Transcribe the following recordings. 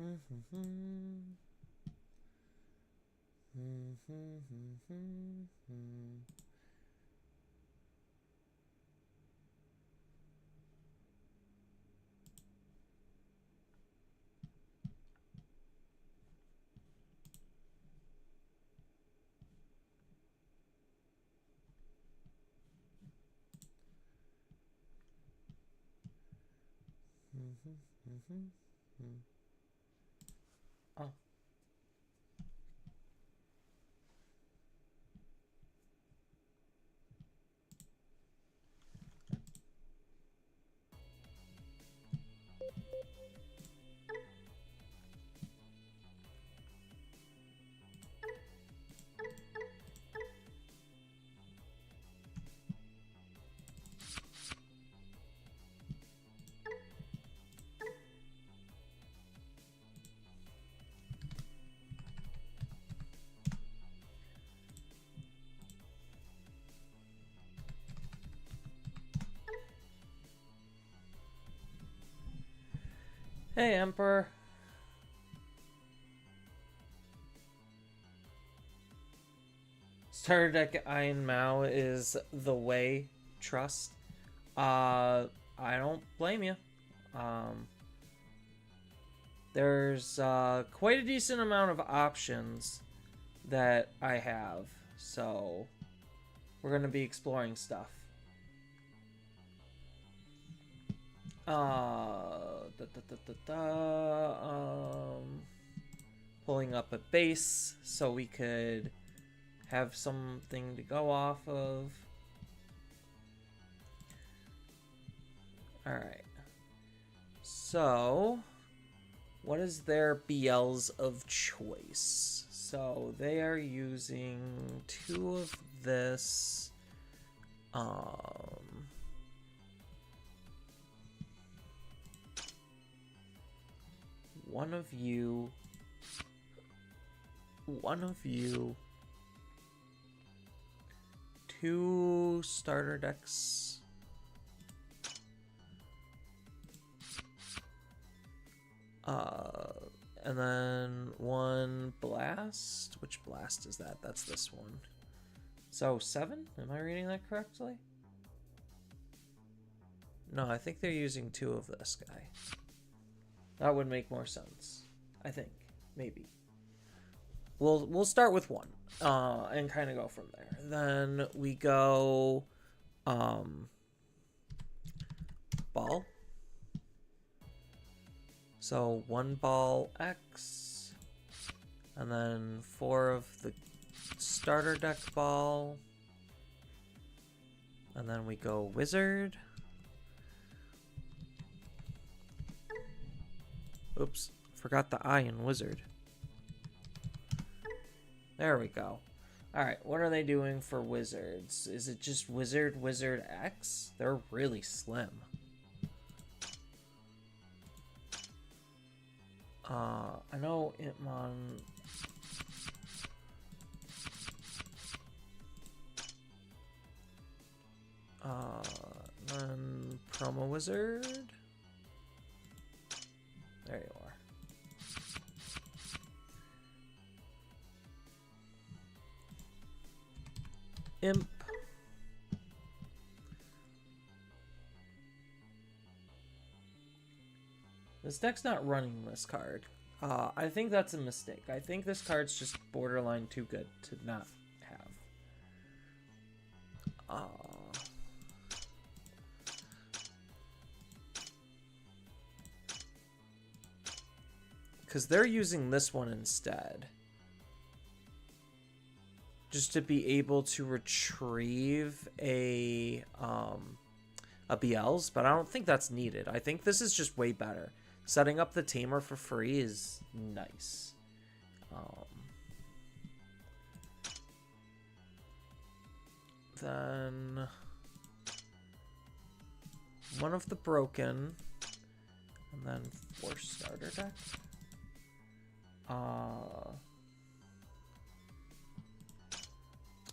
Oh. Hey, Emperor. Starter deck Iron Mao is the way. Trust. I don't blame you. There's quite a decent amount of options that I have, so we're gonna be exploring stuff. Pulling up a base so we could have something to go off of. Alright. So, what is their BLs of choice? So, they are using 2 of this. One of you. 2 starter decks. And then 1 blast. Which blast is that? That's this one. So 7? Am I reading that correctly? No, I think they're using 2 of this guy. That would make more sense. I think. Maybe. We'll start with 1. And kind of go from there. Then we go ball. So 1 ball X, and then 4 of the starter deck ball, and then we go wizard. Oops, forgot the I in wizard. There we go. Alright, what are they doing for wizards? Is it just wizard X? They're really slim. I know Itmon. Then Promo Wizard. There you are. Imp. This deck's not running this card. I think that's a mistake. I think this card's just borderline too good to not have. Because they're using this one instead. Just to be able to retrieve a BLs, but I don't think that's needed. I think this is just way better. Setting up the Tamer for free is nice. Then 1 of the broken, and then 4 starter deck.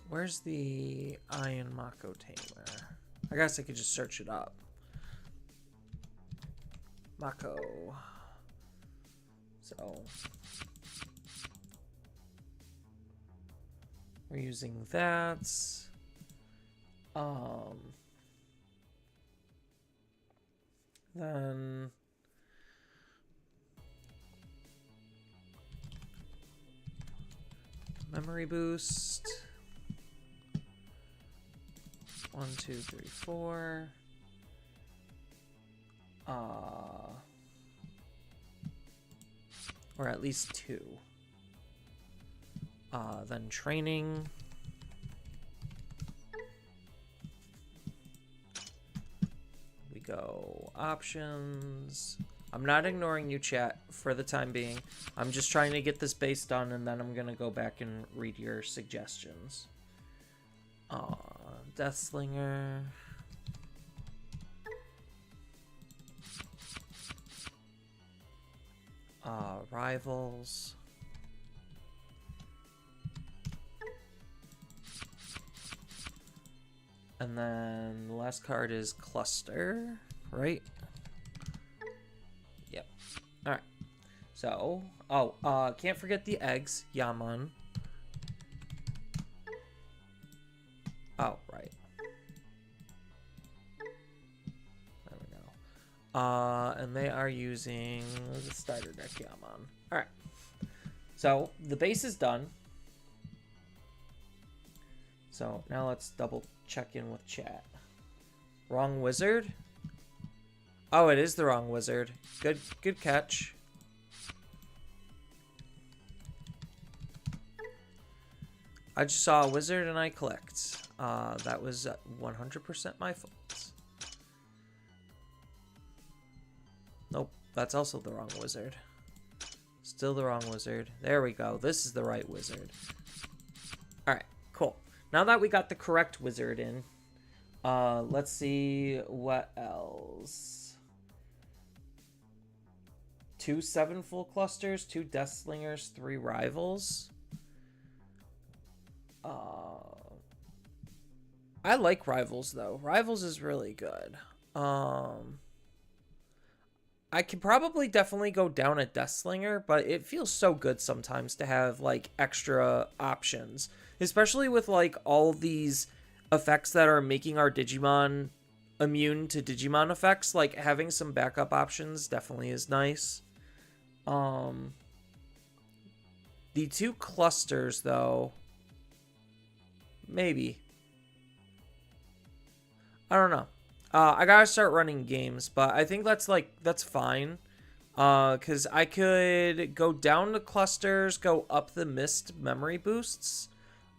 Where's the Iron Mako Tamer? I guess I could just search it up. Mako. So we're using that. Then memory boost. 1, 2, 3, 4. Or at least 2. Then training. We go options. I'm not ignoring you, chat, for the time being. I'm just trying to get this base done, and then I'm gonna go back and read your suggestions. Deathslinger. Rivals. And then the last card is Cluster, right? Yep. Alright. So, can't forget the eggs, Yaman. Oh, right. There we go. And they are using the starter deck Yaman. Alright. So, the base is done. So, now let's double check in with chat. Wrong wizard? Oh, it is the wrong wizard. Good catch. I just saw a wizard and I clicked. That was 100% my fault. Nope, that's also the wrong wizard. Still the wrong wizard. There we go. This is the right wizard. Alright, cool. Now that we got the correct wizard in, let's see what else. 2 7 full clusters, 2 Deathslingers, 3 rivals. I like Rivals, though. Rivals is really good. I could probably definitely go down a Deathslinger, but it feels so good sometimes to have, like, extra options. Especially with, like, all these effects that are making our Digimon immune to Digimon effects. Like, having some backup options definitely is nice. The 2 clusters, though... Maybe. I don't know. I gotta start running games, but I think that's fine. Because I could go down the clusters, go up the mist memory boosts.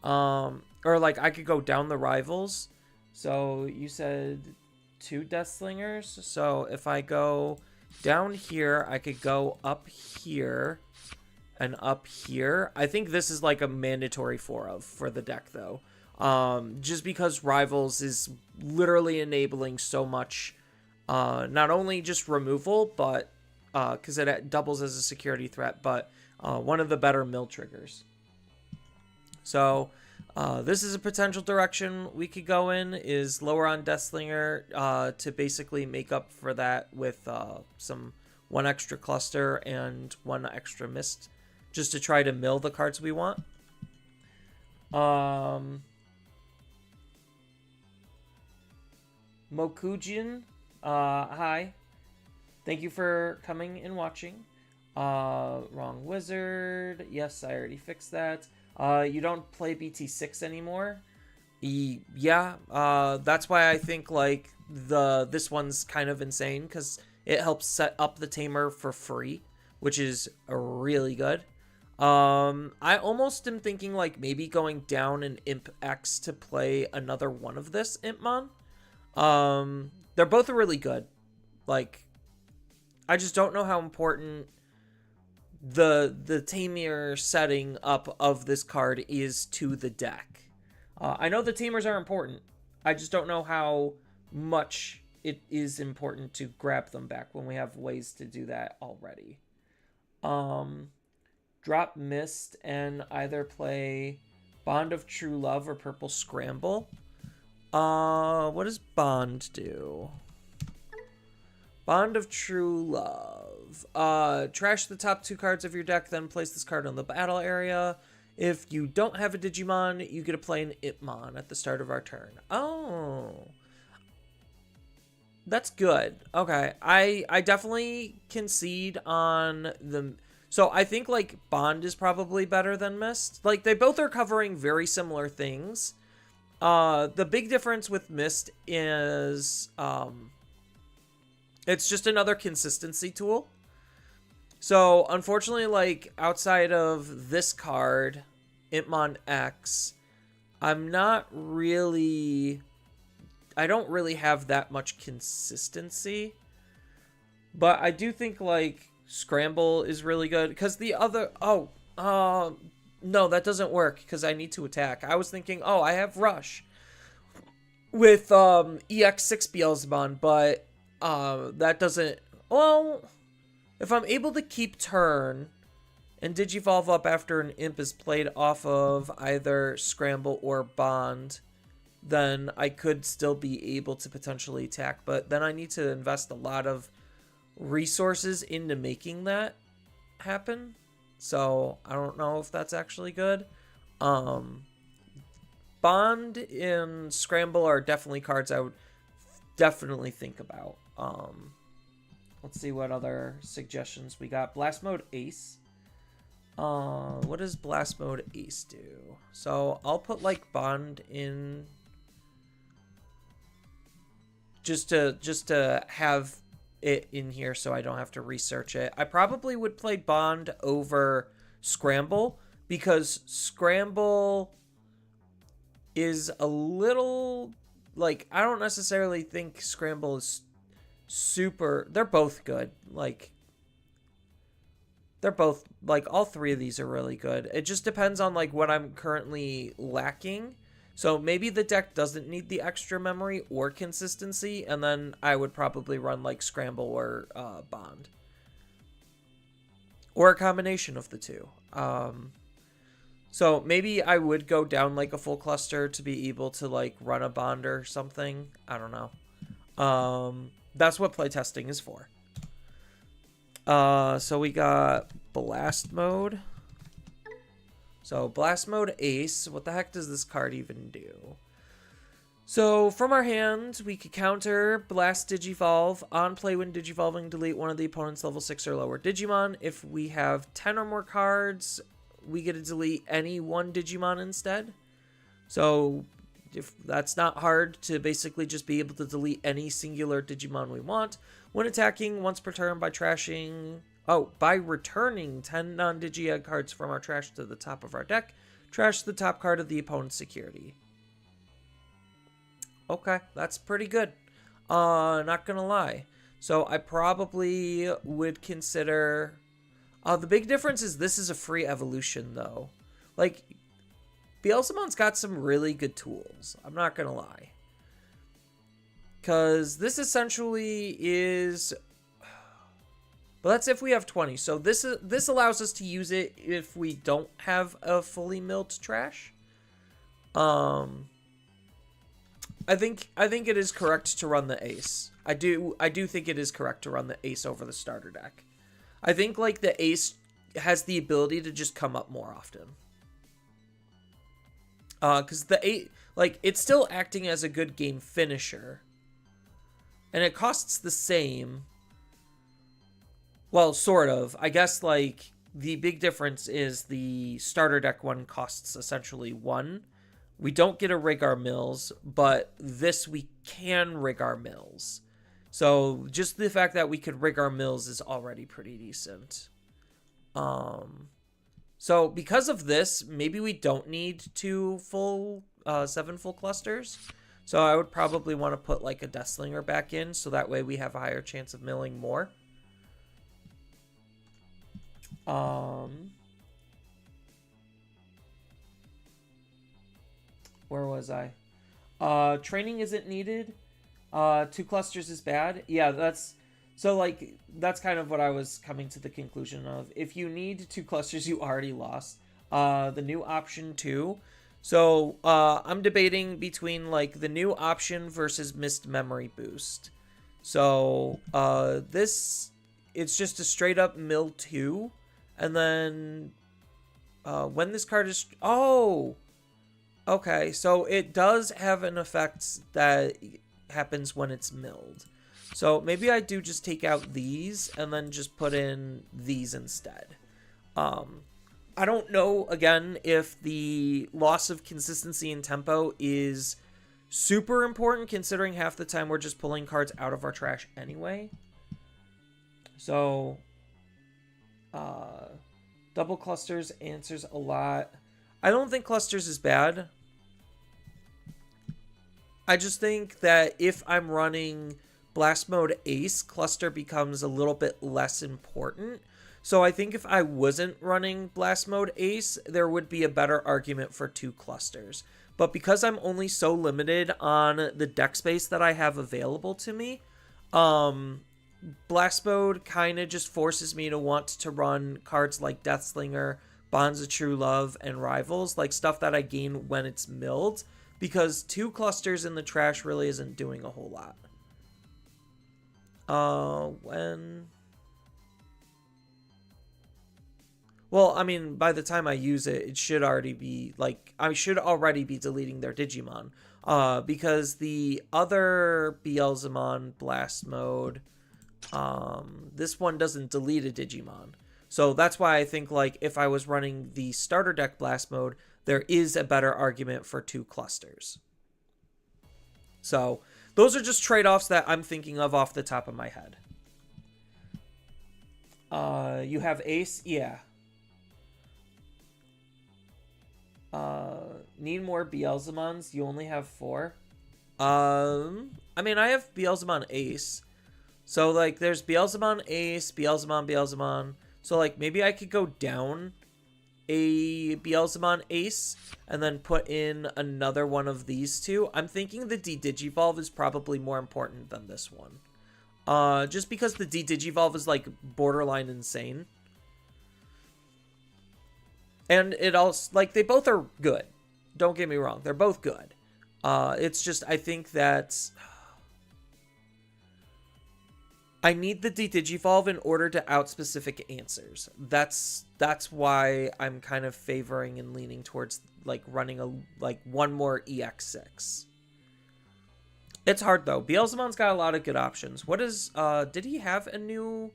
Or like I could go down the rivals. So you said 2 Deathslingers. So if I go down here, I could go up here and up here. I think this is like a mandatory for the deck though. Just because Rivals is literally enabling so much, not only just removal, but because it doubles as a security threat, but one of the better mill triggers. So this is a potential direction we could go in, is lower on Deathslinger to basically make up for that with some 1 extra cluster and 1 extra mist, just to try to mill the cards we want. Mokujin, hi. Thank you for coming and watching. Wrong wizard. Yes, I already fixed that. You don't play BT6 anymore. Yeah, that's why I think like this one's kind of insane, because it helps set up the tamer for free, which is really good. I almost am thinking like maybe going down an Imp X to play another one of this Impmon. They're both really good. Like, I just don't know how important the Tamer setting up of this card is to the deck. I know the Tamers are important. I just don't know how much it is important to grab them back when we have ways to do that already. Drop Mist and either play Bond of True Love or Purple Scramble. What does Bond do? Bond of True Love. Trash the top 2 cards of your deck, then place this card in the battle area. If you don't have a Digimon, you get to play an Itmon at the start of our turn. Oh. That's good. Okay. I definitely concede on the... So I think, like, Bond is probably better than Mist. Like, they both are covering very similar things. The big difference with Mist is... it's just another consistency tool. So, unfortunately, like, outside of this card, Itmon X, I don't really have that much consistency. But I do think, like, Scramble is really good. Because the other... no, that doesn't work, because I need to attack. I was thinking, I have Rush with EX6 Beelzemon, but that doesn't... Well... If I'm able to keep turn and Digivolve up after an imp is played off of either Scramble or Bond, then I could still be able to potentially attack. But then I need to invest a lot of resources into making that happen. So I don't know if that's actually good. Bond and Scramble are definitely cards I would definitely think about. Let's see what other suggestions we got. Blast Mode Ace. What does Blast Mode Ace do? So I'll put like Bond in just to have it in here so I don't have to research it. I probably would play Bond over Scramble because Scramble is a little like, I don't necessarily think Scramble is super... They're both good. Like, they're both... Like, all three of these are really good. It just depends on, like, what I'm currently lacking. So maybe the deck doesn't need the extra memory or consistency, and then I would probably run, like, Scramble or Bond. Or a combination of the two. So maybe I would go down, like, a full cluster to be able to, like, run a Bond or something. I don't know. That's what playtesting is for. So we got Blast Mode. So Blast Mode Ace. What the heck does this card even do? So from our hand, we could counter Blast Digivolve. On play when Digivolving, delete one of the opponent's level 6 or lower Digimon. If we have 10 or more cards, we get to delete any one Digimon instead. So... if that's not hard to basically just be able to delete any singular Digimon we want. When attacking once per turn by returning 10 non-Digi-Egg cards from our trash to the top of our deck, trash the top card of the opponent's security. Okay, that's pretty good. Not gonna lie. So I probably would consider... the big difference is this is a free evolution, though. Like... Beelzemon's got some really good tools. I'm not going to lie. Because this essentially is... But that's if we have 20. So this allows us to use it if we don't have a fully milled trash. I think it is correct to run the Ace. I do think it is correct to run the Ace over the starter deck. I think like the Ace has the ability to just come up more often. Because the 8, like, it's still acting as a good game finisher. And it costs the same. Well, sort of. I guess, like, the big difference is the starter deck one costs essentially 1. We don't get to rig our mills, but this we can rig our mills. So, just the fact that we could rig our mills is already pretty decent. So because of this, maybe we don't need 7 full clusters. So I would probably want to put like a Deathslinger back in, so that way we have a higher chance of milling more. Where was I? Training isn't needed. 2 clusters is bad. Yeah, that's kind of what I was coming to the conclusion of. If you need 2 clusters, you already lost. The new option 2. So I'm debating between like the new option versus missed memory boost. So this, it's just a straight up mill 2. And then when this card is... Oh! Okay, so it does have an effect that happens when it's milled. So maybe I do just take out these and then just put in these instead. I don't know, again, if the loss of consistency and tempo is super important, considering half the time we're just pulling cards out of our trash anyway. So, double clusters answers a lot. I don't think clusters is bad. I just think that if I'm running Blast Mode Ace, cluster becomes a little bit less important. So I think if I wasn't running Blast Mode Ace, there would be a better argument for 2 clusters. But because I'm only so limited on the deck space that I have available to me, Blast Mode kind of just forces me to want to run cards like Deathslinger, Bonds of True Love, and Rivals, like stuff that I gain when it's milled, because 2 clusters in the trash really isn't doing a whole lot. Well, I mean, by the time I use it, it should already be, like, I should already be deleting their Digimon. Because the other Beelzemon Blast Mode, this one doesn't delete a Digimon. So that's why I think, like, if I was running the starter deck Blast Mode, there is a better argument for 2 clusters. So those are just trade-offs that I'm thinking of off the top of my head. You have Ace? Yeah. Need more Beelzemons? You only have 4? I mean, I have Beelzemon Ace. So, like, there's Beelzemon Ace, Beelzemon. So, like, maybe I could go down a Beelzemon Ace and then put in another one of these 2. I'm thinking the D-Digivolve is probably more important than this one. Just because the D-Digivolve is, like, borderline insane. And it also, like, they both are good. Don't get me wrong. They're both good. It's just, I think that I need the D-Digivolve in order to out specific answers. That's why I'm kind of favoring and leaning towards, like, running one more EX6. It's hard, though. Beelzemon's got a lot of good options. What is, did he have a new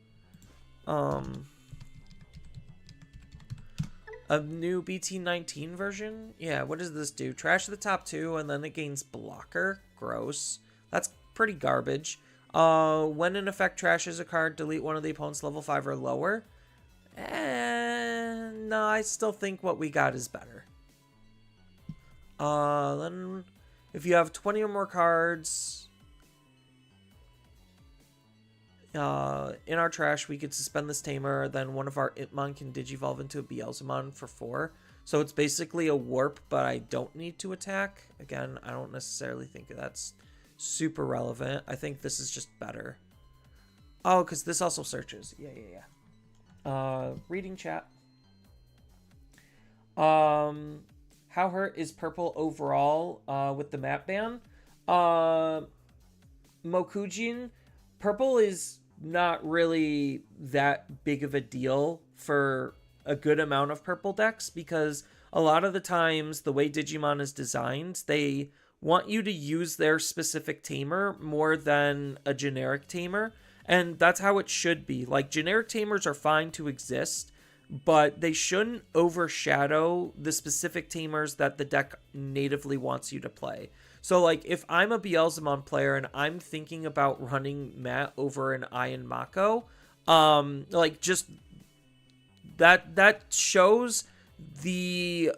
BT19 version? Yeah, what does this do? Trash the top 2, and then it gains blocker. Gross. That's pretty garbage. When in effect trashes a card, delete one of the opponent's level 5 or lower. No, I still think what we got is better. Then if you have 20 or more cards in our trash, we could suspend this tamer, then one of our Itmon can digivolve into a Beelzemon for 4. So it's basically a warp, but I don't need to attack. Again, I don't necessarily think that's super relevant. I think this is just better. Oh, because this also searches. Yeah. Reading chat. How hurt is purple overall with the map ban? Mokujin, purple is not really that big of a deal for a good amount of purple decks, because a lot of the times the way Digimon is designed, they want you to use their specific tamer more than a generic tamer, and that's how it should be. Like, generic tamers are fine to exist, but they shouldn't overshadow the specific tamers that the deck natively wants you to play. So, like, if I'm a Beelzemon player and I'm thinking about running Matt over an Iron Mako, like, just that shows the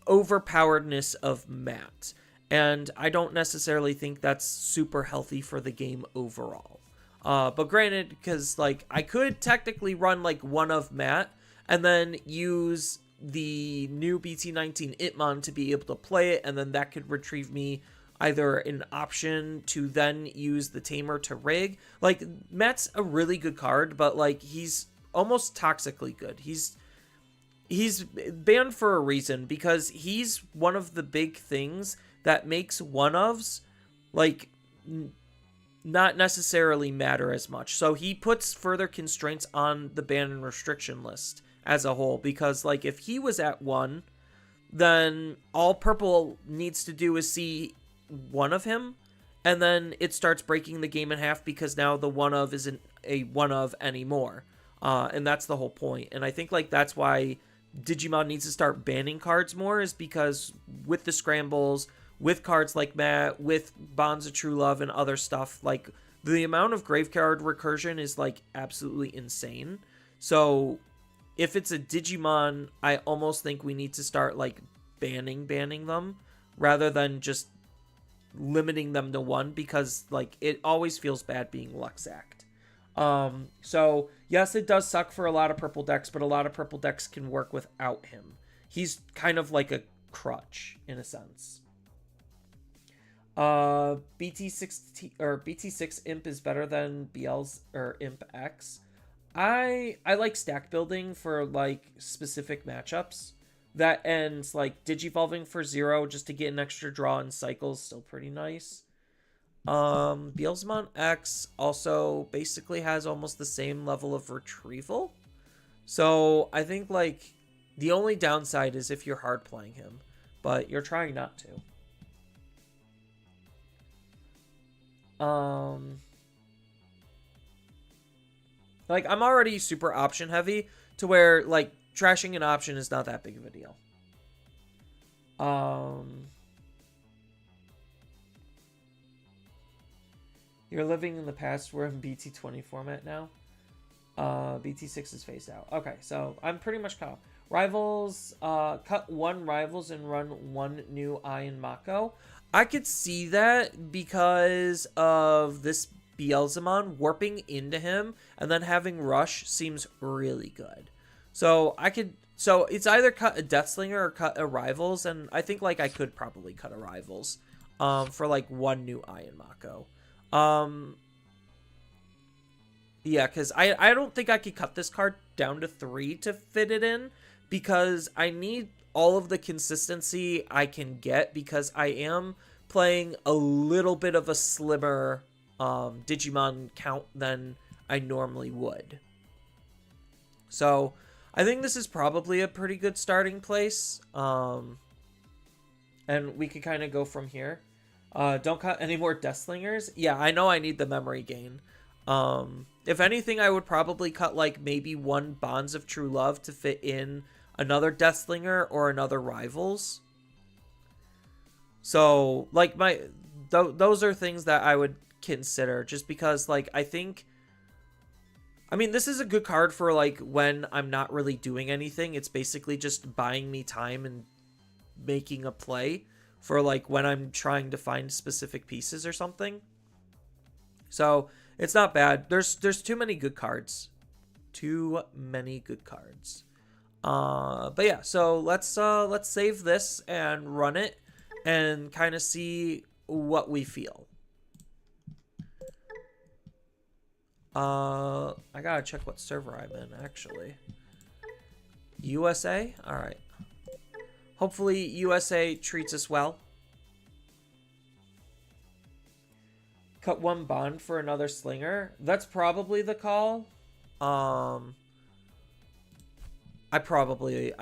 overpoweredness of Matt. And I don't necessarily think that's super healthy for the game overall. But granted, because, like, I could technically run, like, one of Matt and then use the new BT19 Itmon to be able to play it, and then that could retrieve me either an option to then use the tamer to rig. Like, Matt's a really good card, but, like, he's almost toxically good. He's banned for a reason, because he's one of the big things that makes one-ofs, like, not necessarily matter as much. So he puts further constraints on the ban and restriction list as a whole, because like if he was at 1, then all purple needs to do is see 1 of him, and then it starts breaking the game in half, because now the 1 of isn't a 1 of anymore. And that's the whole point. And I think like that's why Digimon needs to start banning cards more, is because with the scrambles, with cards like Matt, with Bonds of True Love and other stuff, like the amount of graveyard recursion is like absolutely insane. So if it's a Digimon, I almost think we need to start like banning them rather than just limiting them to 1, because like it always feels bad being Luxact. So yes, it does suck for a lot of purple decks, but a lot of purple decks can work without him. He's kind of like a crutch in a sense. BT6 Imp is better than BL's or Imp X. I like stack building for like specific matchups. That ends like Digivolving for 0 just to get an extra draw in cycles, still pretty nice. Beelzemon X also basically has almost the same level of retrieval. So I think like the only downside is if you're hard playing him, but you're trying not to. Like I'm already super option heavy to where like trashing an option is not that big of a deal. You're living in the past. We're in BT20 format now. BT6 is phased out. Okay, so I'm pretty much caught up. Rivals, cut 1 rivals and run 1 new Ai and Mako. I could see that because of this Beelzemon warping into him and then having Rush seems really good. So it's either cut a Deathslinger or cut a Rivals, and I think like I could probably cut a Rivals for like 1 new Ai and Mako. Yeah, because I don't think I could cut this card down to 3 to fit it in, because I need all of the consistency I can get, because I am playing a little bit of a slimmer Digimon count than I normally would. So I think this is probably a pretty good starting place, and we could kind of go from here. Don't cut any more Deathslingers. Yeah, I know I need the memory gain. If anything, I would probably cut like maybe 1 Bonds of True Love to fit in another Deathslinger or another Rivals. So like those are things that I would consider, just because like I mean this is a good card for like when I'm not really doing anything. It's basically just buying me time and making a play for like when I'm trying to find specific pieces or something. So it's not bad. There's too many good cards. Too many good cards. But yeah, so let's save this and run it and kind of see what we feel. I gotta check what server I'm in actually. USA? Alright. Hopefully USA treats us well. Cut 1 bond for another slinger. That's probably the call. I probably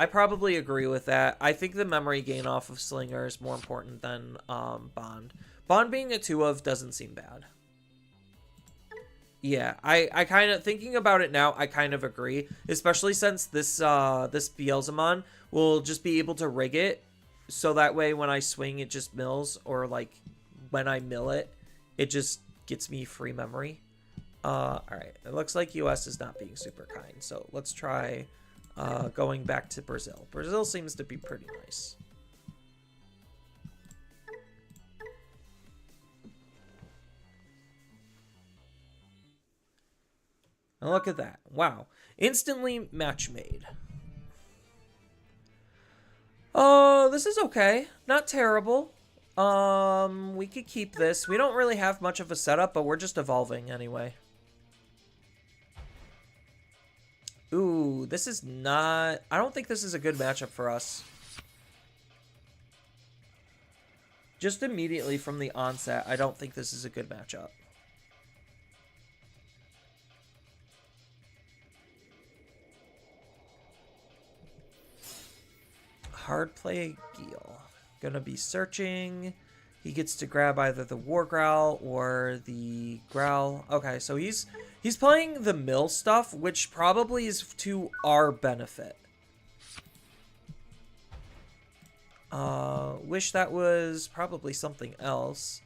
agree with that. I think the memory gain off of slinger is more important than bond. Bond being a 2 of doesn't seem bad. Yeah, I kind of, thinking about it now, I kind of agree. Especially since this this Beelzemon will just be able to rig it, so that way when I swing it just mills, or like when I mill it, it just gets me free memory. Alright, it looks like US is not being super kind, so let's try going back to Brazil. Brazil seems to be pretty nice. And look at that. Wow. Instantly match made. Oh, this is okay. Not terrible. We could keep this. We don't really have much of a setup, but we're just evolving anyway. Ooh, this is not... I don't think this is a good matchup for us. Just immediately from the onset, I don't think this is a good matchup. hard play Geel. Gonna be searching. He gets to grab either the War Growl or the Growl. Okay, so he's playing the mill stuff, which probably is to our benefit. Wish that was probably something else.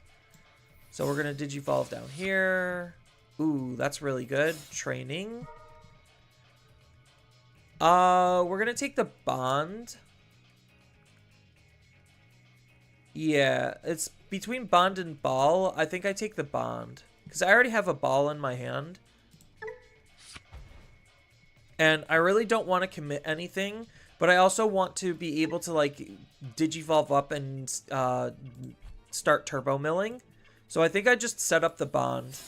So we're gonna Digivolve down here. Ooh, that's really good. Training. We're gonna take the Bond. Yeah, it's between Bond and Ball. I think I take the Bond. Because I already have a Ball in my hand. And I really don't want to commit anything. But I also want to be able to, like, Digivolve up and start Turbo Milling. So I think I just set up the Bond.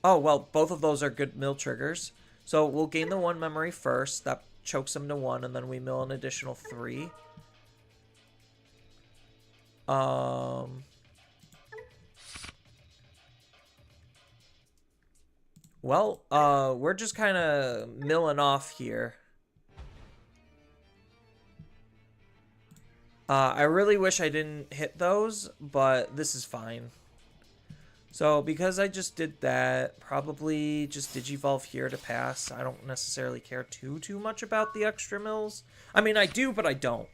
Oh, well, both of those are good mill triggers. So we'll gain the 1 memory first. That chokes him to 1, and then we mill an additional 3. Well, we're just kind of milling off here. I really wish I didn't hit those, but this is fine. So, because I just did that, probably just Digivolve here to pass. I don't necessarily care too much about the extra mills. I mean, I do, but I don't.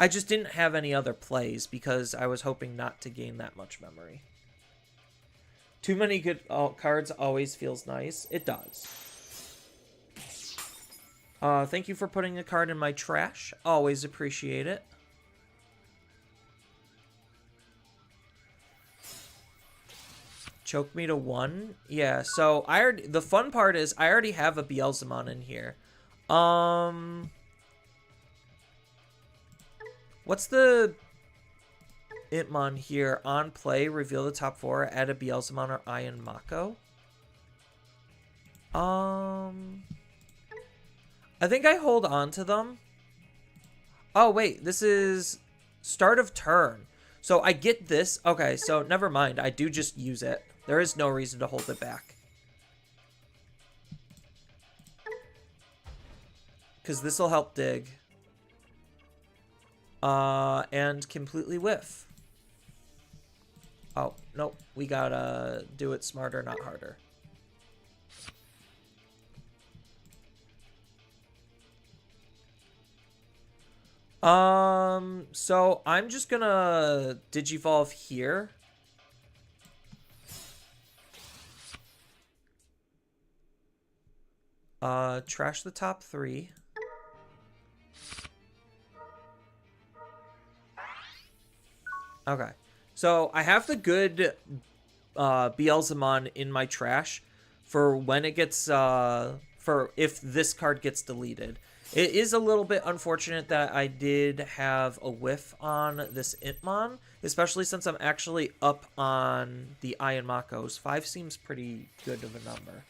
I just didn't have any other plays because I was hoping not to gain that much memory. Too many good cards always feels nice. It does. Thank you for putting a card in my trash. Always appreciate it. Choke me to 1. Yeah, so the fun part is I already have a Beelzemon in here. What's the Itmon here? On play, reveal the top 4, add a Beelzemon or Iron Mako. I think I hold on to them. Oh, wait, this is start of turn. So I get this. Okay, so never mind. I do just use it. There is no reason to hold it back. Because this will help dig. And completely whiff. Oh, nope. We gotta do it smarter, not harder. So I'm just gonna Digivolve here. Trash the top 3. Okay. So I have the good Beelzemon in my trash for when it gets for if this card gets deleted. It is a little bit unfortunate that I did have a whiff on this Itmon, especially since I'm actually up on the Iron Makos. 5 seems pretty good of a number.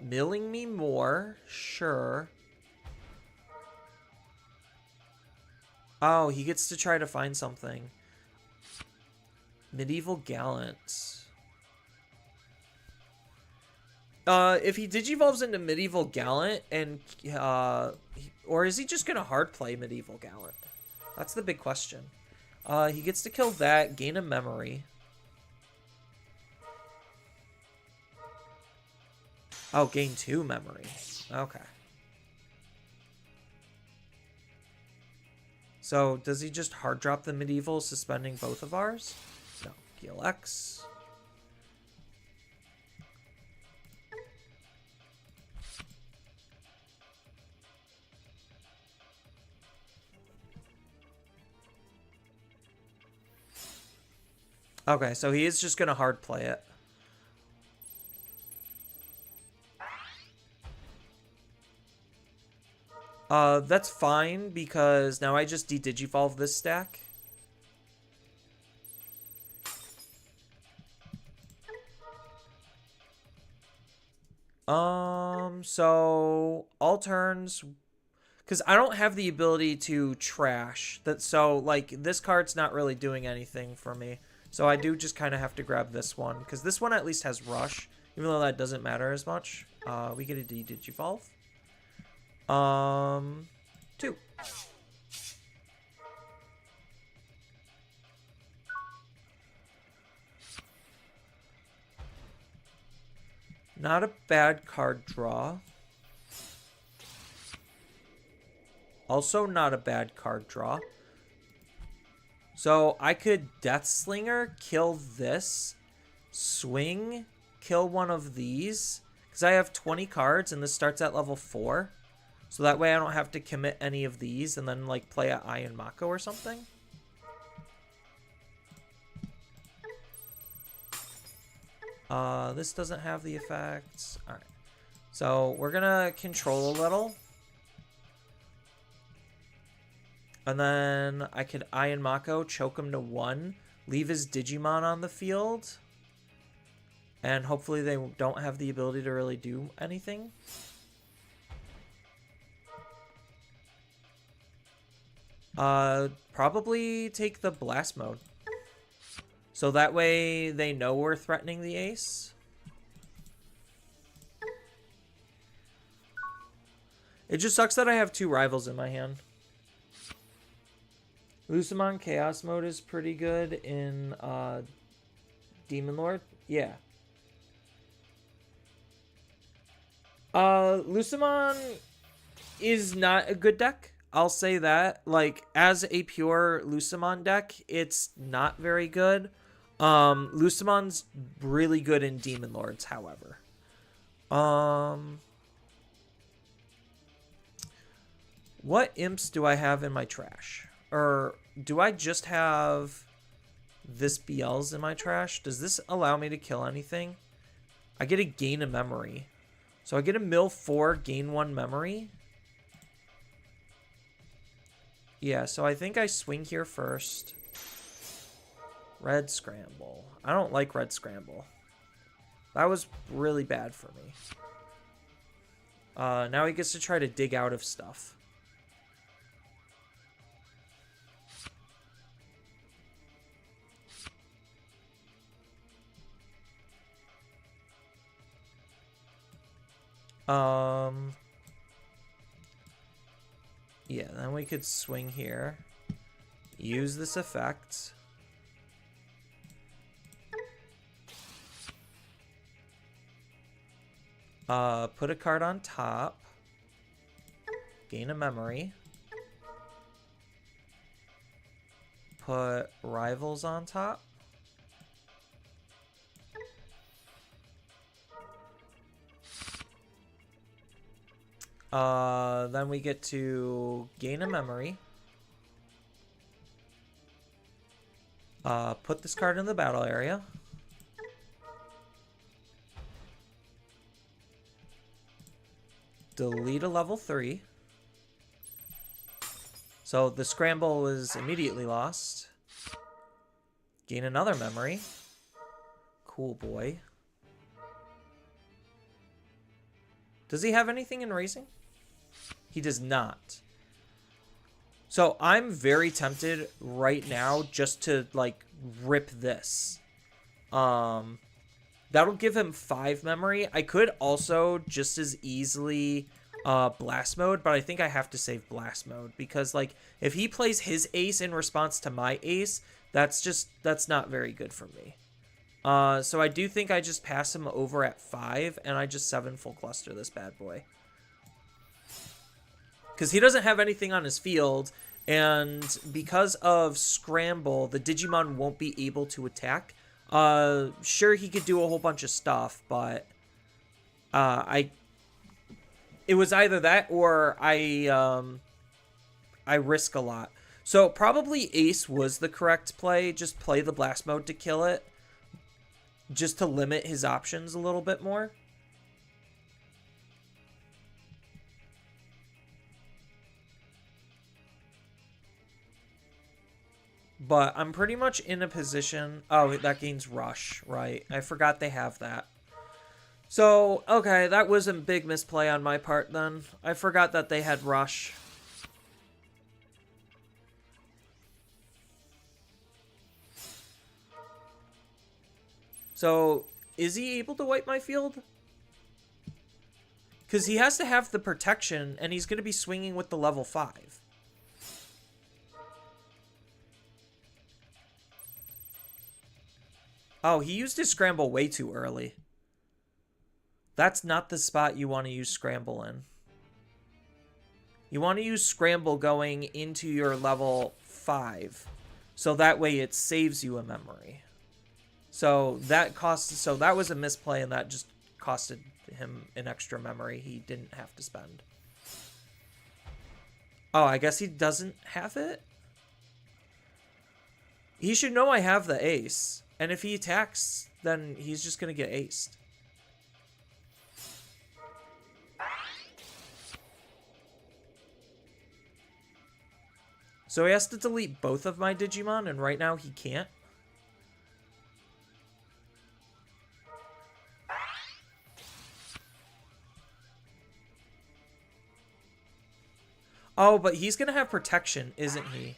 Milling me more, sure. Oh, he gets to try to find something. Medieval Gallant. If he Digivolves into Medieval Gallant and, or is he just gonna hard play Medieval Gallant? That's the big question. He gets to kill that, gain a memory. Oh, gain 2 memory. Okay. So, does he just hard drop the Medieval, suspending both of ours? No. Heal X. Okay, so he is just going to hard play it. That's fine, because now I just de-Digivolve this stack. So all turns, because I don't have the ability to trash that, so like this card's not really doing anything for me. So I do just kind of have to grab this one, because this one at least has Rush, even though that doesn't matter as much. We get a Digivolve. 2. Not a bad card draw. Also not a bad card draw. So I could Death Slinger, kill this, swing, kill one of these. Because I have 20 cards and this starts at level 4. So that way I don't have to commit any of these and then like play a Iron Mako or something. This doesn't have the effects. Alright. So we're gonna control a little. And then I could Iron Mako, choke him to 1, leave his Digimon on the field. And hopefully they don't have the ability to really do anything. Probably take the Blast Mode. So that way they know we're threatening the ace. It just sucks that I have 2 rivals in my hand. Beelzemon Chaos Mode is pretty good in Demon Lord. Yeah. Beelzemon is not a good deck. I'll say that. Like, as a pure Beelzemon deck, it's not very good. Beelzemon's really good in Demon Lords, however. What imps do I have in my trash? Or do I just have this Beelz in my trash? Does this allow me to kill anything? I get a gain a memory. So I get a mill 4, gain 1 memory. Yeah, so I think I swing here first. Red Scramble. I don't like Red Scramble. That was really bad for me. Now he gets to try to dig out of stuff. Yeah, then we could swing here. Use this effect. Put a card on top. Gain a memory. Put rivals on top. Then we get to gain a memory. Put this card in the battle area. Delete a level 3. So the scramble is immediately lost. Gain another memory. Cool boy. Does he have anything in racing? He does not. So I'm very tempted right now just to like rip this. That'll give him 5 memory. I could also just as easily blast mode, but I think I have to save blast mode because like if he plays his ace in response to my ace, that's not very good for me. So I do think I just pass him over at 5 and I just 7 full cluster this bad boy. Because he doesn't have anything on his field, and because of Scramble, the Digimon won't be able to attack. Sure, he could do a whole bunch of stuff, but it was either that or I risk a lot. So probably Ace was the correct play. Just play the blast mode to kill it, just to limit his options a little bit more. But I'm pretty much in a position... Oh, that gains Rush, right. I forgot they have that. So, okay, that was a big misplay on my part then. I forgot that they had Rush. So, is he able to wipe my field? Because he has to have the protection, and he's going to be swinging with the level 5. Oh, he used his scramble way too early. That's not the spot you want to use scramble in. You want to use scramble going into your level 5. So that way it saves you a memory. So that was a misplay, and that just costed him an extra memory he didn't have to spend. Oh, I guess he doesn't have it? He should know I have the ace. And if he attacks, then he's just going to get aced. So he has to delete both of my Digimon, and right now he can't. Oh, but he's going to have protection, isn't he?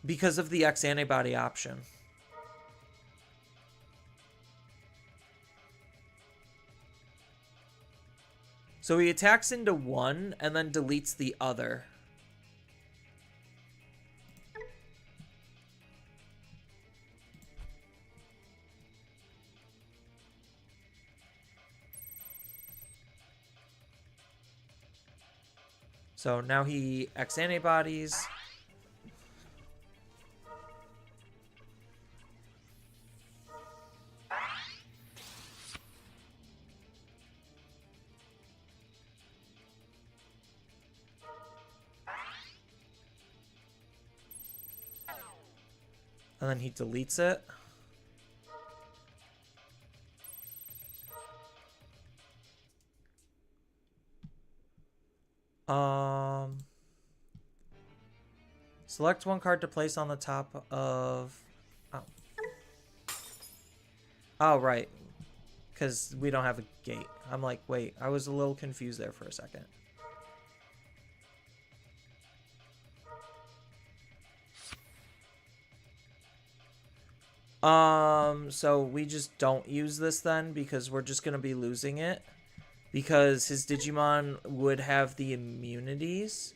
Because of the X antibody option. So he attacks into one and then deletes the other. So now he X antibodies. And then he deletes it. Select one card to place on the top of... Oh. Oh, right. Because we don't have a gate. I'm like, wait, I was a little confused there for a second. So we just don't use this then, because we're just going to be losing it. Because his Digimon would have the immunities.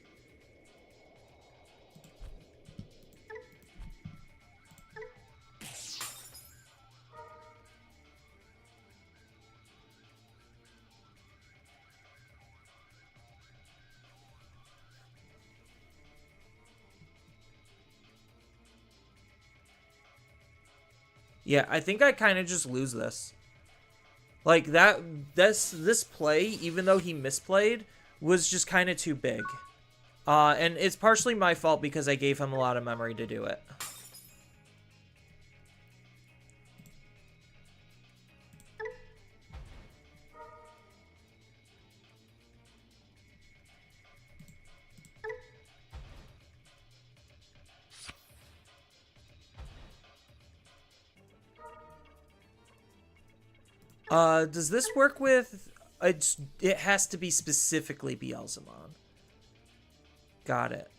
Yeah, I think I kind of just lose this. Like, this play, even though he misplayed, was just kind of too big. And it's partially my fault because I gave him a lot of memory to do it. Does this work with... It has to be specifically Beelzemon. Got it.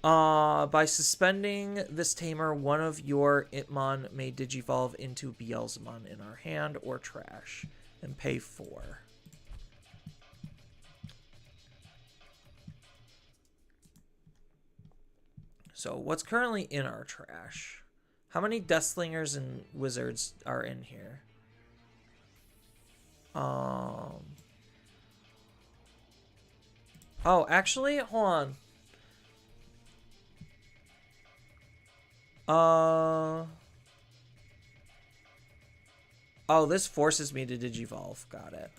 By suspending this tamer, one of your Itmon may digivolve into Beelzemon in our hand or trash and pay 4. So what's currently in our trash? How many Deathslingers and Wizards are in here? Oh, actually, hold on. Oh, this forces me to digivolve. Got it.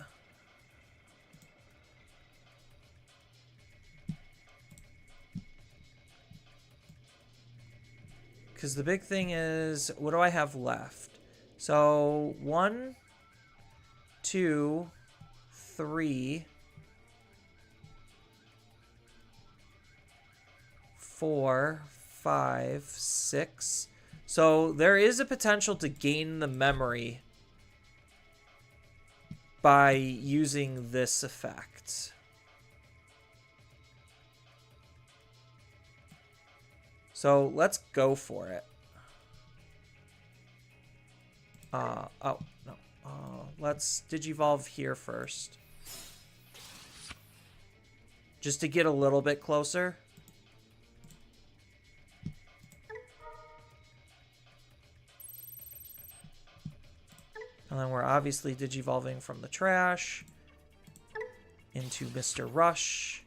Because the big thing is, what do I have left? So, 1, 2, 3, 4, 5, 6. So there is a potential to gain the memory by using this effect. So let's go for it. Oh, no. Let's Digivolve here first. Just to get a little bit closer. And then we're obviously Digivolving from the trash into Mr. Rush.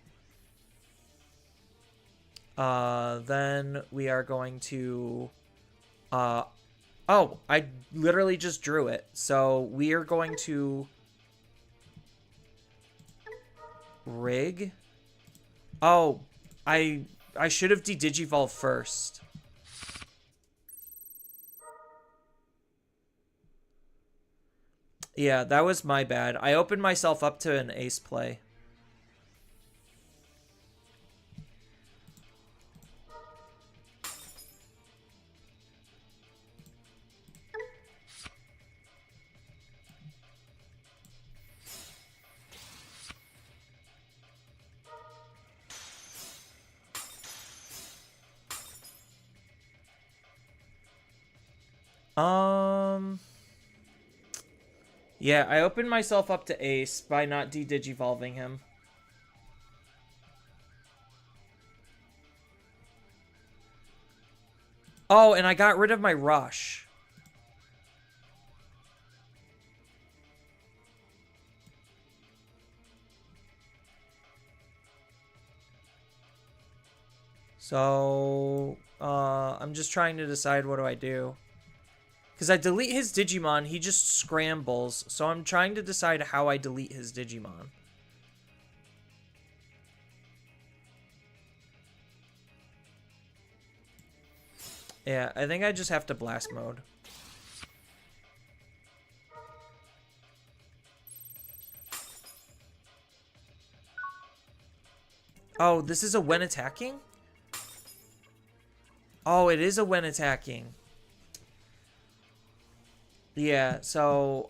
Then we are going to... oh, I literally just drew it. So we are going to... Rig. Oh, I should have de-Digivolved first. Yeah, that was my bad. I opened myself up to an ace play. Yeah, I opened myself up to ace by not de-Digivolving him. Oh, and I got rid of my rush. So, I'm just trying to decide what do I do. Because I delete his Digimon, he just scrambles. So I'm trying to decide how I delete his Digimon. Yeah, I think I just have to blast mode. Oh, this is a when attacking? Oh, it is a when attacking. Yeah, so,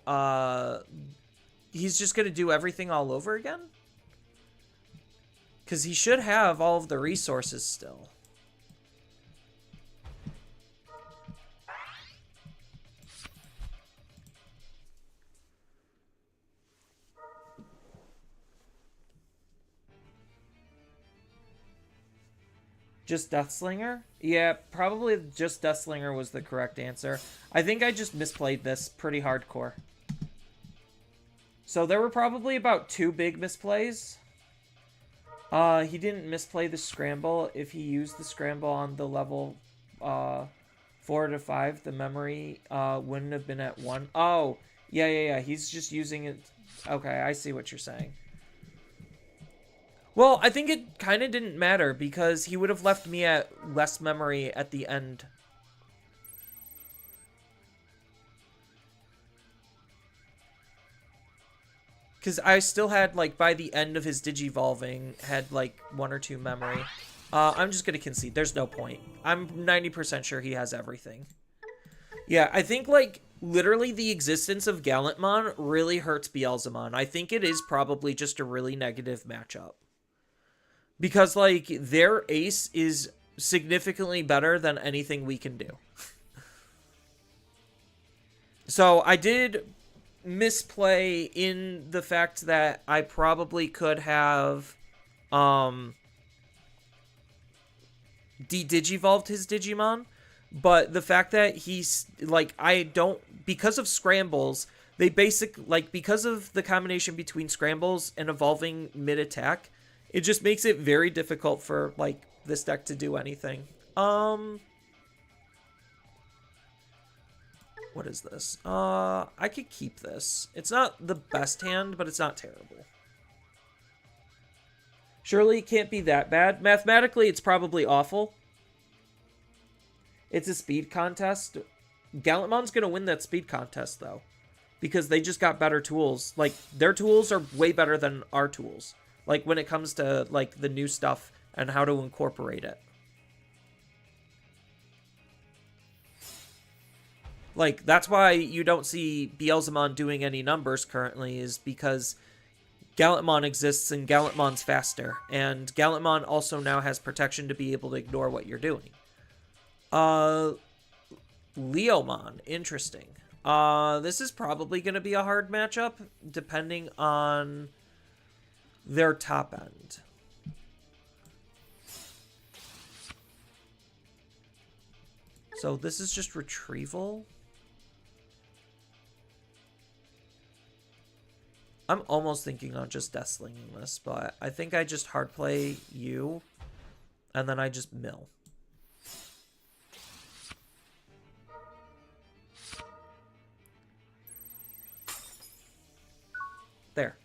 he's just gonna do everything all over again? Because he should have all of the resources still. Just Deathslinger? Yeah, probably just Deathslinger was the correct answer. I think I just misplayed this pretty hardcore. So there were probably about 2 big misplays. He didn't misplay the scramble. If he used the scramble on the level 4 to 5, the memory wouldn't have been at 1. Oh, yeah. He's just using it. Okay, I see what you're saying. Well, I think it kind of didn't matter because he would have left me at less memory at the end. Because I still had, like, by the end of his Digivolving, had, like, 1 or 2 memory. I'm just going to concede. There's no point. I'm 90% sure he has everything. Yeah, I think, like, literally the existence of Gallantmon really hurts Beelzemon. I think it is probably just a really negative matchup. Because, like, their ace is significantly better than anything we can do. So, I did misplay in the fact that I probably could have de-Digivolved his Digimon. But the fact that he's, like, I don't... Because of scrambles, they because of the combination between scrambles and evolving mid-attack... It just makes it very difficult for, like, this deck to do anything. What is this? I could keep this. It's not the best hand, but it's not terrible. Surely it can't be that bad. Mathematically, it's probably awful. It's a speed contest. Gallantmon's gonna win that speed contest, though. Because they just got better tools. Like, their tools are way better than our tools. Like, when it comes to, like, the new stuff and how to incorporate it. Like, that's why you don't see Beelzemon doing any numbers currently, is because Gallantmon exists and Gallantmon's faster. And Gallantmon also now has protection to be able to ignore what you're doing. Leomon. Interesting. This is probably going to be a hard matchup, depending on their top end. So this is just retrieval. I'm almost thinking on just death slinging this, but I think I just hard play you, and then I just mill. There.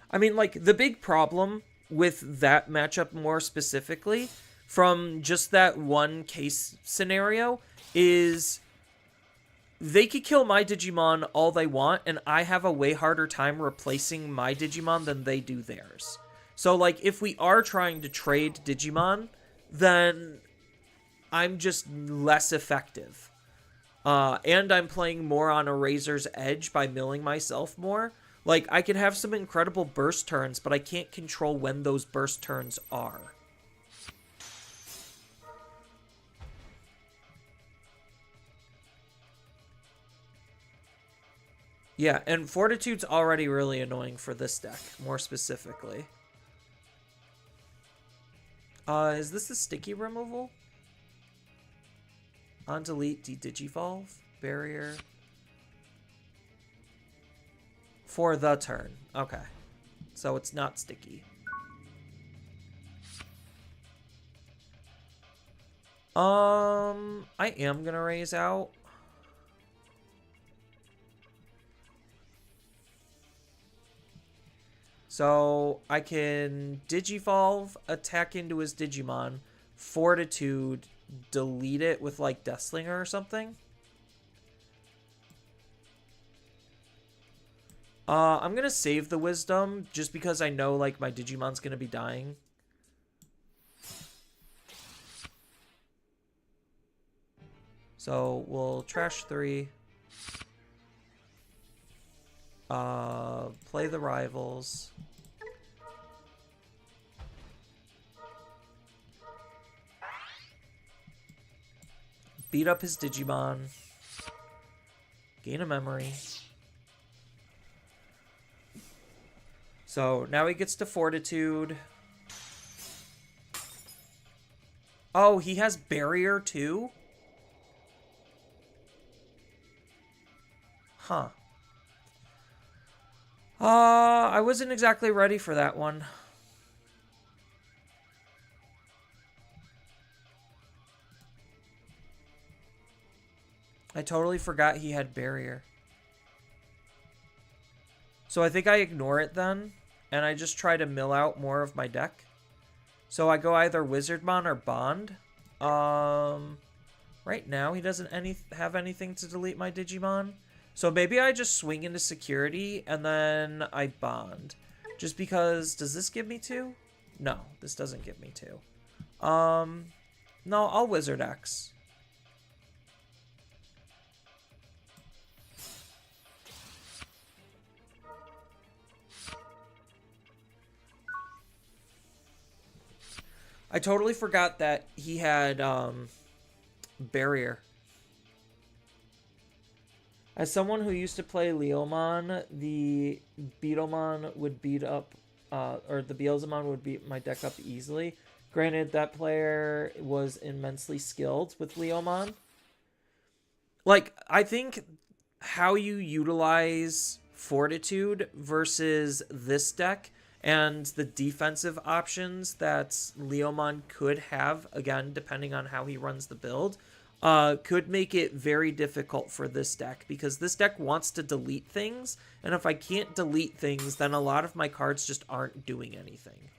I mean, like, the big problem with that matchup more specifically, from just that one case scenario, is they could kill my Digimon all they want, and I have a way harder time replacing my Digimon than they do theirs. So, like, if we are trying to trade Digimon, then I'm just less effective. And I'm playing more on a razor's edge by milling myself more. Like, I can have some incredible burst turns, but I can't control when those burst turns are. Yeah, and Fortitude's already really annoying for this deck, more specifically. Is this the sticky removal? On delete, de-digivolve, barrier. For the turn. Okay. So it's not sticky. I am gonna raise out. So I can Digivolve, attack into his Digimon, Fortitude, delete it with like Deathslinger or something. I'm gonna save the Wisdom just because I know like my Digimon's gonna be dying. So we'll trash 3. Play the rivals. Beat up his Digimon. Gain a memory. So now he gets to Fortitude. Oh, he has Barrier too? Huh. I wasn't exactly ready for that one. I totally forgot he had Barrier. So I think I ignore it then, and I just try to mill out more of my deck. So I go either Wizardmon or Bond. Right now he doesn't have anything to delete my Digimon. So maybe I just swing into security and then I Bond. Just because, does this give me 2? No, this doesn't give me 2. No, I'll Wizard X. I totally forgot that he had Barrier. As someone who used to play Leomon, the Beetlemon would beat up, or the Beelzemon would beat my deck up easily. Granted, that player was immensely skilled with Leomon. Like, I think how you utilize Fortitude versus this deck and the defensive options that Leomon could have, again, depending on how he runs the build, could make it very difficult for this deck, because this deck wants to delete things, and if I can't delete things, then a lot of my cards just aren't doing anything.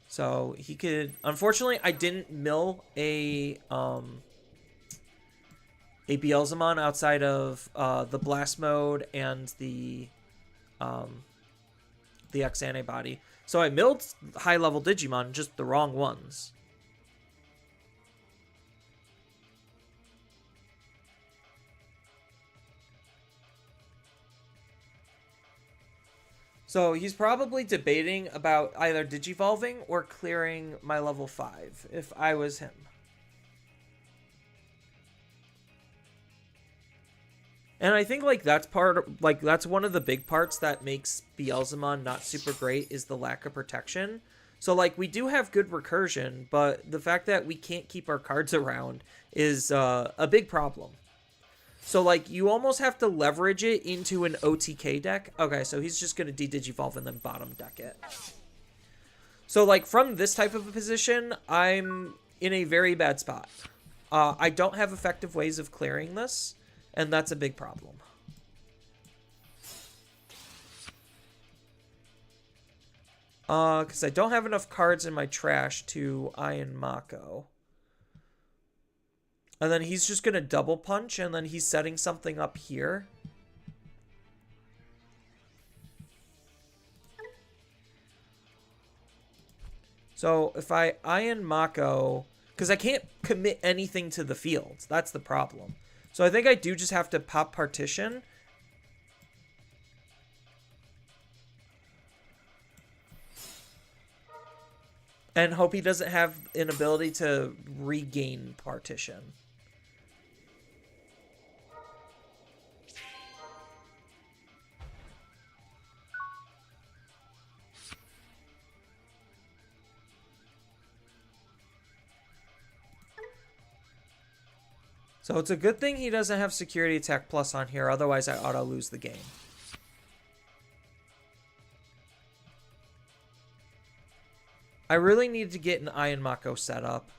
So he could, unfortunately, I didn't mill a Beelzemon outside of the blast mode and the X antibody. So I milled high level Digimon, just the wrong ones. So he's probably debating about either digivolving or clearing my level 5 if I was him. And I think like that's one of the big parts that makes Beelzemon not super great is the lack of protection. So like we do have good recursion, but the fact that we can't keep our cards around is a big problem. So, like, you almost have to leverage it into an OTK deck. Okay, so he's just going to de-digivolve and then bottom deck it. So, like, from this type of a position, I'm in a very bad spot. I don't have effective ways of clearing this, and that's a big problem. Because I don't have enough cards in my trash to Iron Mako. And then he's just going to double punch, and then he's setting something up here. So if I Iron Mako, because I can't commit anything to the field. That's the problem. So I think I do just have to pop Partition. And hope he doesn't have an ability to regain Partition. So it's a good thing he doesn't have Security Attack Plus on here, otherwise I ought to lose the game. I really need to get an Iron Mako set up.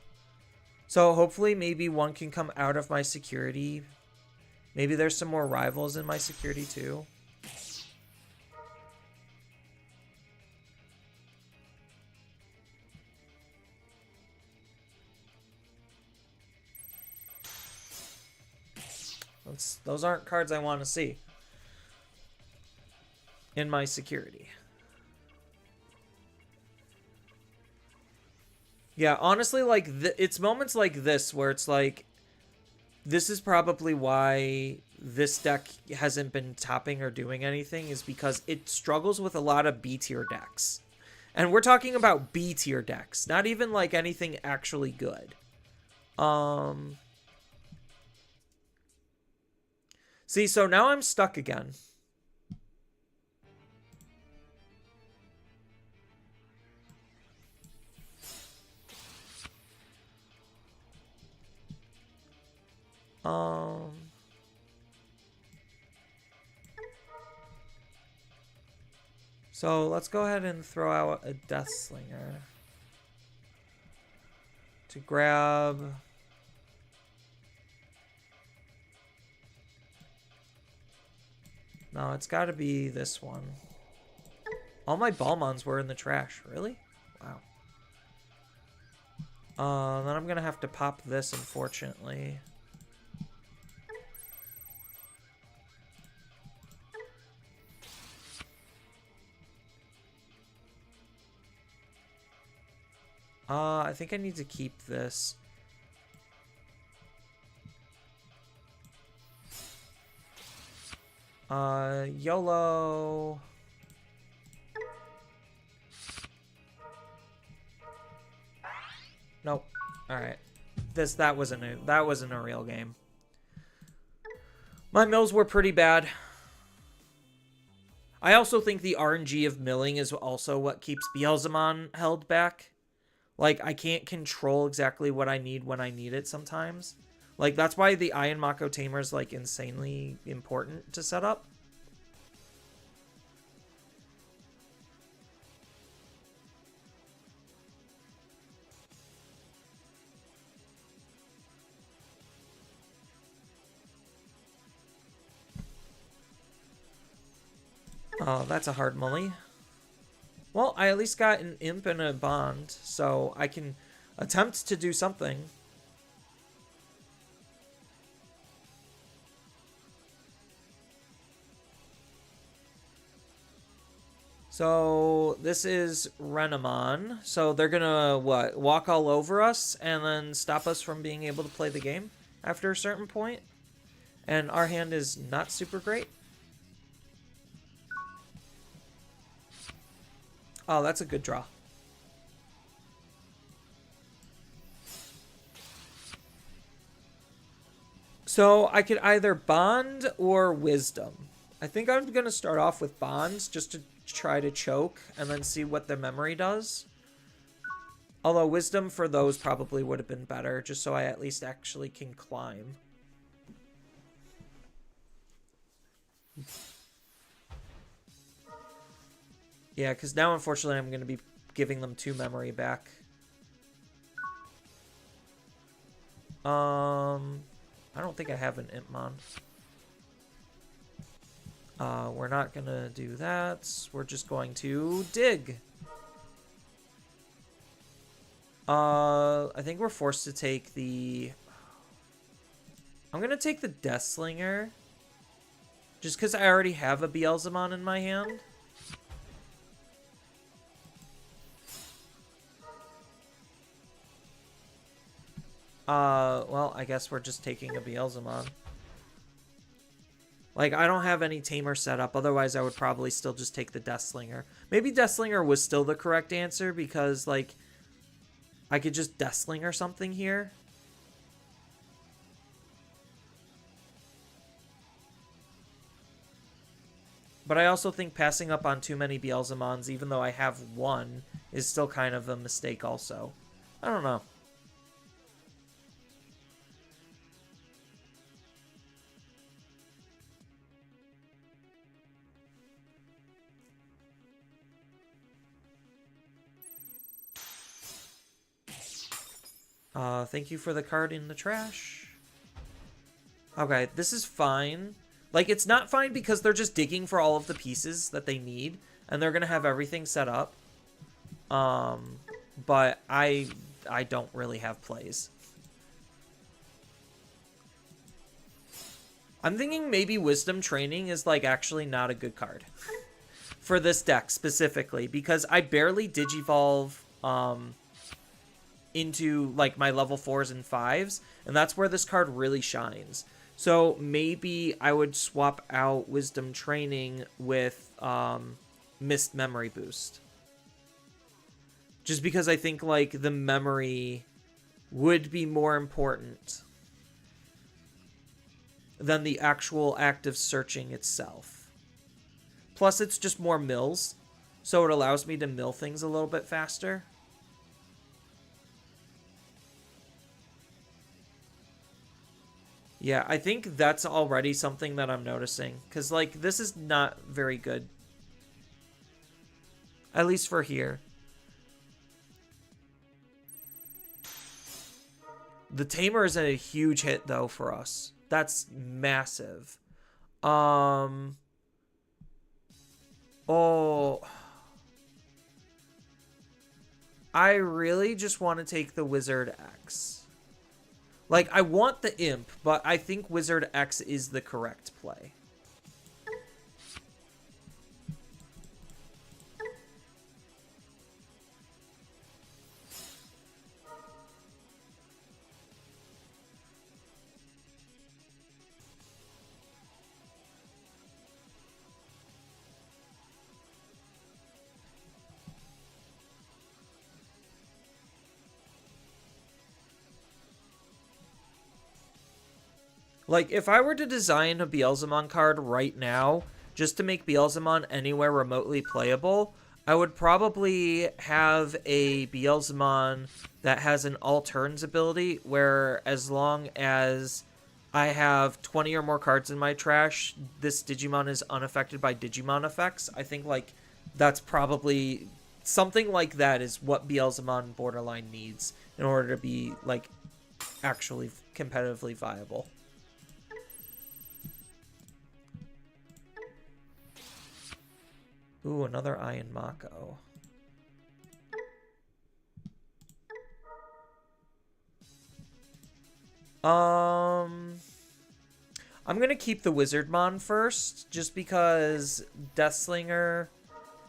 So hopefully maybe one can come out of my security. Maybe there's some more rivals in my security too. Those aren't cards I want to see in my security. Yeah, honestly, like, it's moments like this where it's like, this is probably why this deck hasn't been topping or doing anything, is because it struggles with a lot of B-tier decks. And we're talking about B-tier decks, not even, like, anything actually good. See, so now I'm stuck again. So let's go ahead and throw out a Death Slinger to grab. No, it's got to be this one. All my Balmons were in the trash. Really? Wow. Then I'm going to have to pop this, unfortunately. I think I need to keep this. YOLO. Nope. All right. That wasn't a real game. My mills were pretty bad. I also think the RNG of milling is also what keeps Beelzemon held back. Like, I can't control exactly what I need when I need it sometimes. Like, that's why the Iron Mako Tamer is, like, insanely important to set up. Oh, that's a hard mully. Well, I at least got an imp and a bond, so I can attempt to do something. So this is Renamon. So they're gonna, what, walk all over us and then stop us from being able to play the game after a certain point. And our hand is not super great. Oh, that's a good draw. So I could either bond or wisdom. I think I'm going to start off with bonds just to try to choke and then see what the memory does. Although wisdom for those probably would have been better, just so I at least actually can climb. Yeah, because now unfortunately I'm going to be giving them 2 memory back. I don't think I have an Impmon. We're not going to do that. We're just going to dig. I think we're forced to take the... I'm going to take the Deathslinger. Just because I already have a Beelzemon in my hand. Well, I guess we're just taking a Beelzemon. Like, I don't have any Tamer set up. Otherwise, I would probably still just take the Deathslinger. Maybe Deathslinger was still the correct answer because, like, I could just Deathslinger something here. But I also think passing up on too many Beelzemons, even though I have one, is still kind of a mistake also. I don't know. Thank you for the card in the trash. Okay, this is fine. Like, it's not fine because they're just digging for all of the pieces that they need, and they're gonna have everything set up. But I don't really have plays. I'm thinking maybe Wisdom Training is, like, actually not a good card. For this deck, specifically, because I barely Digivolve, into like my level 4s and 5s, and that's where this card really shines. So maybe I would swap out Wisdom Training with Mist Memory Boost, just because I think like the memory would be more important than the actual act of searching itself. Plus it's just more mills, so it allows me to mill things a little bit faster. Yeah, I think that's already something that I'm noticing. Because, like, this is not very good. At least for here. The Tamer is a huge hit, though, for us. That's massive. Oh. I really just want to take the Wizard X. Like, I want the Imp, but I think Wizard X is the correct play. Like, if I were to design a Beelzemon card right now, just to make Beelzemon anywhere remotely playable, I would probably have a Beelzemon that has an all turns ability, where as long as I have 20 or more cards in my trash, this Digimon is unaffected by Digimon effects. I think, like, that's probably... something like that is what Beelzemon Borderline needs in order to be, like, actually competitively viable. Ooh, another Iron Mako. I'm gonna keep the Wizardmon first, just because Deathslinger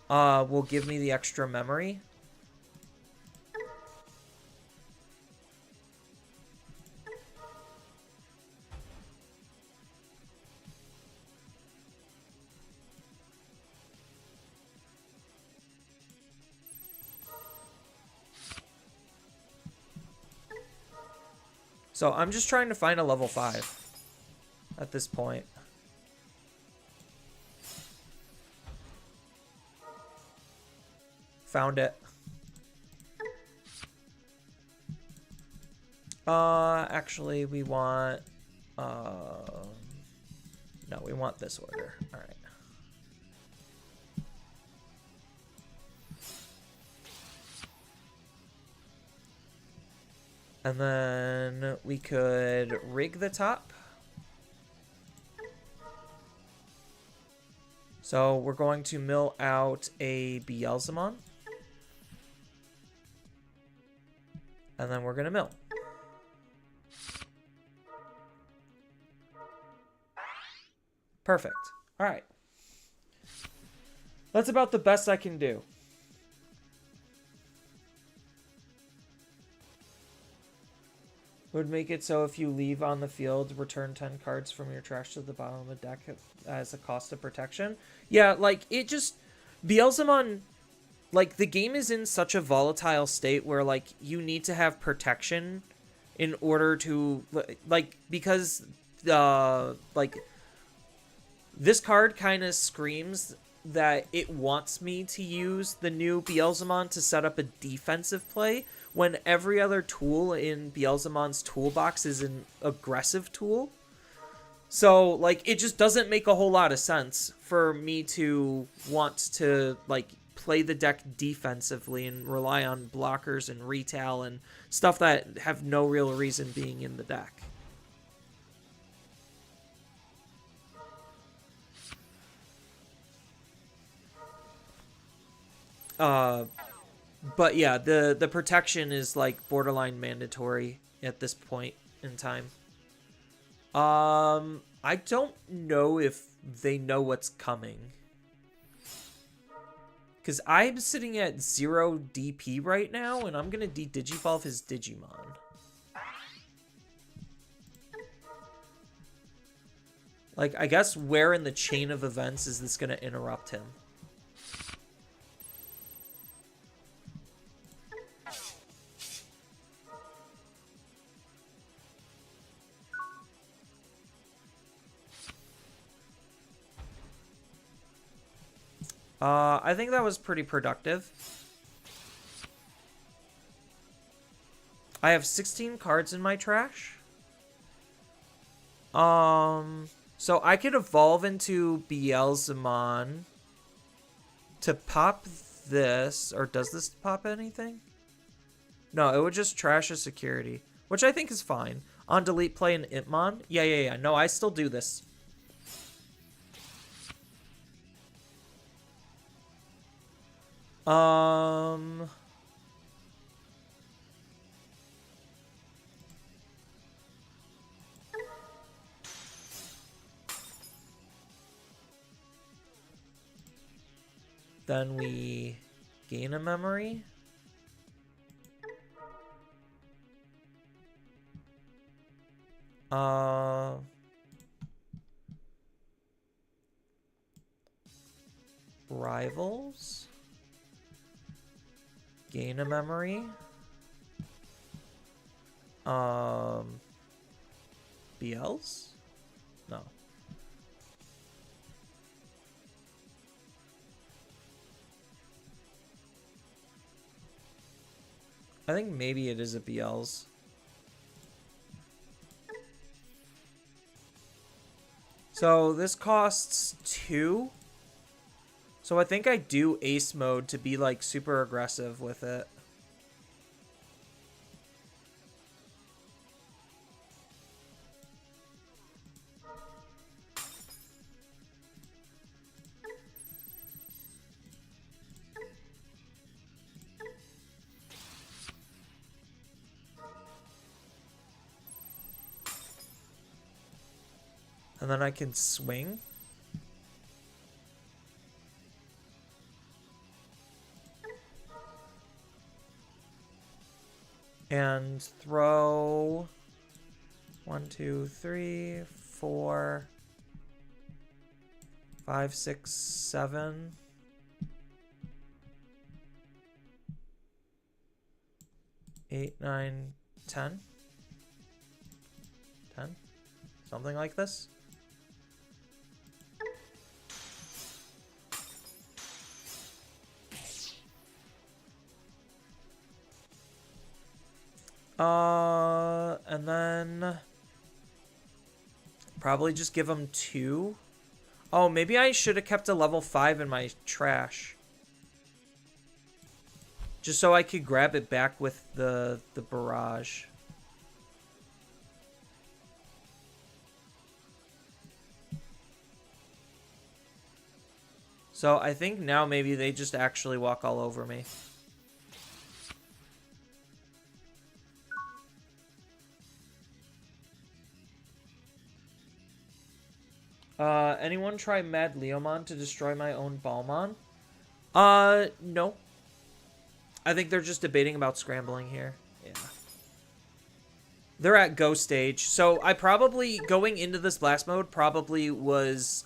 will give me the extra memory. So I'm just trying to find a level 5 at this point. Found it. Actually, we want... no, we want this order. All right. And then we could rig the top. So we're going to mill out a Beelzemon. And then we're going to mill. Perfect. All right. That's about the best I can do. Would make it so if you leave on the field, return 10 cards from your trash to the bottom of the deck as a cost of protection. Yeah, like, it just... Beelzemon... Like, the game is in such a volatile state where, like, you need to have protection in order to... Like, because, like... This card kind of screams that it wants me to use the new Beelzemon to set up a defensive play, when every other tool in Beelzemon's toolbox is an aggressive tool. So, like, it just doesn't make a whole lot of sense for me to want to, like, play the deck defensively and rely on blockers and retail and stuff that have no real reason being in the deck. But yeah, the protection is like borderline mandatory at this point in time. I don't know if they know what's coming. Because I'm sitting at 0 DP right now, and I'm going to de-digivolve his Digimon. Like, I guess where in the chain of events is this going to interrupt him? I think that was pretty productive. I have 16 cards in my trash. So I could evolve into Beelzemon to pop this, or does this pop anything? No, it would just trash a security, which I think is fine. On delete, play an Impmon. Yeah. No, I still do this. Then we gain a memory. Rivals. Gain a memory. BLs? No. I think maybe it is a BLs. So this costs 2. So I think I do ace mode to be like super aggressive with it. And then I can swing. And throw 1, 2, 3, 4, 5, 6, 7. 8, 9, 10. 10? Something like this? And then probably just give him 2. Oh, maybe I should have kept a level 5 in my trash. Just so I could grab it back with the barrage. So I think now maybe they just actually walk all over me. Anyone try Mad Leomon to destroy my own Balmon? No. I think they're just debating about scrambling here. Yeah. They're at go stage. So I probably, going into this blast mode, probably was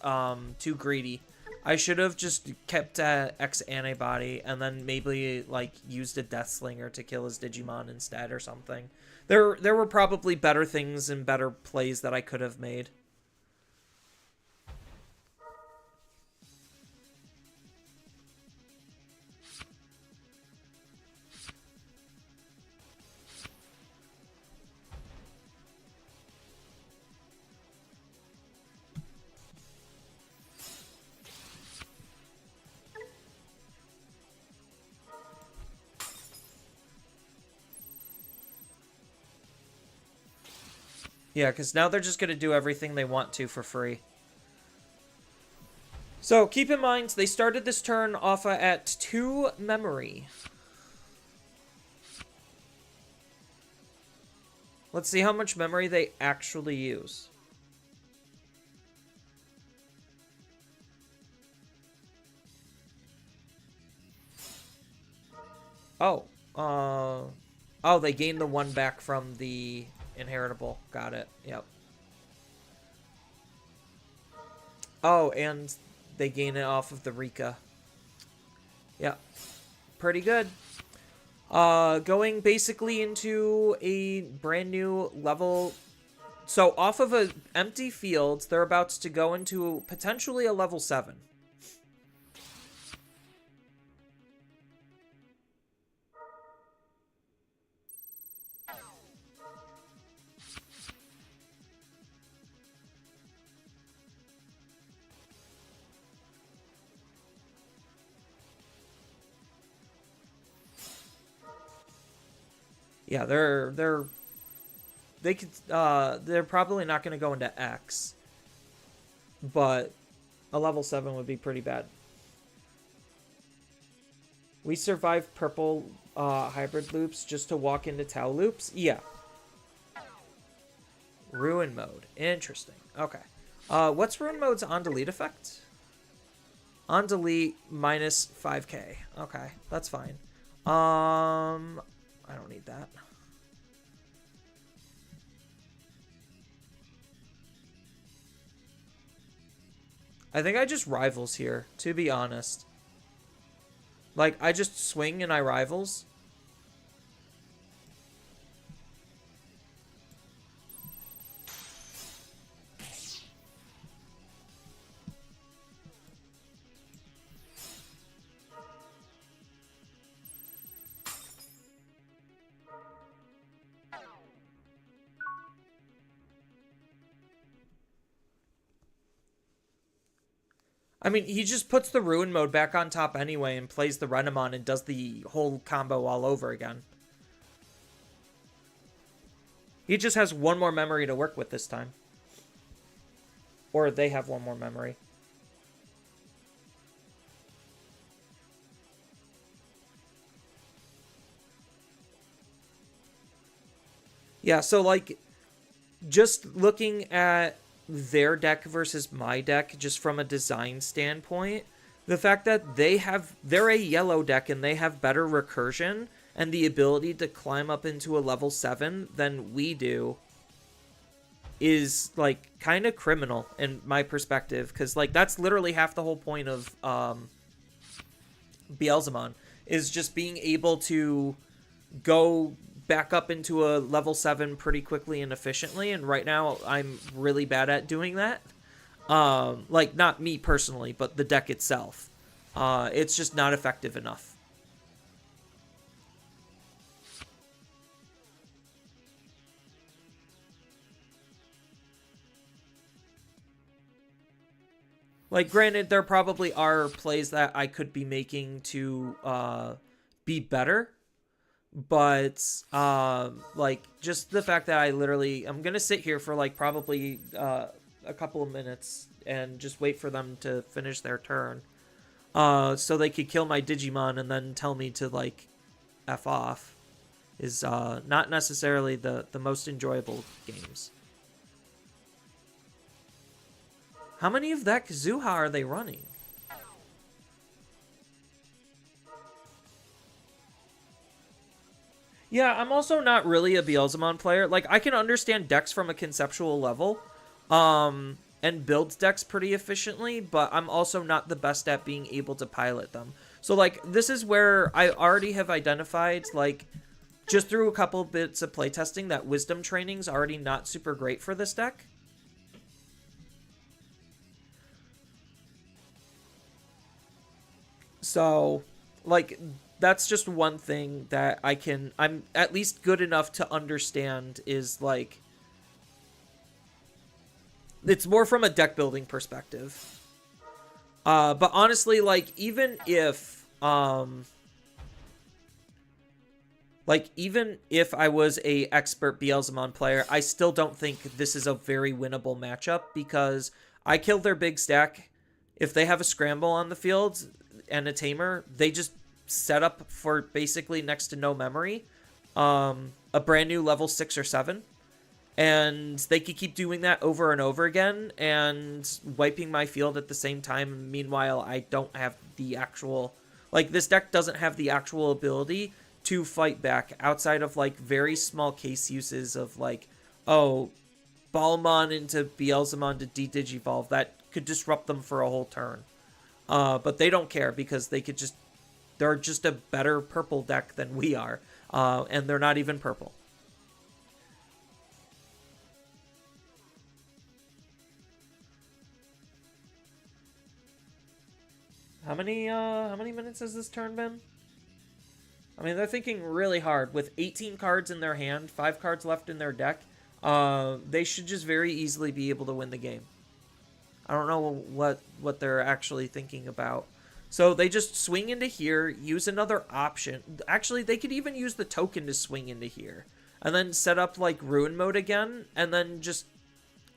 too greedy. I should have just kept X antibody and then maybe like used a Death Slinger to kill his Digimon instead or something. There were probably better things and better plays that I could have made. Yeah, because now they're just going to do everything they want to for free. So, keep in mind, they started this turn off at 2 memory. Let's see how much memory they actually use. Oh, oh, they gained the 1 back from the inheritable. Got it. Yep. Oh, and they gain it off of the Rika. Yep. Pretty good. Going basically into a brand new level. So off of an empty field, they're about to go into potentially a level 7. Yeah, they're probably not going to go into X, but a level 7 would be pretty bad. We survived purple hybrid loops just to walk into Tau loops? Yeah. Ruin mode. Interesting. Okay. What's ruin mode's on delete effect? On delete minus 5k. Okay, that's fine. I don't need that. I think I just rivals here, to be honest. Like, I just swing and I rivals. I mean, he just puts the Ruin mode back on top anyway and plays the Renamon and does the whole combo all over again. He just has 1 more memory to work with this time. Or they have 1 more memory. Yeah, so like, just looking at their deck versus my deck, just from a design standpoint, the fact that they're a yellow deck and they have better recursion and the ability to climb up into a level 7 than we do is like kind of criminal in my perspective, because like that's literally half the whole point of Beelzemon, is just being able to go back up into a level 7 pretty quickly and efficiently, and right now I'm really bad at doing that. Like, not me personally, but the deck itself. It's just not effective enough. Like, granted, there probably are plays that I could be making to be better. But, like, just the fact that I'm going to sit here for, like, probably a couple of minutes and just wait for them to finish their turn. So they could kill my Digimon and then tell me to, like, F off. Is not necessarily the most enjoyable games. How many of that Kazuha are they running? Yeah, I'm also not really a Beelzemon player. Like, I can understand decks from a conceptual level, and build decks pretty efficiently, but I'm also not the best at being able to pilot them. So, like, this is where I already have identified, like, just through a couple bits of playtesting, that Wisdom Training's already not super great for this deck. So, like, that's just one thing that I'm at least good enough to understand is, like, it's more from a deck building perspective. But honestly, like, even if I was a expert Beelzemon player, I still don't think this is a very winnable matchup, because I killed their big stack. If they have a scramble on the field and a tamer, they just set up for basically next to no memory, a brand new level 6 or 7, and they could keep doing that over and over again and wiping my field at the same time. Meanwhile, I don't have the actual, like, this deck doesn't have the actual ability to fight back outside of, like, very small case uses of, like, oh, Balmon into Beelzemon to de-digivolve. That could disrupt them for a whole turn. But they don't care, because they're just a better purple deck than we are. And they're not even purple. How many minutes has this turn been? I mean, they're thinking really hard. With 18 cards in their hand, 5 cards left in their deck, they should just very easily be able to win the game. I don't know what they're actually thinking about. So they just swing into here, use another option. Actually, they could even use the token to swing into here, and then set up, like, Ruin Mode again, and then just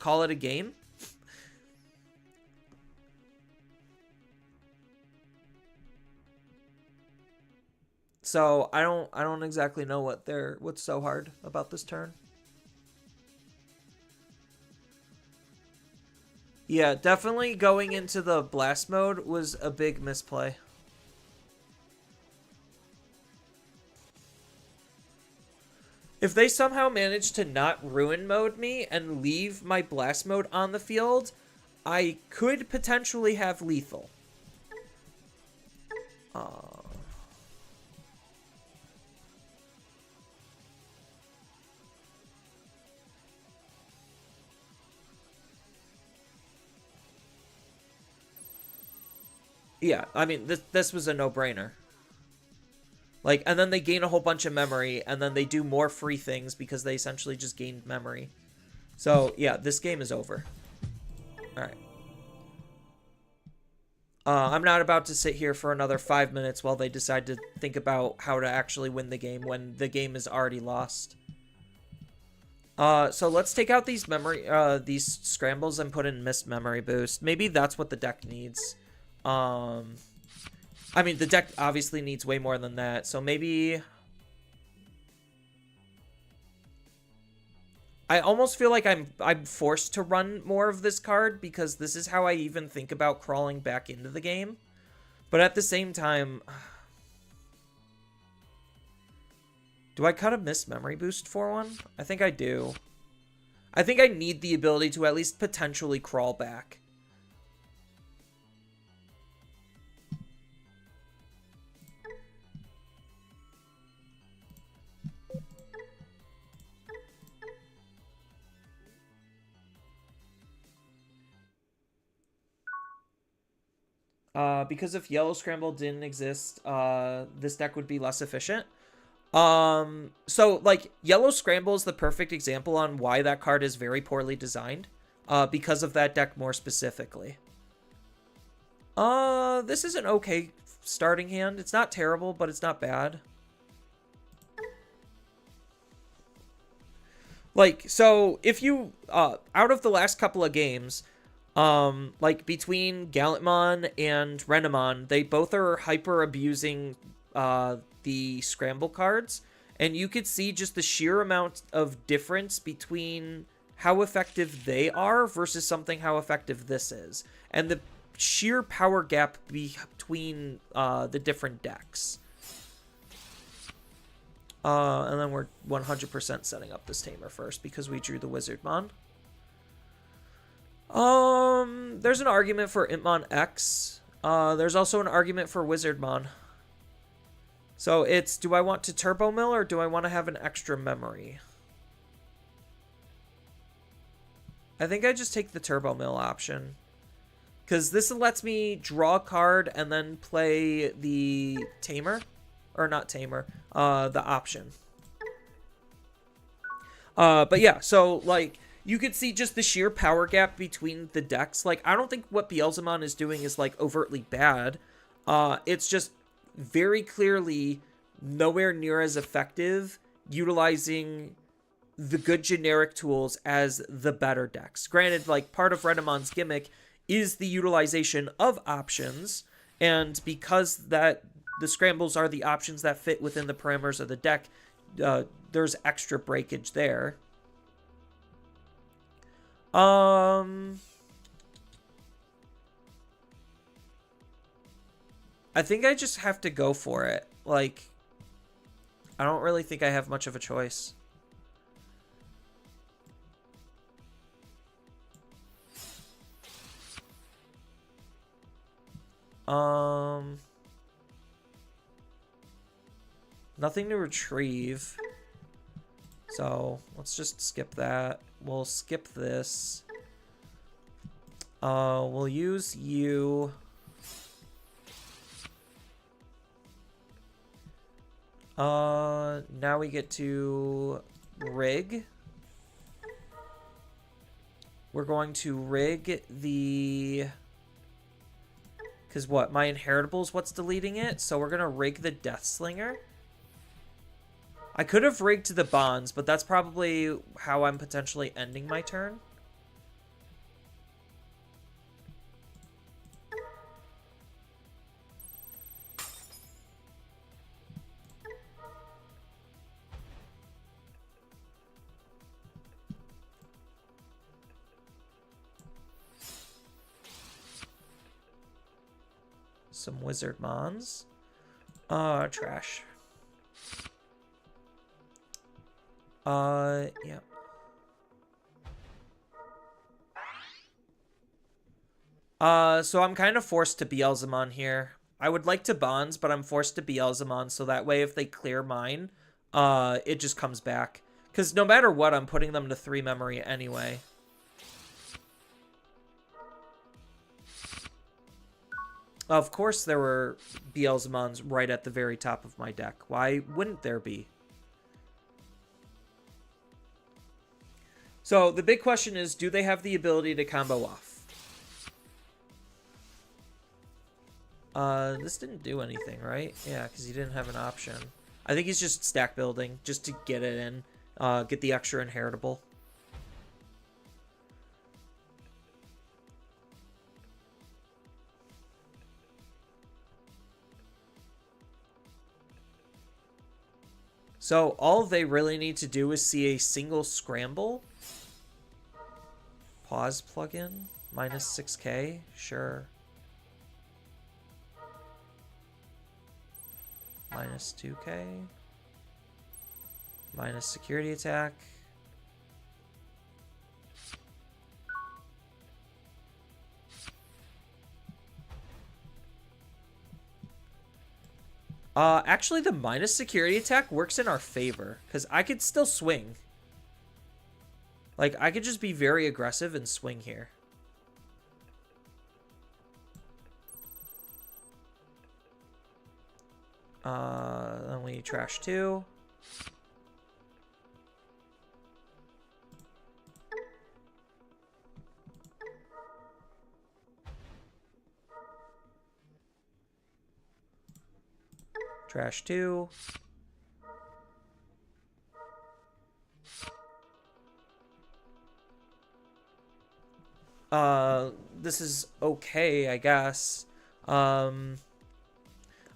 call it a game. So I don't exactly know what's so hard about this turn. Yeah, definitely going into the blast mode was a big misplay. If they somehow manage to not ruin mode me and leave my blast mode on the field, I could potentially have lethal. Yeah, I mean, this was a no-brainer. Like, and then they gain a whole bunch of memory, and then they do more free things because they essentially just gained memory. So, yeah, this game is over. Alright. I'm not about to sit here for another 5 minutes while they decide to think about how to actually win the game when the game is already lost. So let's take out these these scrambles and put in Mist Memory Boost. Maybe that's what the deck needs. I mean, the deck obviously needs way more than that, so maybe... I almost feel like I'm forced to run more of this card, because this is how I even think about crawling back into the game. But at the same time... Do I cut a Mist Memory Boost for one? I think I do. I think I need the ability to at least potentially crawl back. because if Yellow Scramble didn't exist, this deck would be less efficient. So, like, Yellow Scramble is the perfect example on why that card is very poorly designed, because of that deck more specifically. This is an okay starting hand. It's not terrible, but it's not bad. Like, so, if you, out of the last couple of games, like, between Gallantmon and Renamon, they both are hyper-abusing, the Scramble cards, and you could see just the sheer amount of difference between how effective they are versus something how effective this is, and the sheer power gap between the different decks. And then we're 100% setting up this Tamer first because we drew the Wizardmon. There's an argument for Impmon X. There's also an argument for Wizardmon. So it's, do I want to Turbo Mill or do I want to have an extra memory? I think I just take the Turbo Mill option. Because this lets me draw a card and then play the Tamer. Or not Tamer, the option. But yeah, so, like, you could see just the sheer power gap between the decks. Like, I don't think what Beelzemon is doing is, like, overtly bad. It's just very clearly nowhere near as effective utilizing the good generic tools as the better decks. Granted, like, part of Renamon's gimmick is the utilization of options, and because that the scrambles are the options that fit within the parameters of the deck, there's extra breakage there. I think I just have to go for it. Like, I don't really think I have much of a choice. Nothing to retrieve. So, let's just skip that. We'll skip this. We'll use you. Now we get to rig. We're going to rig the... Because what? My Inheritable's what's deleting it? So we're going to rig the Deathslinger. I could have rigged the Bonds, but that's probably how I'm potentially ending my turn. Some Wizardmons. Trash. Yeah. So I'm kind of forced to Beelzemon here. I would like to Bonds, but I'm forced to Beelzemon, so that way if they clear mine, it just comes back. Because no matter what, I'm putting them to 3 memory anyway. Of course there were Beelzemons right at the very top of my deck. Why wouldn't there be? So the big question is, do they have the ability to combo off? This didn't do anything, right? Yeah, because he didn't have an option. I think he's just stack building, just to get it in. Get the extra inheritable. So all they really need to do is see a single scramble. Pause plugin. Minus 6k. Sure. Minus 2k. Minus security attack. Actually, the minus security attack works in our favor, because I could still swing. Like, I could just be very aggressive and swing here. Then we trash 2. Trash 2. This is okay, I guess. I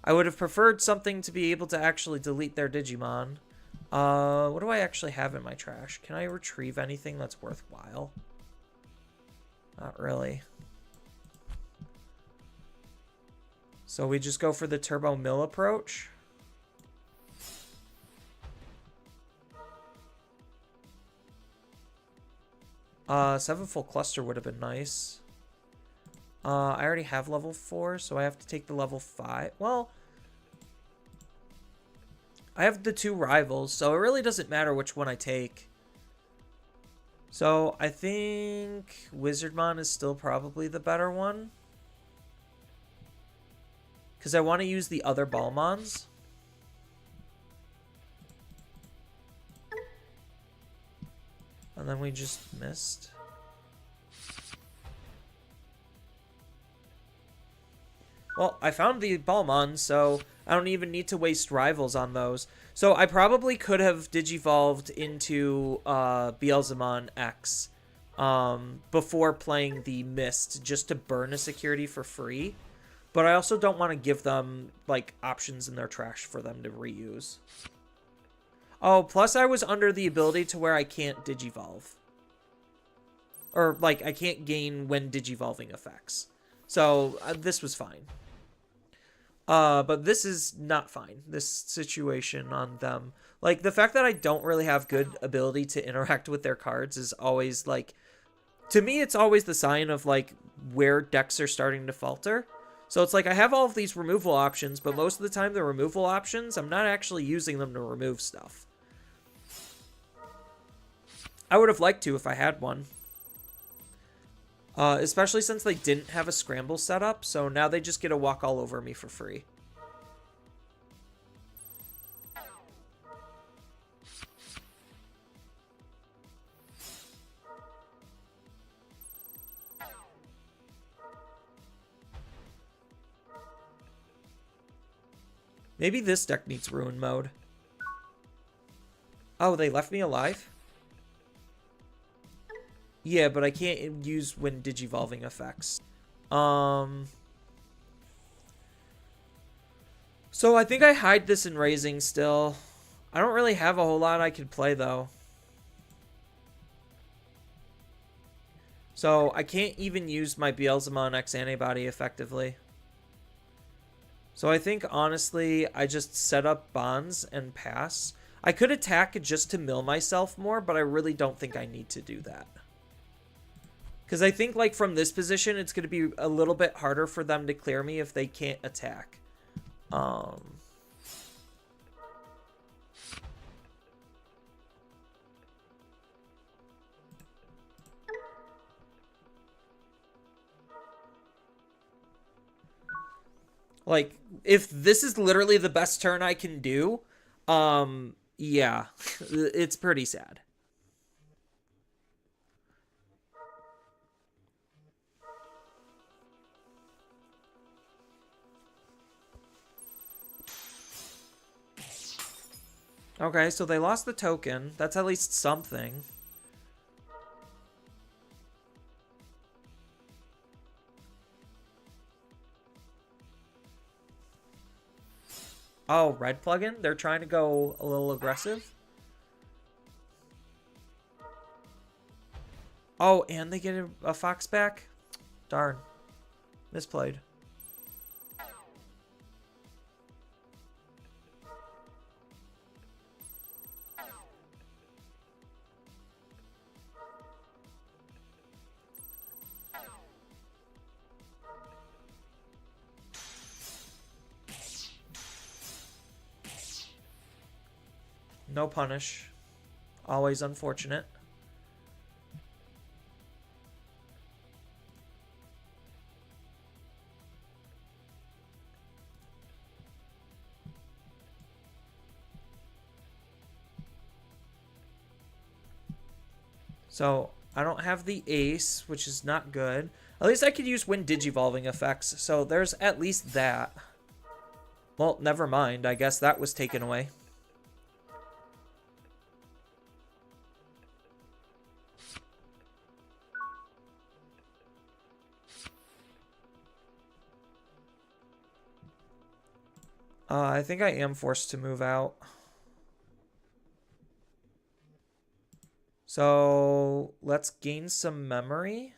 would have preferred something to be able to actually delete their Digimon. What do I actually have in my trash? Can I retrieve anything that's worthwhile? Not really. So we just go for the Turbo Mill approach. Sevenfold Cluster would have been nice. I already have level 4, so I have to take the level 5. Well, I have the 2 rivals, so it really doesn't matter which one I take. So I think Wizardmon is still probably the better one, because I want to use the other Ballmons. And then we just missed. Well, I found the Ballmon, so I don't even need to waste rivals on those. So I probably could have Digivolved into Beelzemon X before playing the Mist, just to burn a security for free. But I also don't want to give them like options in their trash for them to reuse. Oh, plus I was under the ability to where I can't Digivolve. Or, like, I can't gain when Digivolving effects. So, this was fine. But this is not fine, this situation on them. Like, the fact that I don't really have good ability to interact with their cards is always, like... To me, it's always the sign of, like, where decks are starting to falter. So it's like, I have all of these removal options, but most of the time the removal options, I'm not actually using them to remove stuff. I would have liked to if I had one. Especially since they didn't have a scramble set up, so now they just get to walk all over me for free. Maybe this deck needs Ruin Mode. Oh, they left me alive? Yeah, but I can't use when Digivolving effects. So I think I hide this in Raising still. I don't really have a whole lot I could play, though. So I can't even use my Beelzemon X Antibody effectively. So I think, honestly, I just set up bonds and pass. I could attack just to mill myself more, but I really don't think I need to do that. Because I think, like, from this position, it's going to be a little bit harder for them to clear me if they can't attack. Like, if this is literally the best turn I can do, yeah, it's pretty sad. Okay, so they lost the token. That's at least something. Oh, red plugin? They're trying to go a little aggressive. Oh, and they get a fox back? Darn. Misplayed. No punish. Always unfortunate. So I don't have the ace, which is not good. At least I could use wind digivolving effects. So there's at least that. Well, never mind. I guess that was taken away. I think I am forced to move out. So let's gain some memory.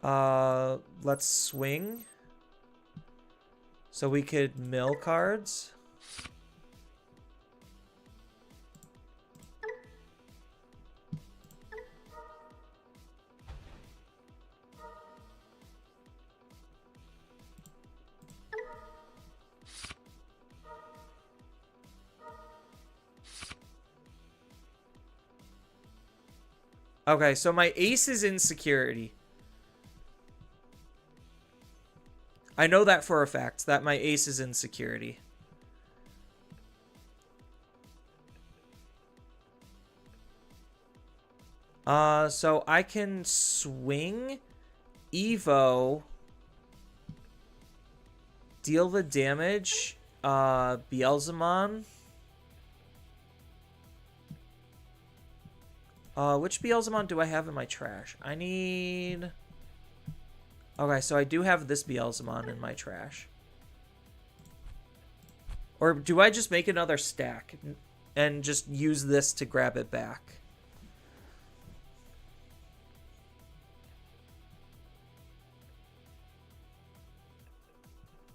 Let's swing. So we could mill cards. Okay, so my ace is in security. I know that for a fact, that my ace is in security. So I can swing, Evo, deal the damage, Beelzemon. Which Beelzemon do I have in my trash? I need... Okay, so I do have this Beelzemon in my trash. Or do I just make another stack and just use this to grab it back?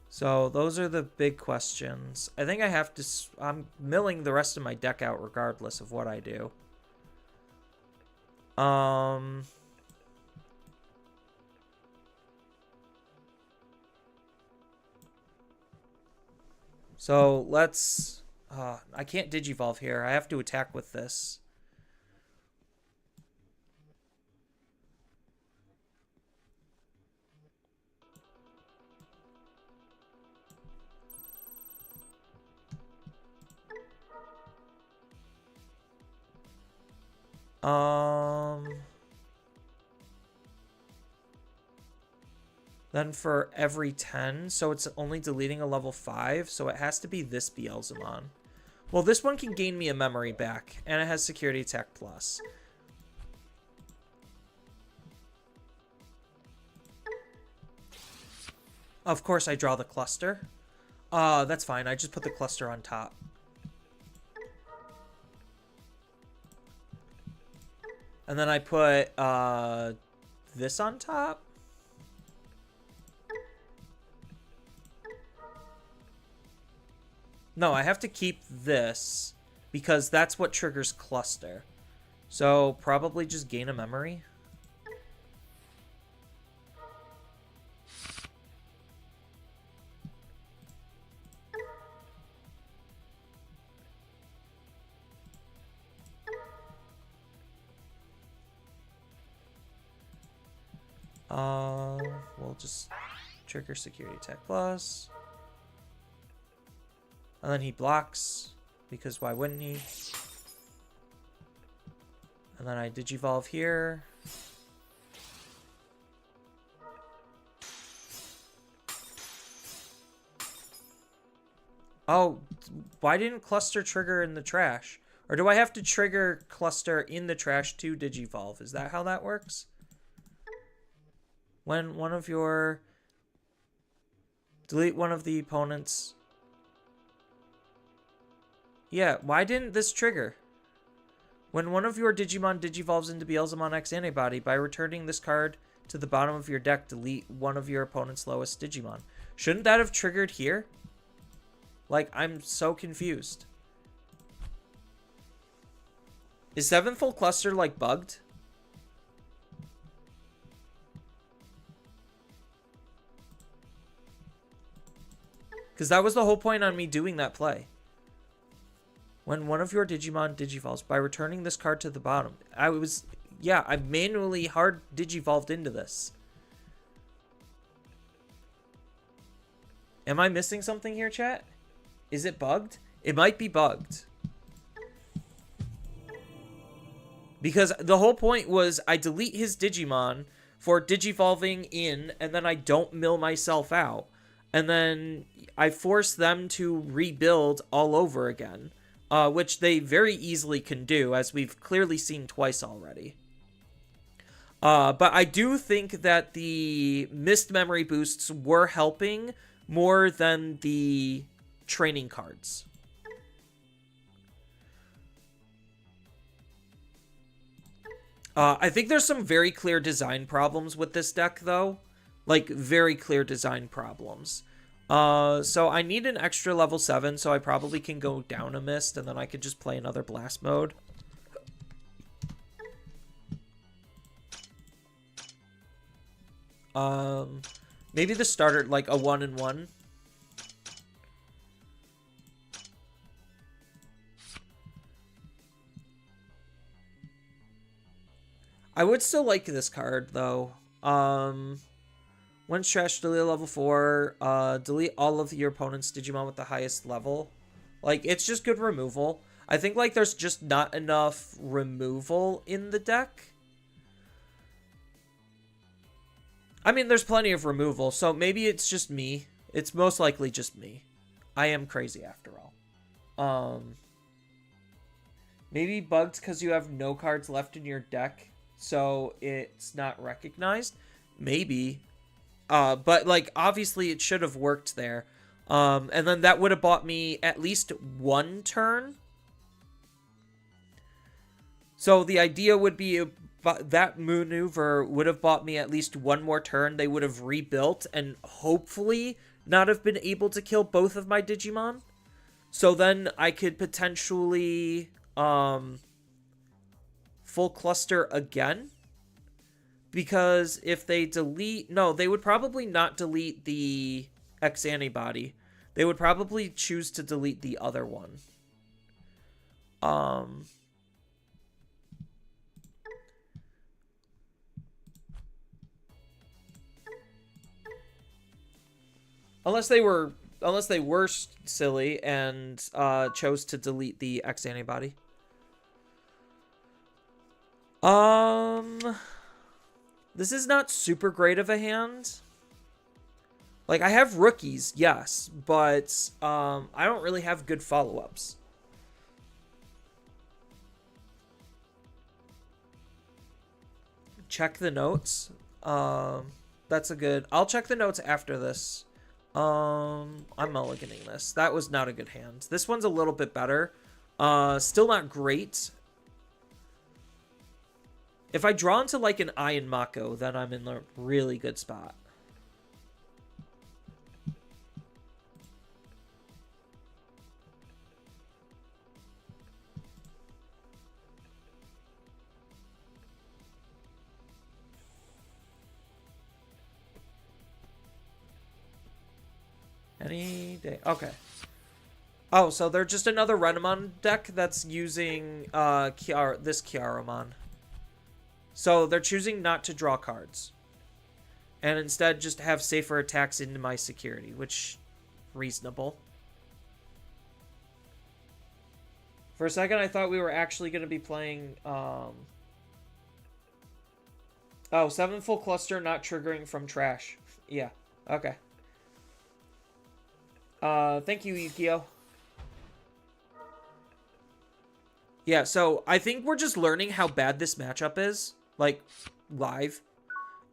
So those are the big questions. I think I have to... I'm milling the rest of my deck out regardless of what I do. So let's... I can't Digivolve here. I have to attack with this. Then for every 10, so it's only deleting a level 5, so it has to be this Beelzemon. Well, this one can gain me a memory back, and it has security attack plus. Of course, I draw the cluster. That's fine. I just put the cluster on top. And then I put this on top. No, I have to keep this because that's what triggers cluster. So probably just gain a memory. We'll just trigger security attack plus. And then he blocks, because why wouldn't he? And then I Digivolve here. Oh, why didn't cluster trigger in the trash? Or do I have to trigger cluster in the trash to Digivolve? Is that how that works? When one of your... Delete one of the opponent's... Yeah, why didn't this trigger? When one of your Digimon digivolves into Beelzemon X Antibody, by returning this card to the bottom of your deck, delete one of your opponent's lowest Digimon. Shouldn't that have triggered here? Like, I'm so confused. Is Sevenfold Cluster, like, bugged? Because that was the whole point on me doing that play. When one of your Digimon digivolves, by returning this card to the bottom. I manually hard digivolved into this. Am I missing something here, chat? Is it bugged? It might be bugged. Because the whole point was I delete his Digimon for Digivolving in, and then I don't mill myself out. And then I force them to rebuild all over again, which they very easily can do, as we've clearly seen twice already. But I do think that the missed memory boosts were helping more than the training cards. I think there's some very clear design problems with this deck, though. Like, very clear design problems. So I need an extra level 7, so I probably can go down a Mist, and then I could just play another Blast Mode. Maybe the starter, like, a 1-in-1. I would still like this card, though. Once trash, delete level 4. Delete all of your opponent's Digimon with the highest level. Like, it's just good removal. I think, like, there's just not enough removal in the deck. I mean, there's plenty of removal, so maybe it's just me. It's most likely just me. I am crazy, after all. Maybe bugged because you have no cards left in your deck, so it's not recognized. Maybe. But, like, obviously it should have worked there. And then that would have bought me at least one turn. So the idea would be that maneuver would have bought me at least one more turn. They would have rebuilt and hopefully not have been able to kill both of my Digimon. So then I could potentially full cluster again. Because if they delete... No, they would probably not delete the X antibody. They would probably choose to delete the other one. Unless they were silly and chose to delete the X antibody. This is not super great of a hand. Like, I have rookies, yes, but I don't really have good follow-ups. Check the notes. That's a good... I'll check the notes after this. I'm mulliganing this. That was not a good hand. This one's a little bit better. Still not great. If I draw into, like, an Iron Mako, then I'm in a really good spot. Any day. Okay. Oh, so they're just another Renamon deck that's using this Kiaramon. So they're choosing not to draw cards. And instead just have safer attacks into my security, which reasonable. For a second I thought we were actually going to be playing oh, 7 full cluster not triggering from trash. Yeah. Okay. Thank you, Yukio. Yeah, so I think we're just learning how bad this matchup is. Like, live.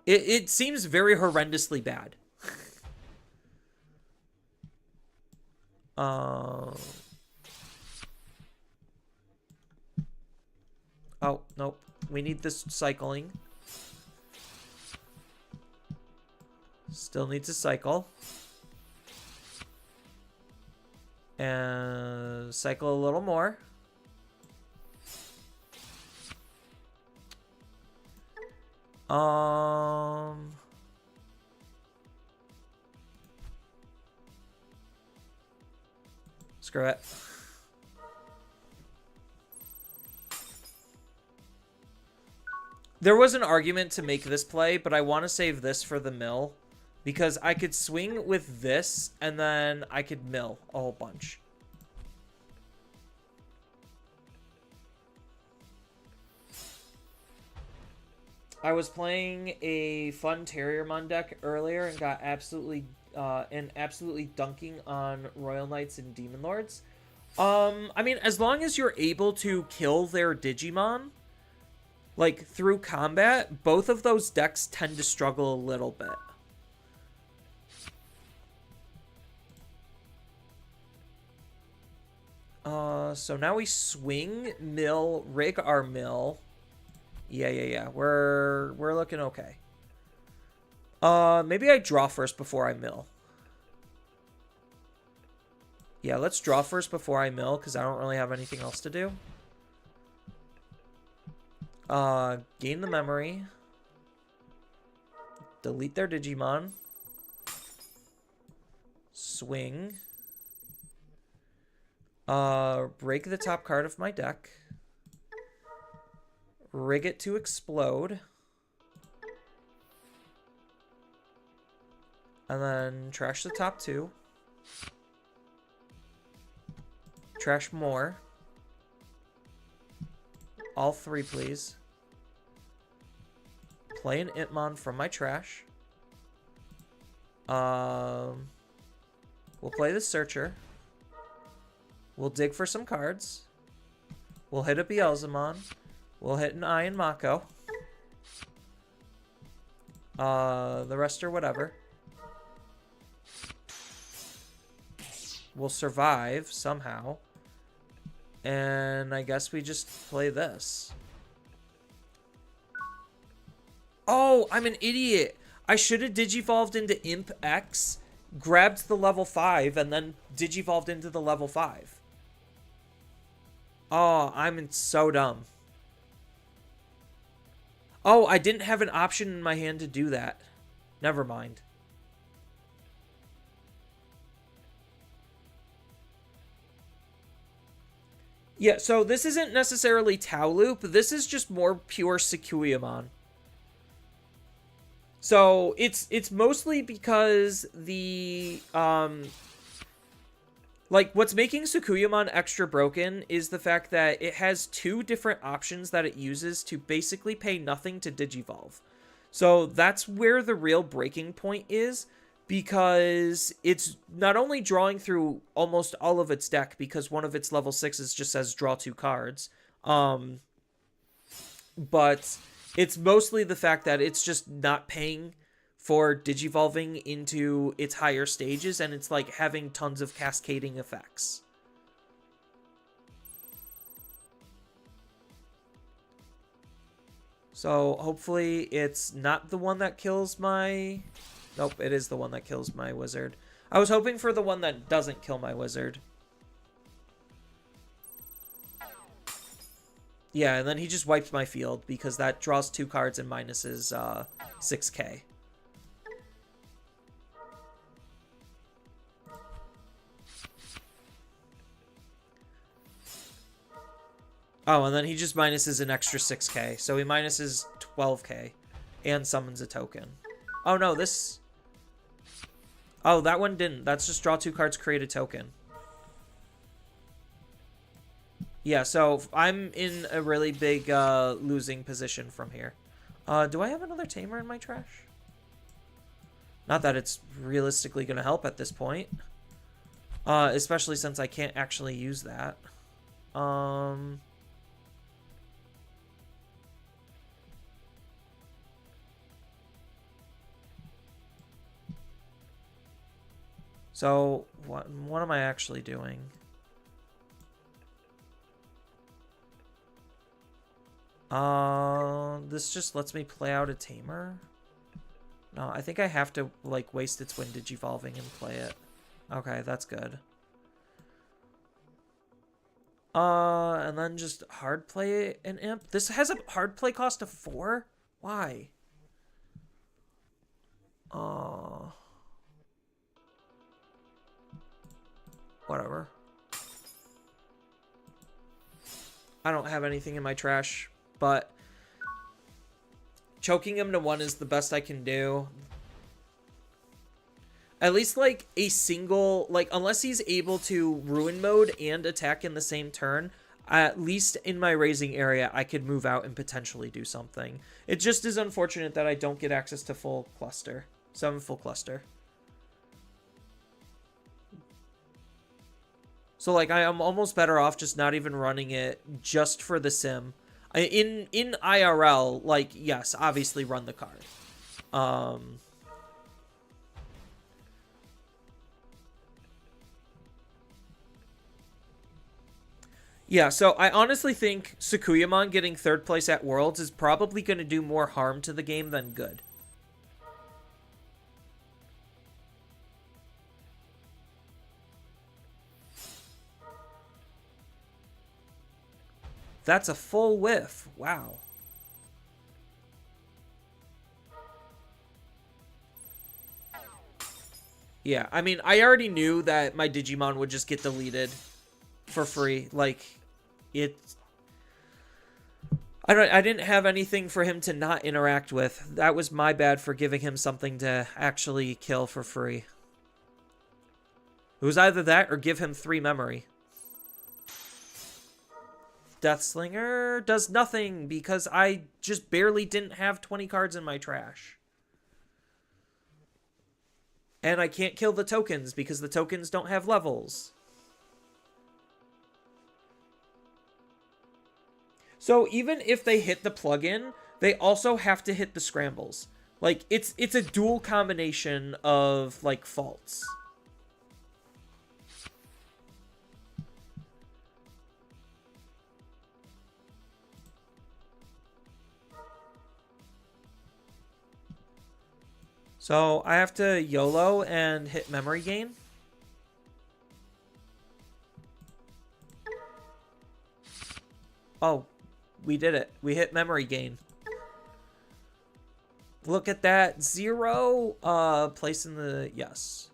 It seems very horrendously bad. Oh, nope. We need this cycling. Still needs to cycle. And cycle a little more. Screw it. There was an argument to make this play, but I want to save this for the mill. Because I could swing with this, and then I could mill a whole bunch. I was playing a fun Terriermon deck earlier and got absolutely dunking on Royal Knights and Demon Lords. I mean, as long as you're able to kill their Digimon, like, through combat, both of those decks tend to struggle a little bit. So now we swing, mill, rig our mill. Yeah. We're looking okay. Maybe I draw first before I mill. Yeah, let's draw first before I mill, because I don't really have anything else to do. Gain the memory. Delete their Digimon. Swing. Break the top card of my deck. Rig it to explode. And then trash the top two. Trash more. All three, please. Play an Itmon from my trash. We'll play the Searcher. We'll dig for some cards. We'll hit a Beelzemon. We'll hit an Iron Mako. The rest are whatever. We'll survive somehow. And I guess we just play this. Oh, I'm an idiot. I should have digivolved into Imp X, grabbed the level 5, and then digivolved into the level 5. Oh, I'm so dumb. Oh, I didn't have an option in my hand to do that. Never mind. Yeah, so this isn't necessarily Tau Loop. This is just more pure Sekuyamon. So it's mostly because the like what's making Sekuyamon extra broken is the fact that it has two different options that it uses to basically pay nothing to digivolve. So that's where the real breaking point is, because it's not only drawing through almost all of its deck, because one of its level 6s just says draw 2 cards. But it's mostly the fact that it's just not paying for digivolving into its higher stages, and it's like having tons of cascading effects. So hopefully it's not the one that kills my... Nope, it is the one that kills my wizard. I was hoping for the one that doesn't kill my wizard. Yeah, and then he just wiped my field because that draws 2 cards and minuses 6k. Oh, and then he just minuses an extra 6k. So he minuses 12k and summons a token. Oh, no, this... Oh, that one didn't. That's just draw 2 cards, create a token. Yeah, so I'm in a really big losing position from here. Do I have another Tamer in my trash? Not that it's realistically going to help at this point. Especially since I can't actually use that. So, what am I actually doing? This just lets me play out a Tamer? No, I think I have to, like, waste its wind digivolving and play it. Okay, that's good. And then just hard play an Imp. This has a hard play cost of 4? Why? Whatever. I don't have anything in my trash, but choking him to 1 is the best I can do. At least, like, a single... Like, unless he's able to ruin mode and attack in the same turn, at least in my raising area, I could move out and potentially do something. It just is unfortunate that I don't get access to full cluster. 7 full cluster. So, like, I am almost better off just not even running it just for the sim. In IRL, like, yes, obviously run the card. Yeah, so I honestly think Sakuyamon getting 3rd place at Worlds is probably going to do more harm to the game than good. That's a full whiff. Wow. Yeah, I mean, I already knew that my Digimon would just get deleted for free. Like, I didn't have anything for him to not interact with. That was my bad for giving him something to actually kill for free. It was either that or give him 3 memory. Deathslinger does nothing because I just barely didn't have 20 cards in my trash. And I can't kill the tokens because the tokens don't have levels. So even if they hit the plugin, they also have to hit the scrambles. Like, it's a dual combination of, like, faults. So I have to YOLO and hit memory gain. Oh, we did it. We hit memory gain. Look at that. 0. Place in the... Yes.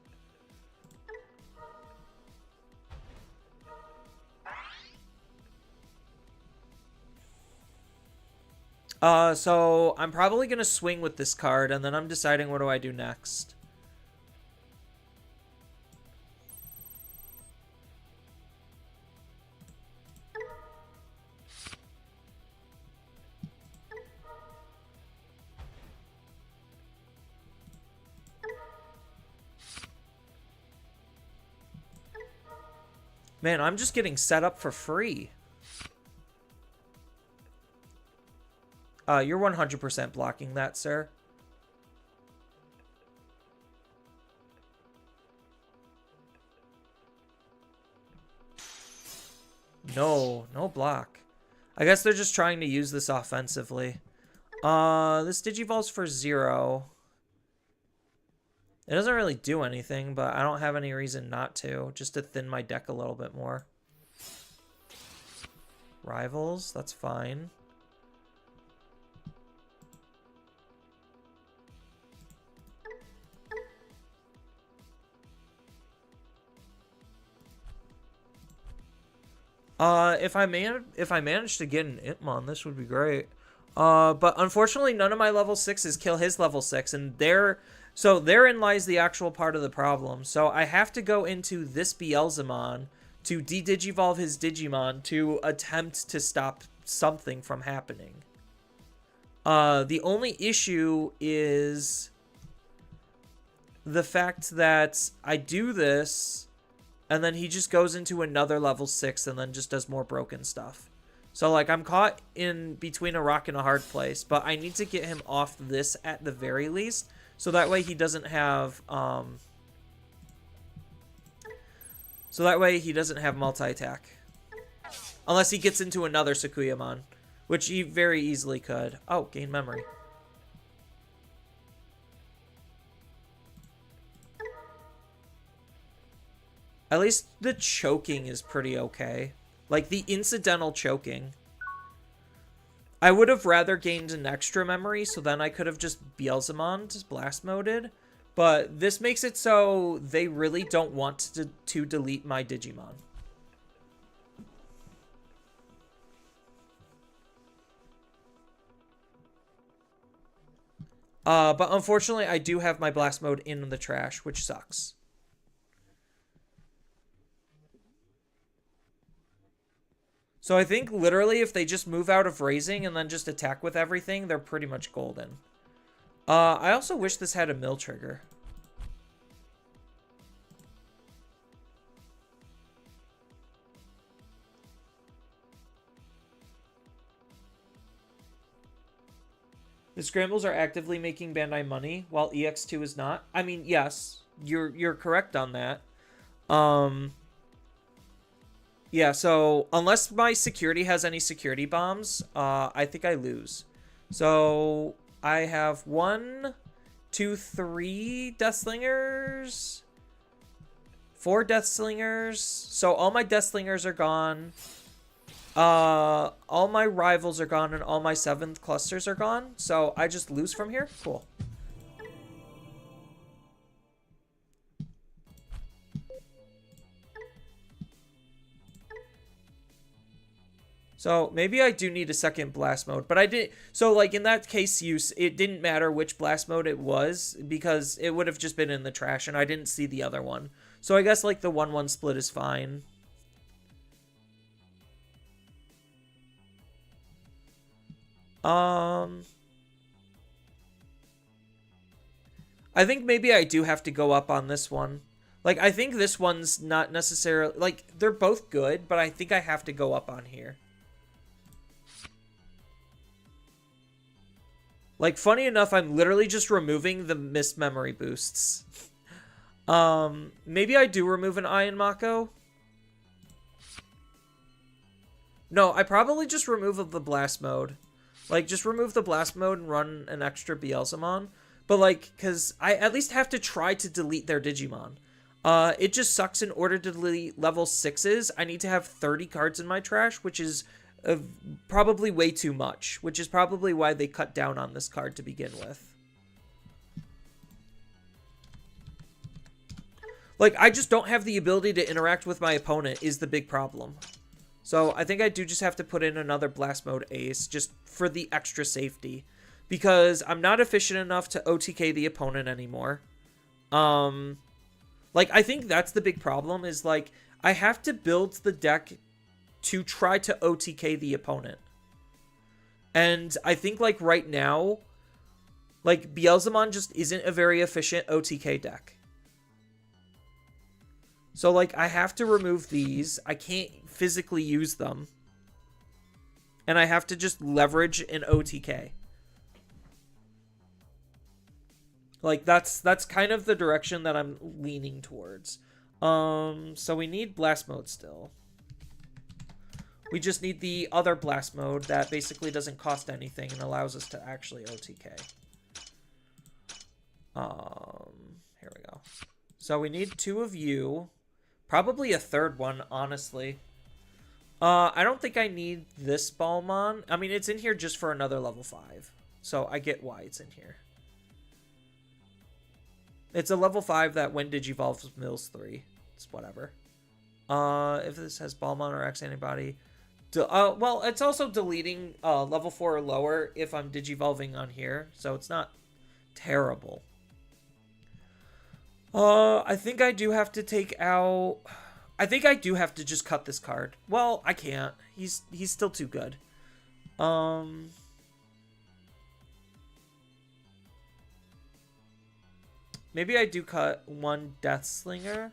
So I'm probably going to swing with this card, and then I'm deciding what do I do next. Man, I'm just getting set up for free. You're 100% blocking that, sir. No block. I guess they're just trying to use this offensively. This Digivolves for 0. It doesn't really do anything, but I don't have any reason not to, just to thin my deck a little bit more. Rivals, that's fine. If I manage to get an Itmon, this would be great. But unfortunately, none of my level 6s kill his level 6, and therein lies the actual part of the problem. So I have to go into this Beelzemon to de-digivolve his Digimon to attempt to stop something from happening. The only issue is the fact that I do this, and then he just goes into another level 6 and then just does more broken stuff. So, like, I'm caught in between a rock and a hard place, but I need to get him off this at the very least, so that way he doesn't have, multi-attack. Unless he gets into another Sakuyamon, which he very easily could. Oh, gain memory. At least the choking is pretty okay. Like, the incidental choking. I would have rather gained an extra memory, so then I could have just Beelzemon blast moded. But this makes it so they really don't want to delete my Digimon. But unfortunately, I do have my blast mode in the trash, which sucks. So I think literally if they just move out of raising and then just attack with everything, they're pretty much golden. I also wish this had a mill trigger. The scrambles are actively making Bandai money, while EX2 is not. I mean, yes, you're correct on that. Yeah, so unless my security has any security bombs, I think I lose. So I have 1, 2, 3 Deathslingers, 4 Deathslingers. So all my Deathslingers are gone. All my rivals are gone and all my 7th clusters are gone. So I just lose from here? Cool. So maybe I do need a second blast mode, but I did. So like in that case, it didn't matter which blast mode it was because it would have just been in the trash and I didn't see the other one. So I guess like the 1-1 split is fine. I think maybe I do have to go up on this one. Like, I think this one's not necessarily... Like, they're both good, but I think I have to go up on here. Like, funny enough, I'm literally just removing the missed memory boosts. Maybe I do remove an Iron Mako. No, I probably just remove the blast mode. Like, just remove the blast mode and run an extra Beelzemon. But, like, because I at least have to try to delete their Digimon. It just sucks in order to delete level 6s. I need to have 30 cards in my trash, which is probably way too much. Which is probably why they cut down on this card to begin with. Like, I just don't have the ability to interact with my opponent is the big problem. So I think I do just have to put in another blast mode ace just for the extra safety. Because I'm not efficient enough to OTK the opponent anymore. Like, I think that's the big problem is, like, I have to build the deck to try to OTK the opponent. And I think, like, right now, like, Beelzemon just isn't a very efficient OTK deck. So, like, I have to remove these. I can't physically use them. And I have to just leverage an OTK. Like, that's kind of the direction that I'm leaning towards. So we need blast mode still. We just need the other blast mode that basically doesn't cost anything and allows us to actually OTK. Here we go. So we need 2 of you. Probably a 3rd one, honestly. I don't think I need this Balmon. I mean, it's in here just for another level 5. So I get why it's in here. It's a level 5 that when Digivolves mills 3. It's whatever. If this has Balmon or X antibody. Well, it's also deleting level 4 or lower if I'm Digivolving on here. So it's not terrible. I think I do have to take out... I think I do have to just cut this card. Well, I can't. He's still too good. Maybe I do cut 1 Deathslinger.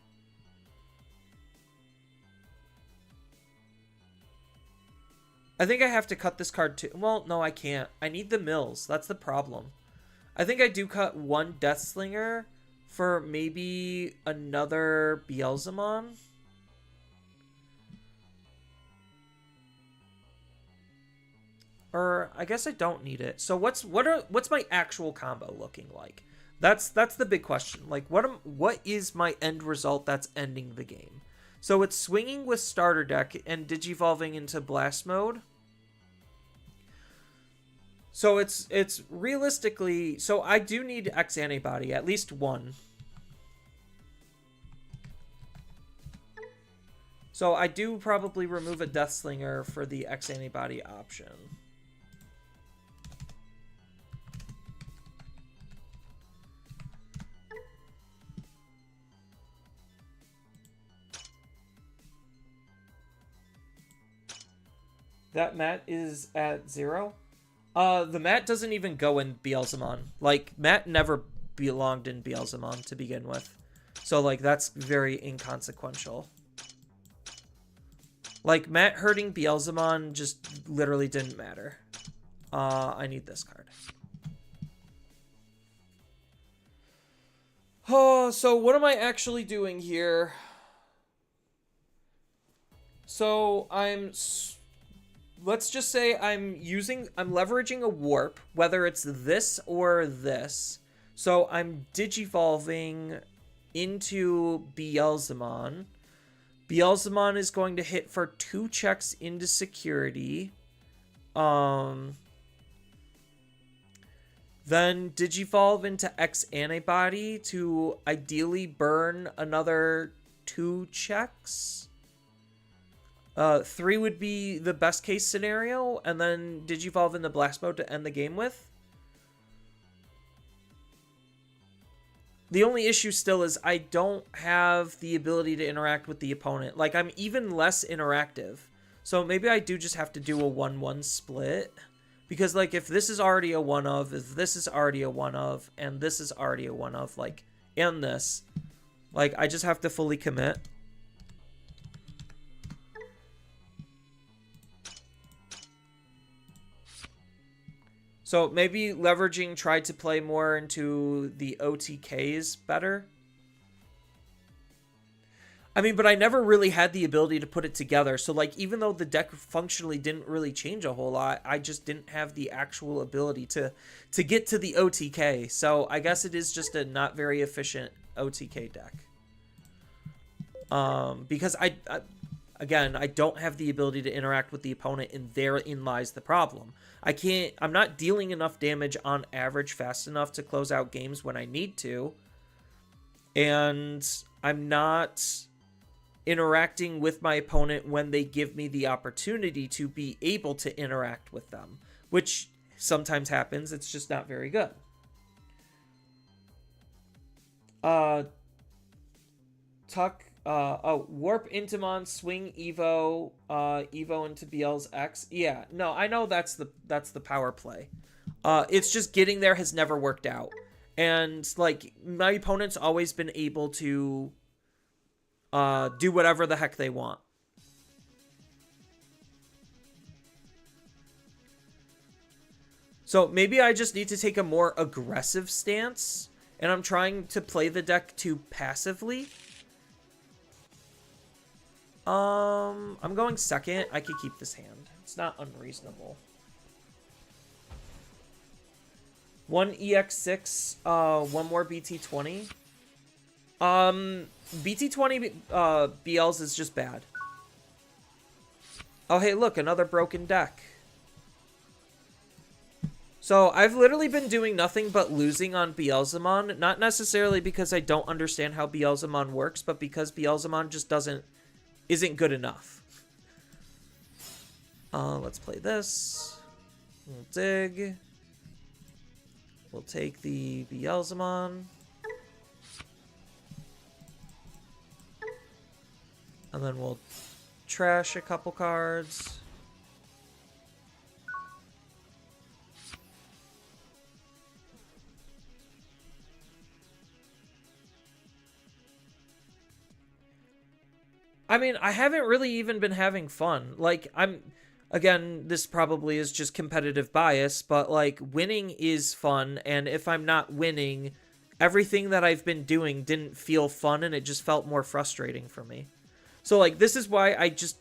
I think I have to cut this card too. Well, no, I can't. I need the mills. That's the problem. I think I do cut 1 Deathslinger for maybe another Beelzemon. Or I guess I don't need it. So what's my actual combo looking like? That's the big question. Like what is my end result that's ending the game? So it's swinging with starter deck and digivolving into blast mode. So it's realistically, so I do need X antibody, at least 1. So I do probably remove a Deathslinger for the X antibody option. That mat is at 0. The mat doesn't even go in Beelzemon. Like, mat never belonged in Beelzemon to begin with. So, like, that's very inconsequential. Like, mat hurting Beelzemon just literally didn't matter. I need this card. Oh, so what am I actually doing here? So, let's just say I'm leveraging a warp, whether it's this or this. So I'm digivolving into Beelzemon. Beelzemon is going to hit for 2 checks into security. Then digivolve into X antibody to ideally burn another 2 checks. 3 would be the best case scenario, and then digivolve into blast mode to end the game with. The only issue still is I don't have the ability to interact with the opponent. Like, I'm even less interactive. So maybe I do just have to do a 1-1 split. Because, like, if this is already a 1-of, if this is already a 1-of, and this is already a 1-of, like, and this, like, I just have to fully commit. So maybe leveraging tried to play more into the OTKs better. I mean, but I never really had the ability to put it together. So, like, even though the deck functionally didn't really change a whole lot, I just didn't have the actual ability to get to the OTK. So I guess it is just a not very efficient OTK deck. Because again, I don't have the ability to interact with the opponent, and therein lies the problem. I'm not dealing enough damage on average fast enough to close out games when I need to. And I'm not interacting with my opponent when they give me the opportunity to be able to interact with them, which sometimes happens. It's just not very good. Warp Intimon, swing Evo, Evo into BL's X. Yeah, no, I know that's the power play. It's just getting there has never worked out. And, like, my opponent's always been able to do whatever the heck they want. So maybe I just need to take a more aggressive stance, and I'm trying to play the deck too passively. I'm going second. I could keep this hand. It's not unreasonable. 1 EX6, 1 more BT20. BT20 BLs is just bad. Oh, hey, look, another broken deck. So I've literally been doing nothing but losing on Beelzemon, not necessarily because I don't understand how Beelzemon works, but because Beelzemon just isn't good enough. Let's play this. We'll dig. We'll take the Beelzemon. And then we'll trash a couple cards. I mean, I haven't really even been having fun. Like, again, this probably is just competitive bias, but, like, winning is fun, and if I'm not winning, everything that I've been doing didn't feel fun, and it just felt more frustrating for me. So, like, this is why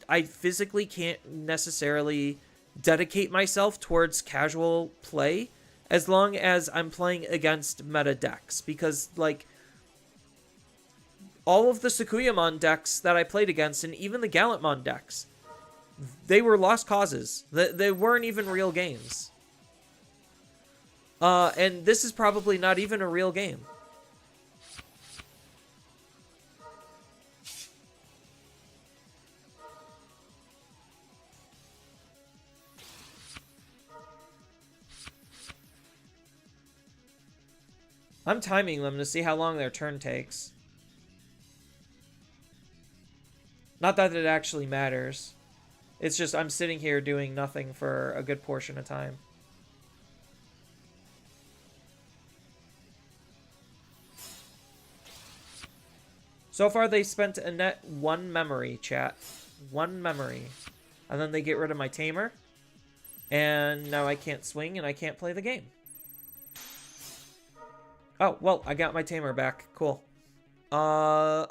I physically can't necessarily dedicate myself towards casual play as long as I'm playing against meta decks, because, like, all of the Sakuyamon decks that I played against, and even the Gallantmon decks, they were lost causes. They weren't even real games. And this is probably not even a real game. I'm timing them to see how long their turn takes. Not that it actually matters. It's just I'm sitting here doing nothing for a good portion of time. So far, they spent a net 1 memory, chat. 1 memory. And then they get rid of my tamer. And now I can't swing and I can't play the game. Oh, well, I got my tamer back. Cool. Oh,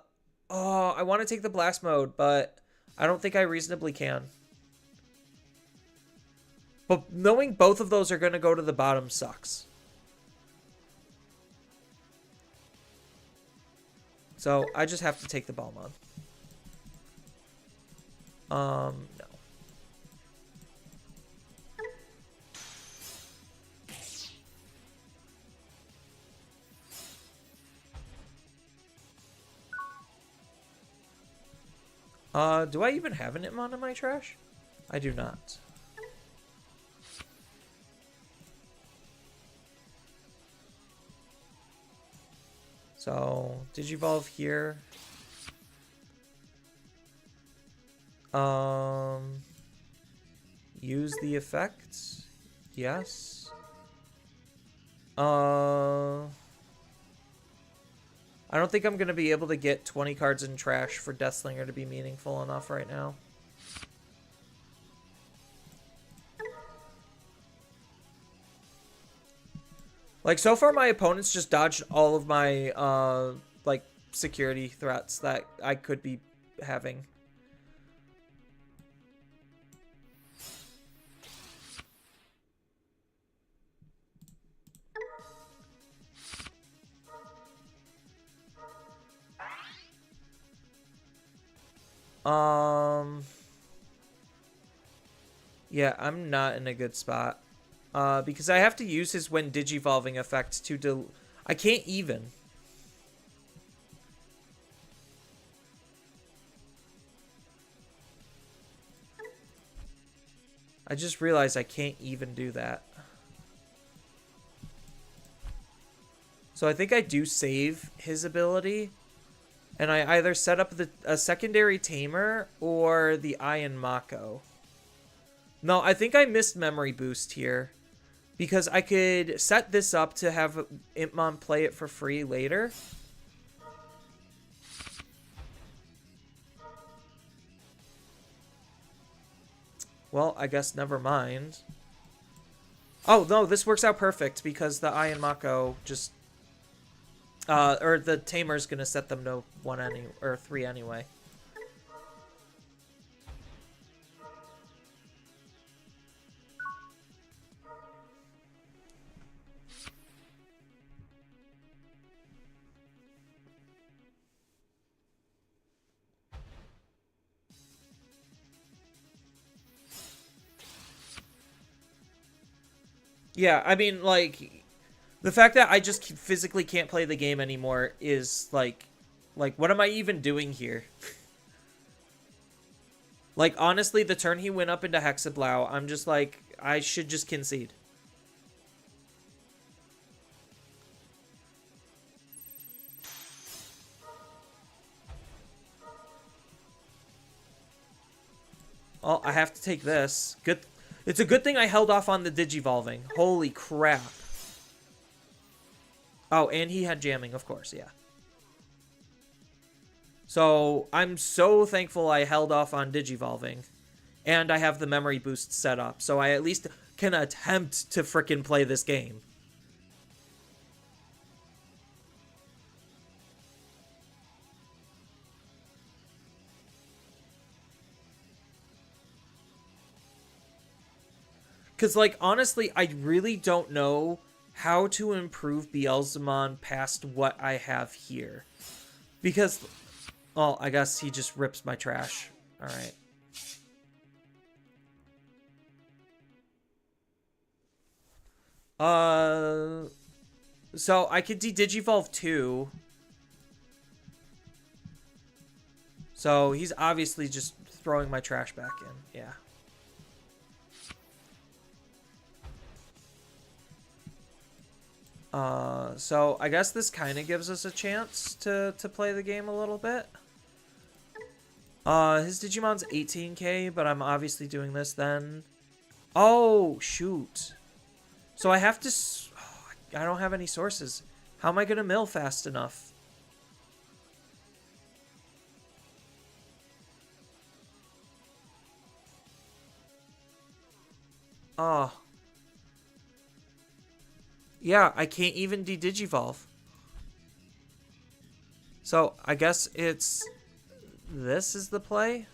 I want to take the blast mode, but I don't think I reasonably can. But knowing both of those are going to go to the bottom sucks. So I just have to take the Beelzemon. No. Do I even have an Hitmon in my trash? I do not. So, Digivolve here. Use the effects. Yes. I don't think I'm going to be able to get 20 cards in trash for Deathslinger to be meaningful enough right now. Like, so far my opponents just dodged all of my, like, security threats that I could be having. Yeah, I'm not in a good spot. Because I have to use his when digivolving effect to I can't even. I just realized I can't even do that. So I think I do save his ability. And I either set up a secondary tamer or the Iron Mako. No, I think I missed memory boost here. Because I could set this up to have Impmon play it for free later. Well, I guess never mind. Oh, no, this works out perfect because the Iron Mako just... or the Tamer's gonna set them to 3 anyway. Yeah, I mean, like, the fact that I just physically can't play the game anymore is, like, what am I even doing here? Like, honestly, the turn he went up into Hexablow, I'm just like, I should just concede. Oh, I have to take this. Good. It's a good thing I held off on the Digivolving. Holy crap. Oh, and he had jamming, of course, yeah. So, I'm so thankful I held off on Digivolving. And I have the memory boost set up, so I at least can attempt to frickin' play this game. Because, like, honestly, I really don't know how to improve Beelzemon past what I have here. Because, well, I guess he just rips my trash. Alright. So I could de-Digivolve too. So he's obviously just throwing my trash back in. Yeah. So I guess this kind of gives us a chance to play the game a little bit. His Digimon's 18k, but I'm obviously doing this then. Oh, shoot. So I have to... I don't have any sources. How am I going to mill fast enough? Oh. Yeah, I can't even de-digivolve. So, I guess it's... This is the play?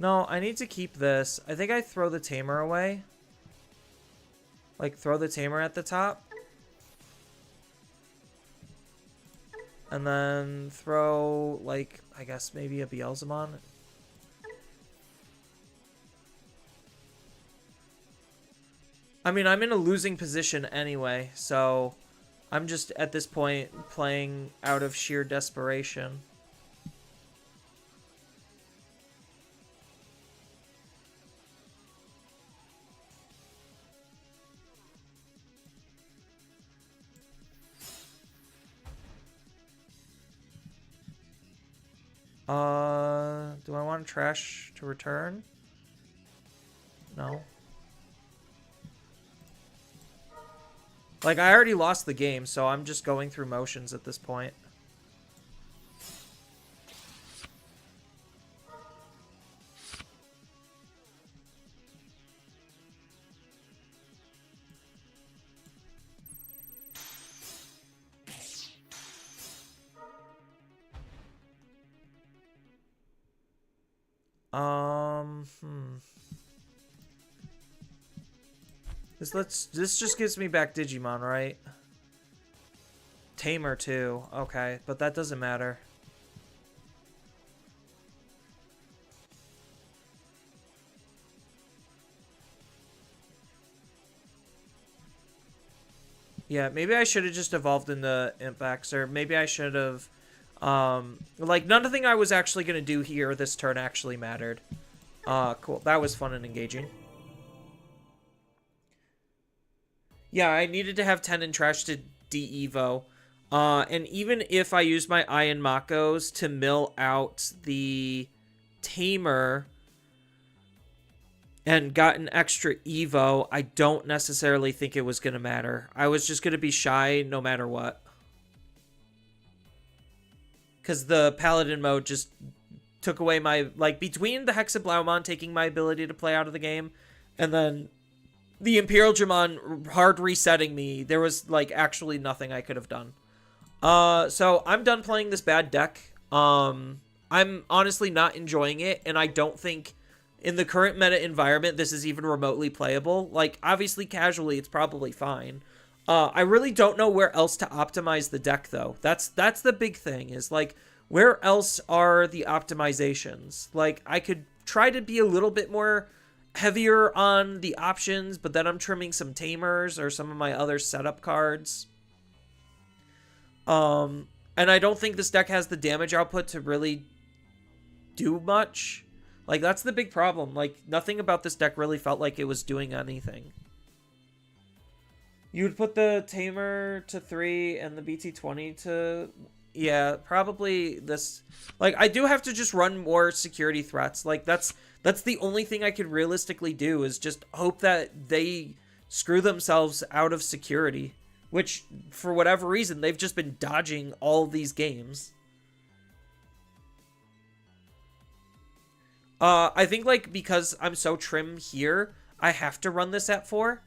No, I need to keep this. I think I throw the Tamer away. Like, throw the Tamer at the top. And then throw, like, I guess maybe a Beelzemon. I mean, I'm in a losing position anyway, so I'm just, at this point, playing out of sheer desperation. Do I want trash to return? No. Like, I already lost the game, so I'm just going through motions at this point. This just gives me back Digimon, right? Tamer too. Okay, but that doesn't matter. Yeah, maybe I should have just evolved into Impax, or maybe I should have like, nothing I was actually going to do here this turn actually mattered. Cool. That was fun and engaging. Yeah, I needed to have 10 in trash to de-evo. And even if I use my Iron Makos to mill out the Tamer and got an extra evo, I don't necessarily think it was going to matter. I was just going to be shy no matter what. Because the Paladin mode just took away my... Like, between the Hexablaumon taking my ability to play out of the game, and then the Imperial Dramon hard resetting me, there was, like, actually nothing I could have done. So I'm done playing this bad deck. I'm honestly not enjoying it, and I don't think in the current meta environment this is even remotely playable. Like, obviously, casually, it's probably fine. I really don't know where else to optimize the deck, though. That's the big thing, is, like, where else are the optimizations? Like, I could try to be a little bit more heavier on the options, but then I'm trimming some Tamers or some of my other setup cards. And I don't think this deck has the damage output to really do much. Like, that's the big problem. Like, nothing about this deck really felt like it was doing anything. You would put the Tamer to 3 and the BT20 to... Yeah, probably this... Like, I do have to just run more security threats. Like, that's the only thing I could realistically do, is just hope that they screw themselves out of security. Which, for whatever reason, they've just been dodging all these games. I think, like, because I'm so trim here, I have to run this at 4.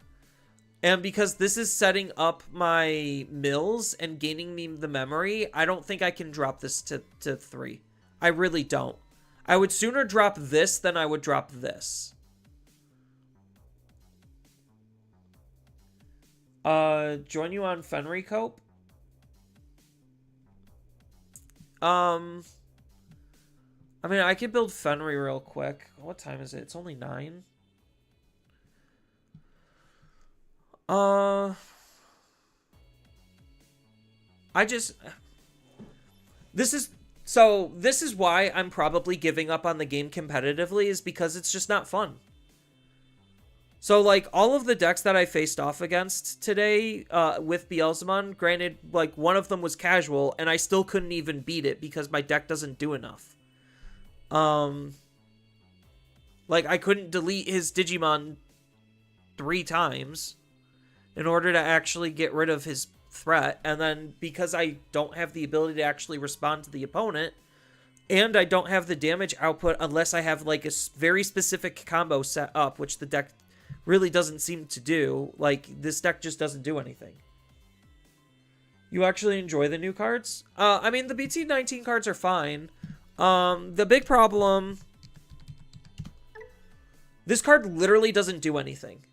And because this is setting up my mills and gaining me the memory, I don't think I can drop this to 3. I really don't. I would sooner drop this than I would drop this. Join you on Fenry Cope? I mean, I could build Fenry real quick. What time is it? It's only 9. This is why I'm probably giving up on the game competitively, is because it's just not fun. So, like, all of the decks that I faced off against today with Beelzemon, granted, like, one of them was casual, and I still couldn't even beat it because my deck doesn't do enough. Like, I couldn't delete his Digimon 3 times in order to actually get rid of his threat, and then because I don't have the ability to actually respond to the opponent, and I don't have the damage output unless I have, like, a very specific combo set up, which the deck really doesn't seem to do. Like, this deck just doesn't do anything. You actually enjoy the new cards? I mean, the BT19 cards are fine. The big problem... This card literally doesn't do anything.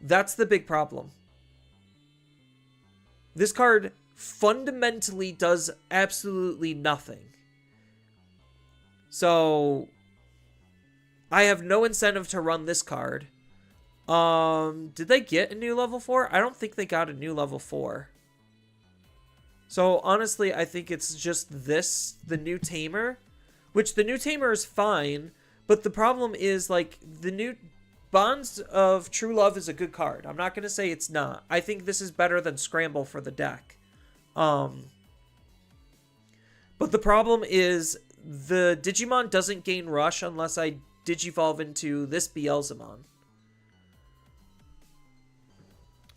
That's the big problem. This card fundamentally does absolutely nothing. So, I have no incentive to run this card. Did they get a new level 4? I don't think they got a new level 4. So, honestly, I think it's just this, the new Tamer, which the new Tamer is fine, but the problem is, like, the new Bonds of True Love is a good card. I'm not going to say it's not. I think this is better than Scramble for the deck. But the problem is the Digimon doesn't gain Rush unless I Digivolve into this Beelzemon.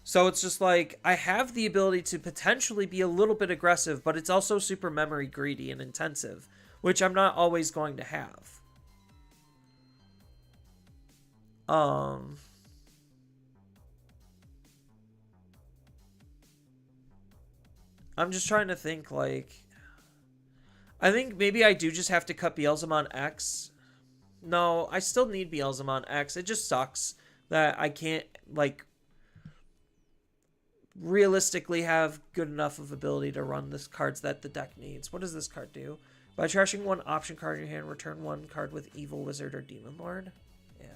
So it's just like, I have the ability to potentially be a little bit aggressive, but it's also super memory greedy and intensive, which I'm not always going to have. I'm just trying to think, like, I think maybe I do just have to cut Beelzemon X. No, I still need Beelzemon X. It just sucks that I can't, like, realistically have good enough of ability to run the cards that the deck needs. What does this card do? By trashing one option card in your hand, return one card with Evil Wizard or Demon Lord. Yeah.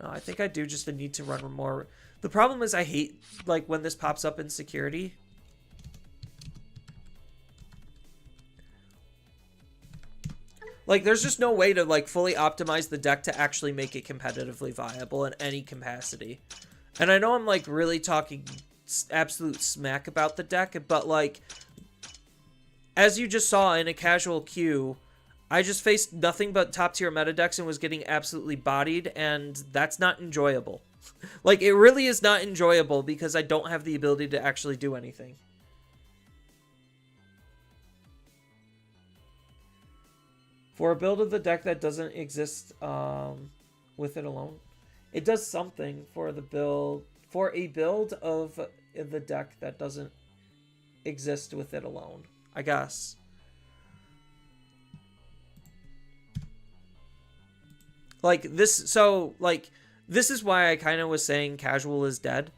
No, I think I do just need to run more. The problem is I hate, like, when this pops up in security. Like, there's just no way to, like, fully optimize the deck to actually make it competitively viable in any capacity. And I know I'm, like, really talking absolute smack about the deck, but, like, as you just saw in a casual queue, I just faced nothing but top tier meta decks and was getting absolutely bodied, and that's not enjoyable. Like, it really is not enjoyable because I don't have the ability to actually do anything. For a build of the deck that doesn't exist with it alone, it does something for the build. For a build of the deck that doesn't exist with it alone, I guess. Like, this, so, like, this is why I kind of was saying casual is dead.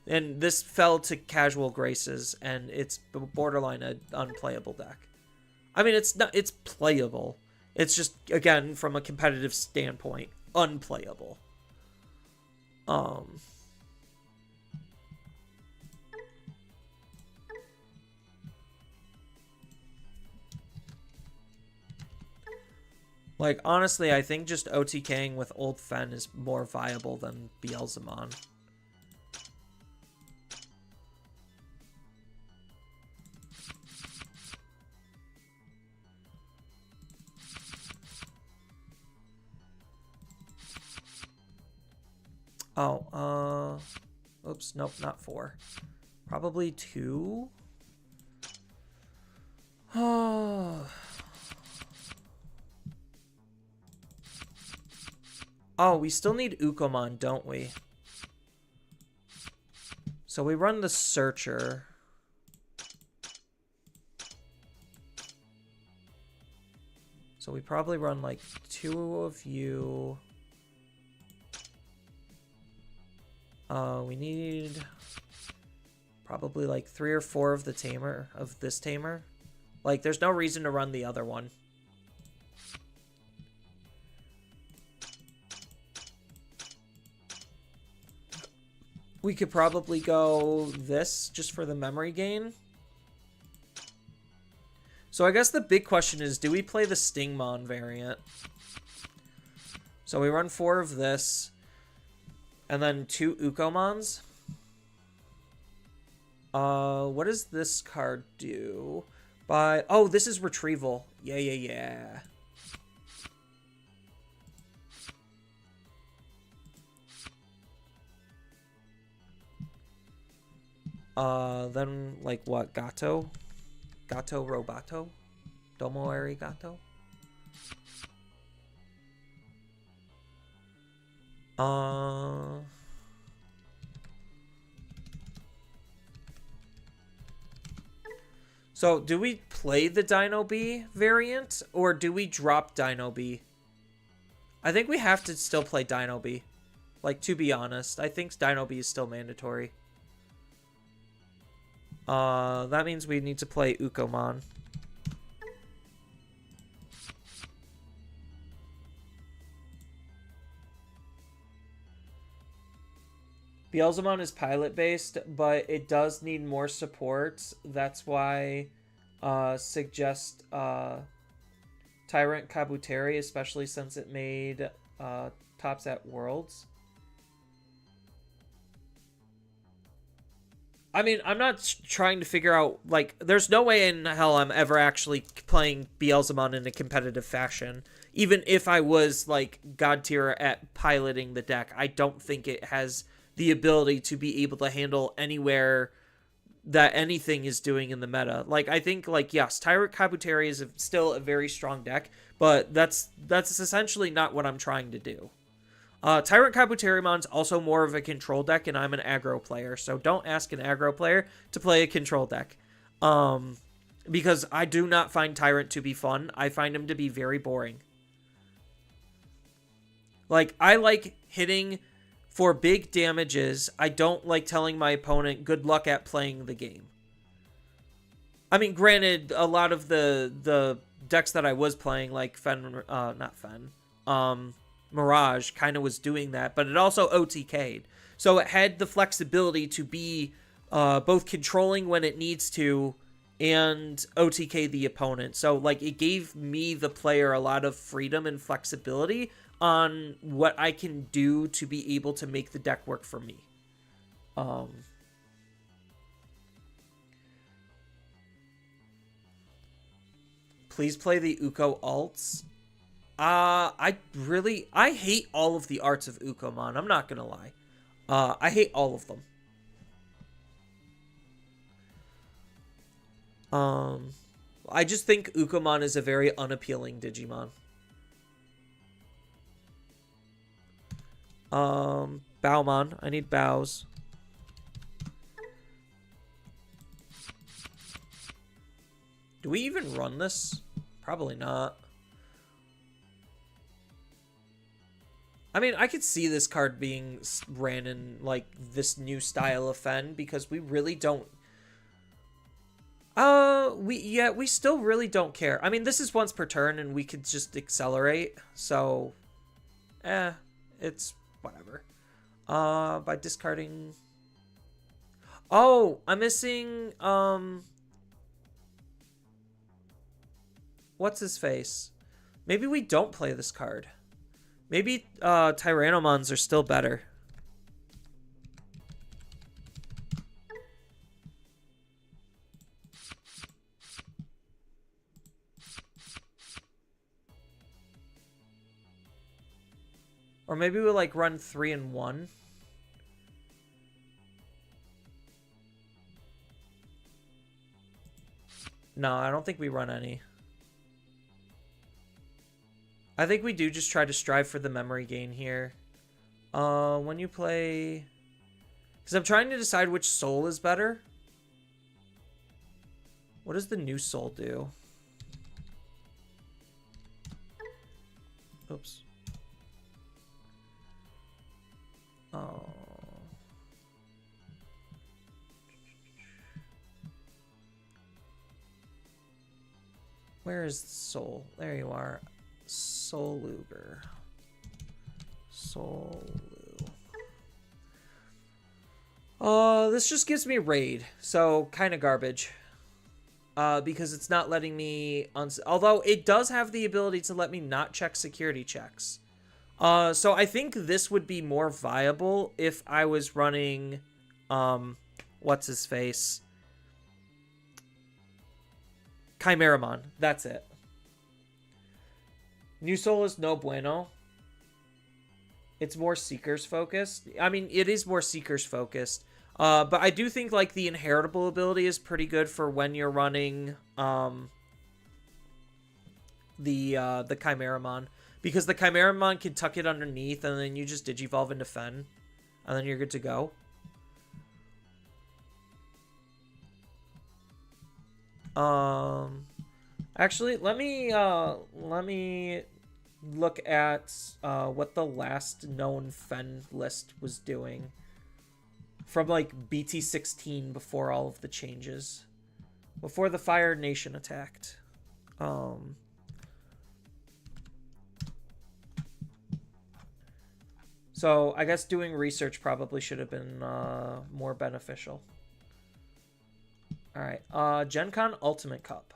And this fell to casual graces, and it's borderline an unplayable deck. I mean, it's not, it's playable. It's just, again, from a competitive standpoint, unplayable. Like, honestly, I think just OTKing with Old Fen is more viable than Beelzemon. Oh, oops, nope, not 4. Probably 2? Oh... Oh, we still need Ukomon, don't we? So we run the Searcher. So we probably run like 2 of you. We need probably like 3 or 4 of the Tamer, of this Tamer. Like, there's no reason to run the other one. We could probably go this just for the memory gain. So I guess the big question is, do we play the Stingmon variant? So we run 4 of this. And then 2 Ukomons. What does this card do? Oh, this is retrieval. Yeah. Then, like, what? Gato? Gato Robato? Domo Arigato? So, do we play the Dino B variant, or do we drop Dino B? I think we have to still play Dino B. Like, to be honest, I think Dino B is still mandatory. That means we need to play Ukomon. Beelzemon is pilot-based, but it does need more support. That's why suggest Tyrant Kabuteri, especially since it made tops at Worlds. I mean, I'm not trying to figure out, like, there's no way in hell I'm ever actually playing Beelzemon in a competitive fashion. Even if I was, like, God tier at piloting the deck, I don't think it has the ability to be able to handle anywhere that anything is doing in the meta. Like, I think, like, yes, Tyrant Kabuteri is still a very strong deck, but that's essentially not what I'm trying to do. Tyrant Kabuterimon's also more of a control deck, and I'm an aggro player, so don't ask an aggro player to play a control deck. Because I do not find Tyrant to be fun. I find him to be very boring. Like, I like hitting for big damages. I don't like telling my opponent good luck at playing the game. I mean, granted, a lot of the decks that I was playing, like Mirage, kind of was doing that, but it also OTK'd. So it had the flexibility to be both controlling when it needs to and OTK the opponent. So, like, it gave me, the player, a lot of freedom and flexibility on what I can do to be able to make the deck work for me. Please play the Uko alts. I hate all of the arts of Ukomon. I'm not gonna lie. I hate all of them. I just think Ukomon is a very unappealing Digimon. Bowmon. I need bows. Do we even run this? Probably not. I mean, I could see this card being ran in, like, this new style of Fen, because we really don't... we still really don't care. I mean, this is once per turn, and we could just accelerate, so... it's whatever. By discarding... Oh, I'm missing, what's his face? Maybe we don't play this card. Maybe Tyrannomons are still better. Or maybe we'll, like, run 3 and 1. No, I don't think we run any. I think we do just try to strive for the memory gain here. When you play... Because I'm trying to decide which soul is better. What does the new soul do? Oops. Oh. Where is Soul? There you are. Soul Luger. Soul Lu. This just gives me raid, so kind of garbage. Because it's not letting me... Although it does have the ability to let me not check security checks. So I think this would be more viable if I was running... what's his face? Chimeramon. That's it. New Soul is no bueno. It's more Seekers focused. I mean, it is more Seekers focused. But I do think, like, the inheritable ability is pretty good for when you're running the Chimeramon. Because the Chimeramon can tuck it underneath, and then you just Digivolve into Fen. And then you're good to go. Actually, let me look at what the last known Fen list was doing from like BT16 before all of the changes, before the Fire Nation attacked. So I guess doing research probably should have been more beneficial. All right, Gen Con Ultimate Cup.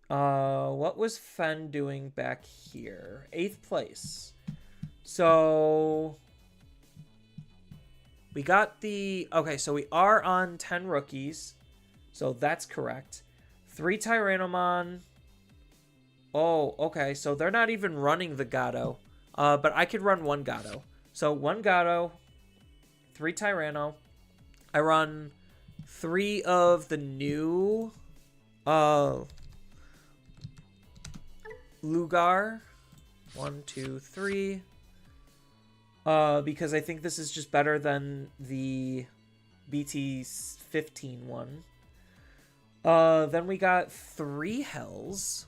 What was Fen doing back here? 8th place. So we got the... Okay, so we are on 10 rookies. So that's correct. 3 Tyrannomon. Oh, okay. So they're not even running the Gato. But I could run 1 Gato. So 1 Gato, 3 Tyranno. I run 3 of the new Lugar. 1, 2, 3. Because I think this is just better than the BT15 one. Then we got 3 Hells.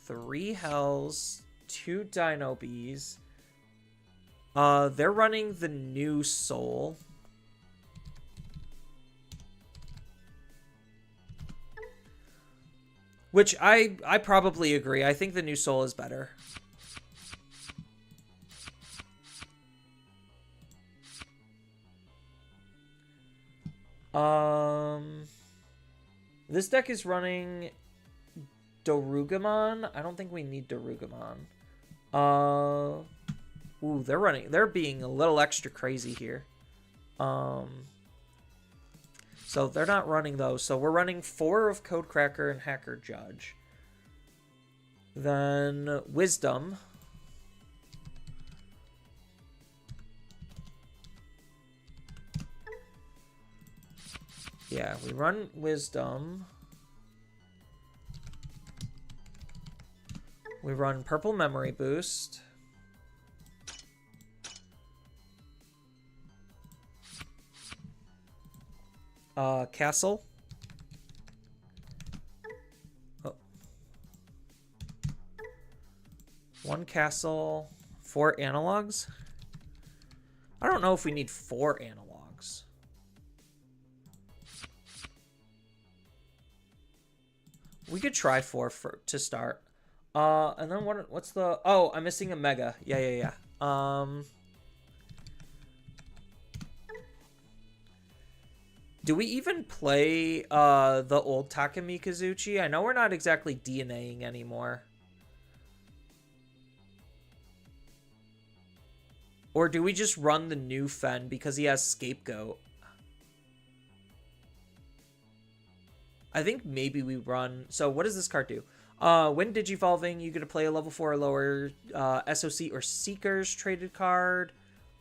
3 Hells. 2 Dino Bees. They're running the new Soul. Which I probably agree. I think the new Soul is better. This deck is running Dorugamon. I don't think we need Dorugamon. Ooh, they're being a little extra crazy here. So they're not running those. So we're running 4 of Codecracker and Hacker Judge. Then Wisdom. Yeah, we run Wisdom. We run Purple Memory Boost. Castle. Oh. 1 castle, 4 analogs. I don't know if we need 4 analogs. We could try 4 to start. And then what's the... Oh, I'm missing a Mega. Yeah. Do we even play the old Takamikazuchi? I know we're not exactly DNAing anymore. Or do we just run the new Fen because he has Scapegoat? I think maybe we run... So what does this card do? When Digivolving, you get to play a level 4 or lower SOC or Seekers traded card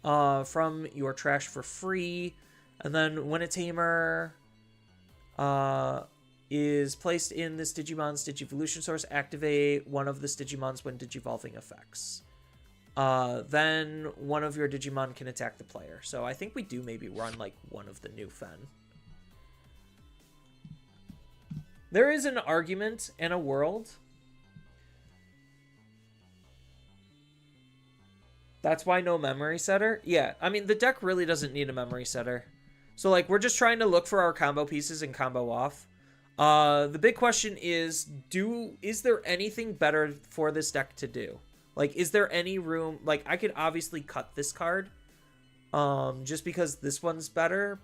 from your trash for free. And then when a Tamer is placed in this Digimon's Digivolution source, activate one of this Digimon's when Digivolving effects. Then one of your Digimon can attack the player. So I think we do maybe run like one of the new Fen. There is an argument and a world. That's why no memory setter? Yeah, I mean, the deck really doesn't need a memory setter. So, like, we're just trying to look for our combo pieces and combo off. The big question is there anything better for this deck to do? Like, is there any room? Like, I could obviously cut this card, just because this one's better,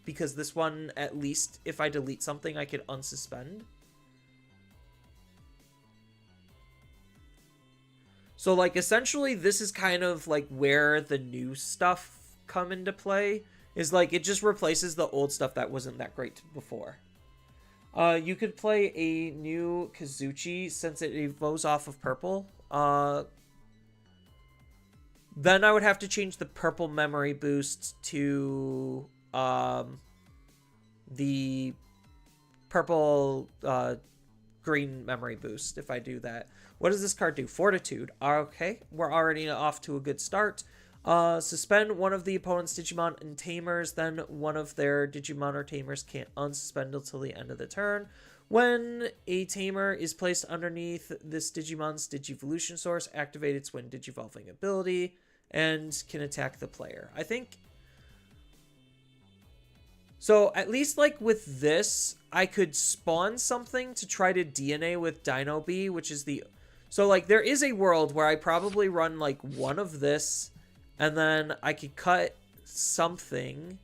because this one, at least if I delete something, I could unsuspend. So, like, essentially, this is kind of like where the new stuff come into play, is like it just replaces the old stuff that wasn't that great before. You could play a new Kazuchi since it evolves off of purple. Then I would have to change the purple memory boost to the purple green memory boost if I do that. What does this card do? Fortitude. Okay, we're already off to a good start. Suspend one of the opponent's Digimon and Tamers, then one of their Digimon or Tamers can't unsuspend until the end of the turn. When a Tamer is placed underneath this Digimon's Digivolution source, activate its Wind Digivolving ability and can attack the player. I think... So, at least, like, with this, I could spawn something to try to DNA with Dino B, which is the... So, like, there is a world where I probably run, like, one of this... And then I could cut something.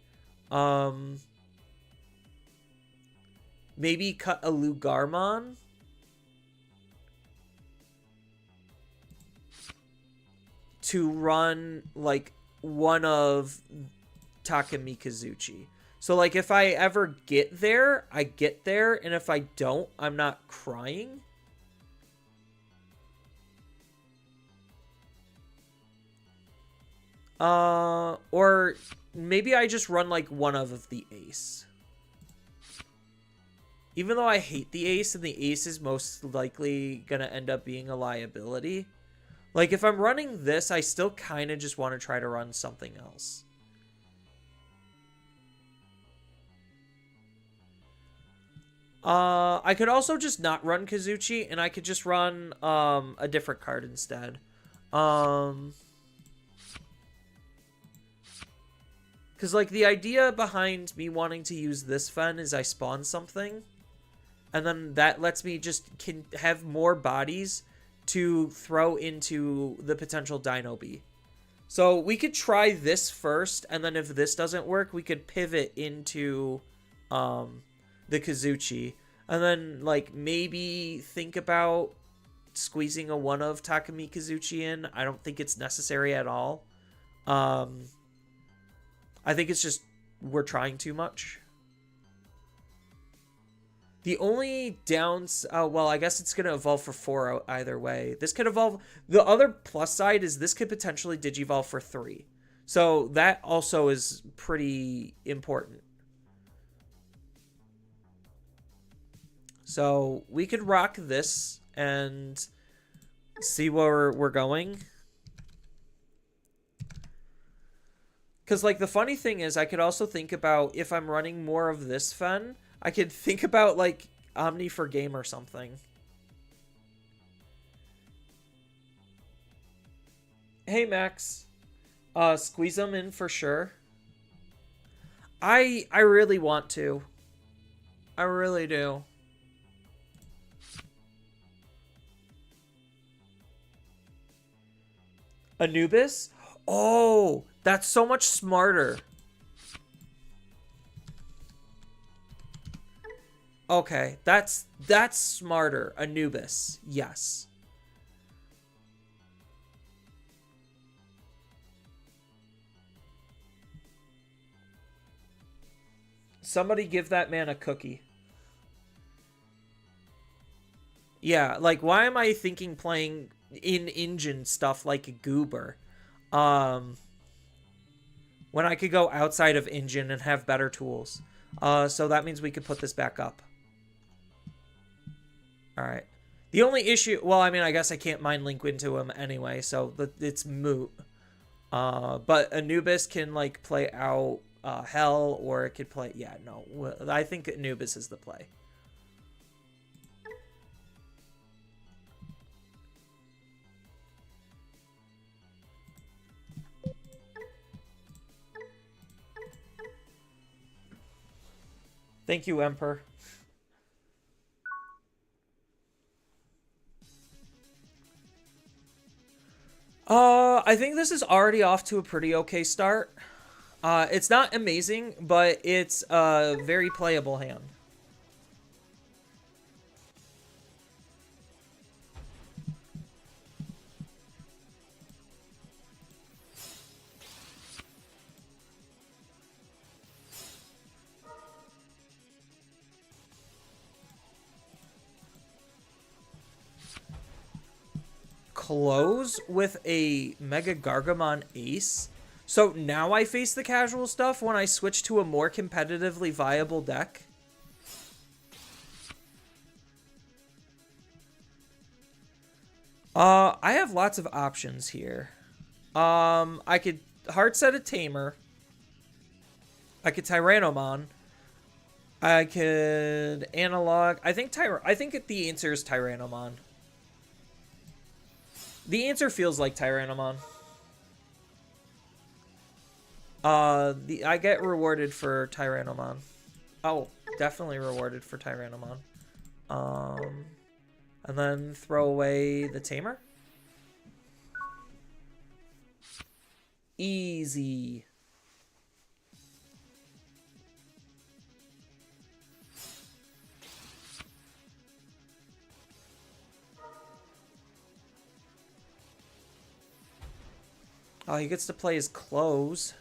Maybe cut a Lugarmon. To run, like, one of Takemi Kazuchi. So, like, if I ever get there, I get there. And if I don't, I'm not crying. Or maybe I just run like one of the ace. Even though I hate the ace and the ace is most likely gonna end up being a liability. Like if I'm running this, I still kind of just want to try to run something else. I could also just not run Kazuchi and I could just run a different card instead. Because, like, the idea behind me wanting to use this Fen is I spawn something. And then that lets me can have more bodies to throw into the potential Dino B. So we could try this first. And then if this doesn't work, we could pivot into the Kazuchi. And then, like, maybe think about squeezing a one of Takemi Kazuchi in. I don't think it's necessary at all. I think it's just we're trying too much. The only downs... well, I guess it's going to evolve for 4 either way. This could evolve... The other plus side is this could potentially Digivolve for 3. So that also is pretty important. So we could rock this and see where we're going. Because, like, the funny thing is, I could also think about, if I'm running more of this Fen, I could think about, like, Omni for Game or something. Hey, Max. Squeeze them in for sure. I really want to. I really do. Anubis? Oh, that's so much smarter. Okay, that's smarter. Anubis, yes. Somebody give that man a cookie. Yeah, like, why am I thinking playing in-engine stuff like a Goober? When I could go outside of engine and have better tools. So that means we could put this back up. Alright. The only issue... Well, I mean, I guess I can't mind link into him anyway, so it's moot. But Anubis can, like, play out Hell, or it could play... Yeah, no. I think Anubis is the play. Thank you, Emperor. I think this is already off to a pretty okay start. It's not amazing, but it's a very playable hand. Close with a Mega Gargamon Ace. So now I face the casual stuff when I switch to a more competitively viable deck. I have lots of options here. I could hard set a Tamer. I could Tyrannomon. I could analog. I think the answer is Tyrannomon. The answer feels like Tyrannomon. I get rewarded for Tyrannomon. Oh, definitely rewarded for Tyrannomon. And then throw away the Tamer. Easy. Oh, he gets to play his clothes.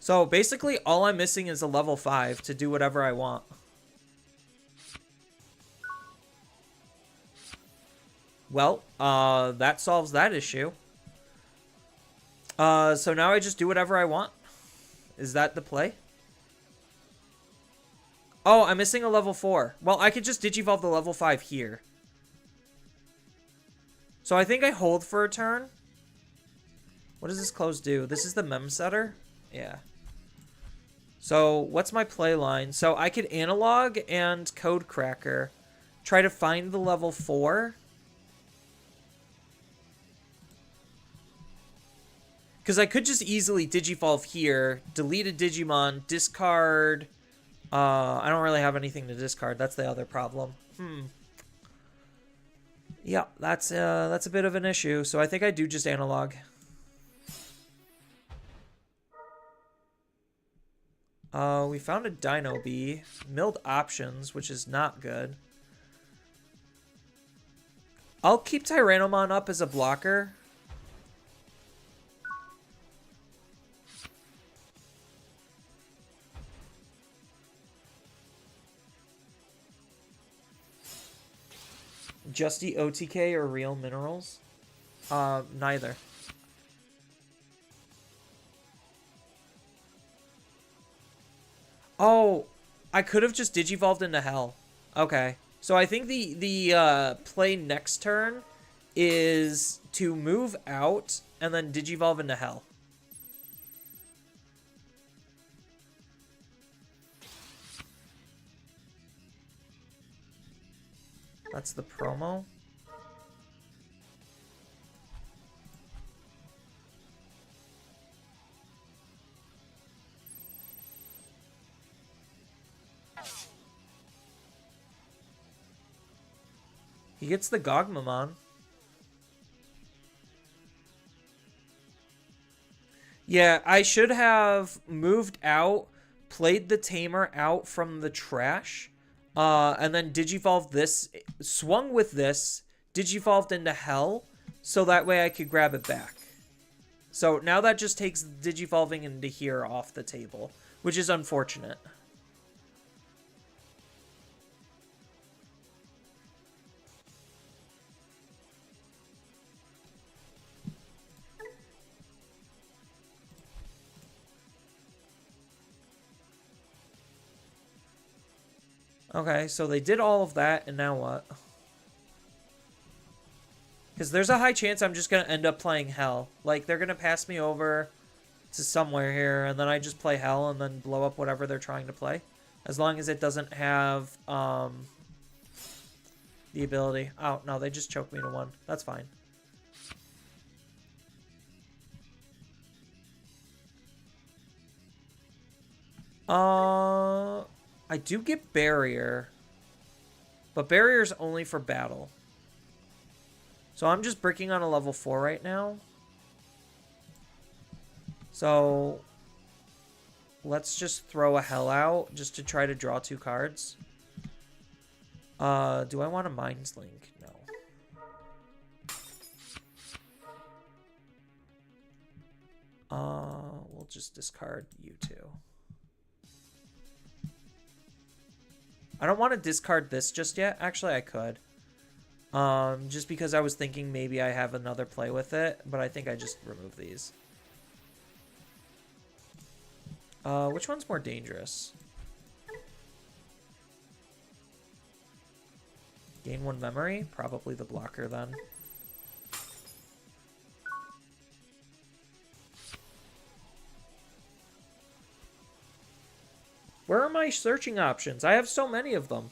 So basically all I'm missing is a level 5 to do whatever I want. Well, that solves that issue. So now I just do whatever I want. Is that the play? Oh, I'm missing a level 4. Well, I could just Digivolve the level 5 here. So I think I hold for a turn. What does this close do? This is the mem setter? Yeah. So what's my play line? So I could analog and code cracker. Try to find the level 4. Because I could just easily Digivolve here, delete a Digimon, discard. I don't really have anything to discard. That's the other problem. Yeah, that's a bit of an issue. So I think I do just analog. We found a Dino Bee. Milled options, which is not good. I'll keep Tyrannomon up as a blocker. Justy OTK or real minerals? Neither. Oh, I could have just Digivolved into Hell. Okay. So I think the play next turn is to move out and then Digivolve into Hell. That's the promo. He gets the Gogmamon. Yeah, I should have moved out, played the Tamer out from the trash, and then Digivolved this, swung with this, Digivolved into Hell, so that way I could grab it back. So now that just takes Digivolving into here off the table, which is unfortunate. Okay, so they did all of that, and now what? Because there's a high chance I'm just going to end up playing Hell. Like, they're going to pass me over to somewhere here, and then I just play Hell and then blow up whatever they're trying to play. As long as it doesn't have the ability. Oh, no, they just choked me to 1. That's fine. I do get Barrier. But barrier's only for battle. So I'm just bricking on a level 4 right now. So let's just throw a hell out just to try to draw 2 cards. Do I want a Mind's Link? No. We'll just discard you two. I don't want to discard this just yet. Actually, I could. Just because I was thinking maybe I have another play with it, but I think I just remove these. Which one's more dangerous? Gain 1 memory? Probably the blocker then. Where are my searching options? I have so many of them.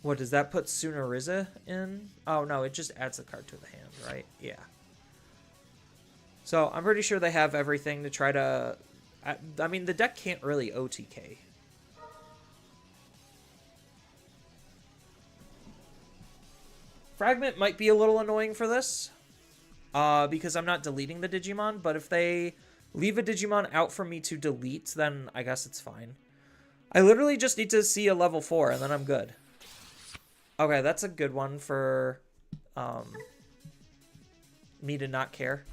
What, does that put Sunariza in? Oh, no, it just adds the card to the hand, right? Yeah. So, I'm pretty sure they have everything to try to... I mean, the deck can't really OTK. Fragment might be a little annoying for this. Because I'm not deleting the Digimon, but if they leave a Digimon out for me to delete, then I guess it's fine. I literally just need to see a level 4, and then I'm good. Okay, that's a good one for me to not care.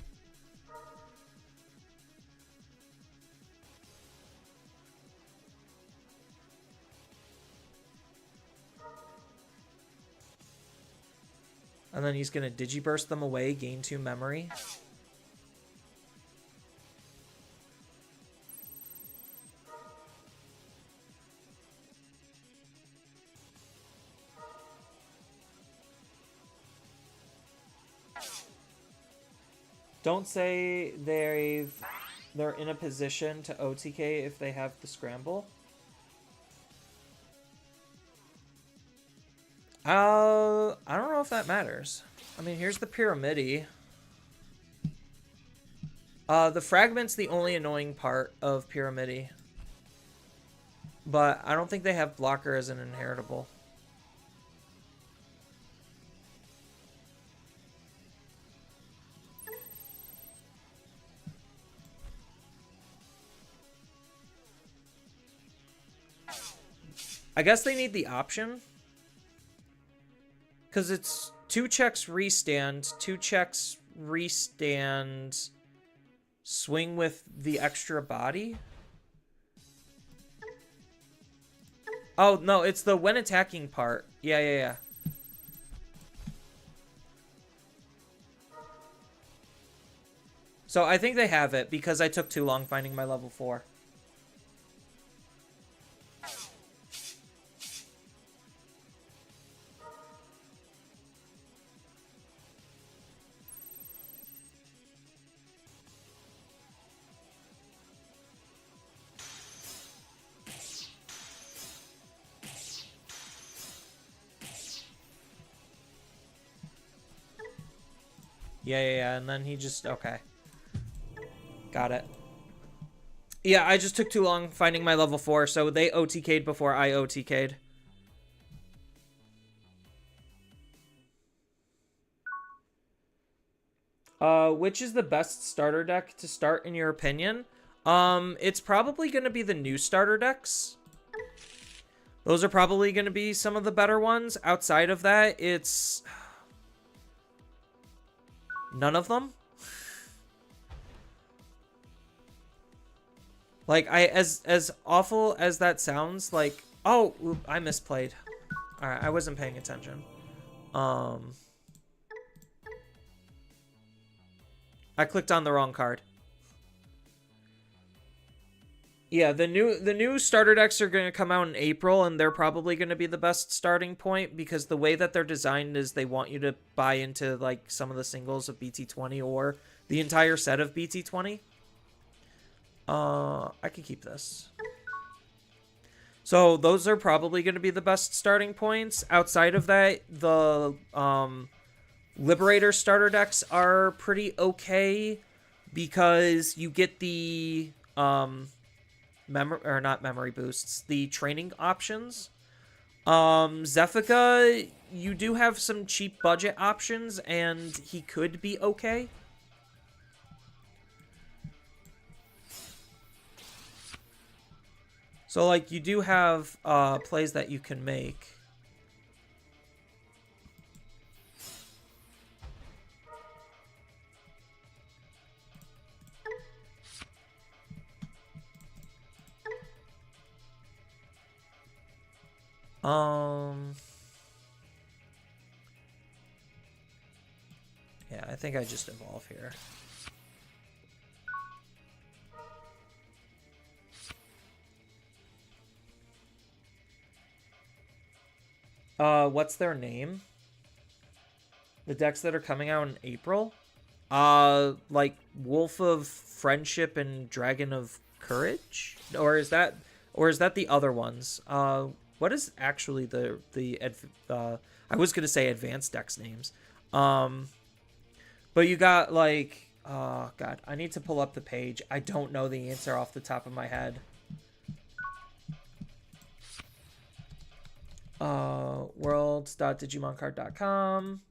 And then he's going to Digiburst them away, gain 2 memory. Don't say they're in a position to OTK if they have the scramble. I don't know if that matters. I mean, here's the Pyramidi. The Fragment's the only annoying part of Pyramidi. But I don't think they have blocker as an inheritable. I guess they need the option. Because it's 2 checks restand, 2 checks restand, swing with the extra body. Oh, no, it's the when attacking part. Yeah. So I think they have it because I took too long finding my level 4. Yeah, and then he just... Okay. Got it. Yeah, I just took too long finding my level 4, so they OTK'd before I OTK'd. Which is the best starter deck to start, in your opinion? It's probably going to be the new starter decks. Those are probably going to be some of the better ones. Outside of that, it's... none of them. Like, as awful as that sounds, like... Oh, I misplayed. Alright, I wasn't paying attention. I clicked on the wrong card. Yeah, the new starter decks are going to come out in April, and they're probably going to be the best starting point, because the way that they're designed is they want you to buy into, like, some of the singles of BT20 or the entire set of BT20. I could keep this. So those are probably going to be the best starting points. Outside of that, the Liberator starter decks are pretty okay because you get the not memory boosts, the training options. Zephica, you do have some cheap budget options, and he could be okay. So, like, you do have plays that you can make. Yeah, I think I just evolve here. What's their name? The decks that are coming out in April? Like Wolf of Friendship and Dragon of Courage? Or is that the other ones? What is actually I was gonna say advanced decks names. But you got like, oh god, I need to pull up the page. I don't know the answer off the top of my head. Worlds.digimoncard.com.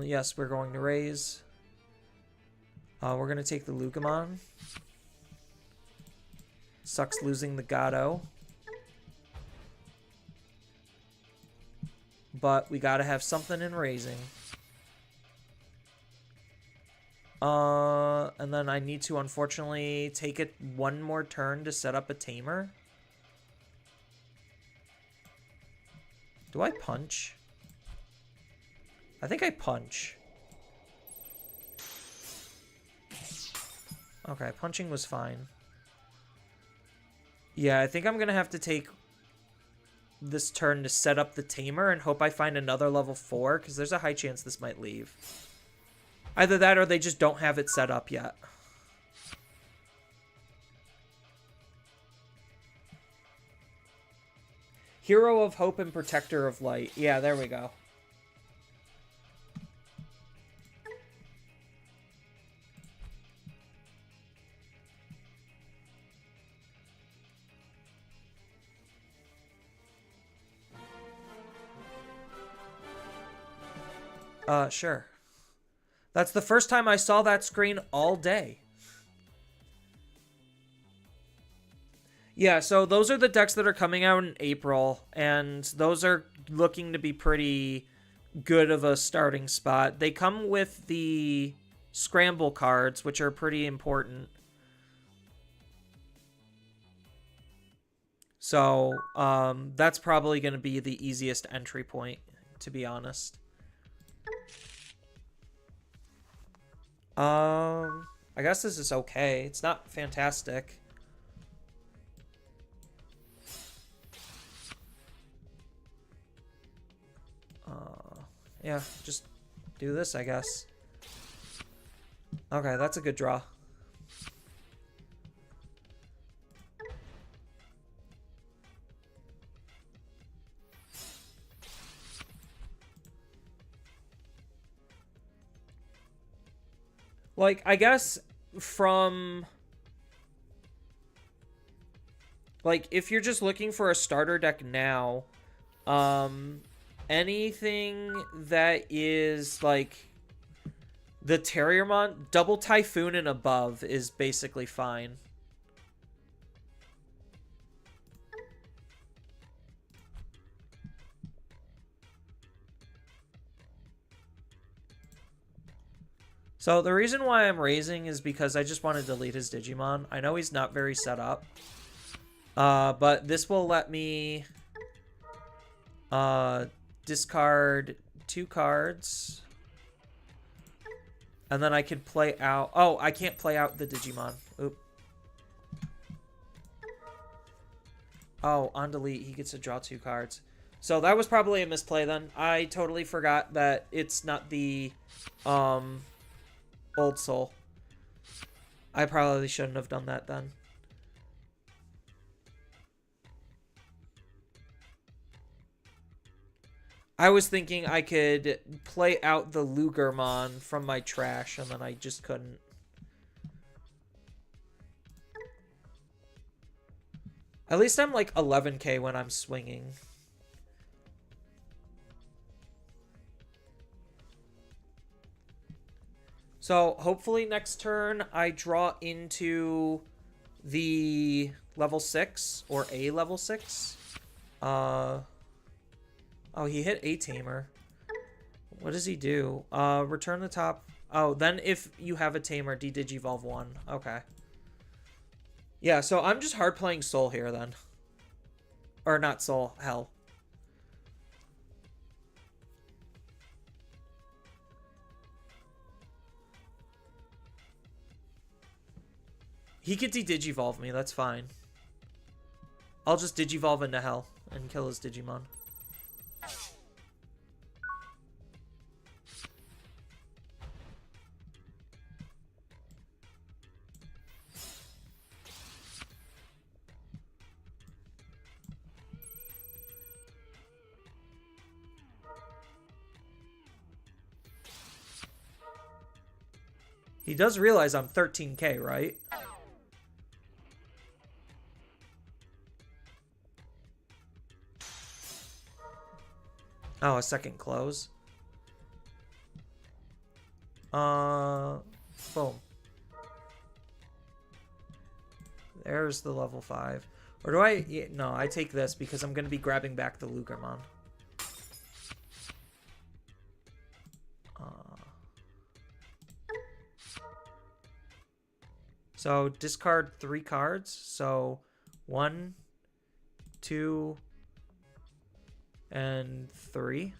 Yes, we're going to raise. We're gonna take the Lugamon. Sucks losing the Gato. But we gotta have something in raising. And then I need to unfortunately take it one more turn to set up a Tamer. Do I punch? I think I punch. Okay, punching was fine. Yeah, I think I'm gonna have to take this turn to set up the Tamer and hope I find another level 4, because there's a high chance this might leave. Either that or they just don't have it set up yet. Hero of Hope and Protector of Light. Yeah, there we go. Sure. That's the first time I saw that screen all day. Yeah, so those are the decks that are coming out in April, and those are looking to be pretty good of a starting spot. They come with the scramble cards, which are pretty important. So, that's probably going to be the easiest entry point, to be honest. I guess this is okay. It's not fantastic. Yeah, just do this, I guess. Okay, that's a good draw. Like, I guess from... Like, if you're just looking for a starter deck now, anything that is, like, the Terriermon, double Typhoon and above is basically fine. So the reason why I'm raising is because I just want to delete his Digimon. I know he's not very set up. But this will let me discard 2 cards. And then I could play out... Oh, I can't play out the Digimon. Oop. Oh, on delete, he gets to draw 2 cards. So that was probably a misplay then. I totally forgot that it's not the Old Soul. I probably shouldn't have done that then. I was thinking I could play out the Lugermon from my trash, and then I just couldn't. At least I'm like 11k when I'm swinging. So hopefully next turn I draw into the level 6 or a level 6. Oh, he hit a tamer. What does he do? Return the top. Oh, then if you have a tamer, de-digivolve 1. Okay. Yeah, so I'm just hard playing Soul here then. Or not Soul, Hell. He could de-digivolve me, that's fine. I'll just digivolve into Hell and kill his Digimon. He does realize I'm 13k, right? Oh, a second close. Boom. There's the level 5. Or do I... Yeah, no, I take this because I'm going to be grabbing back the Lugermon. So discard 3 cards. So 1, 2, and 3.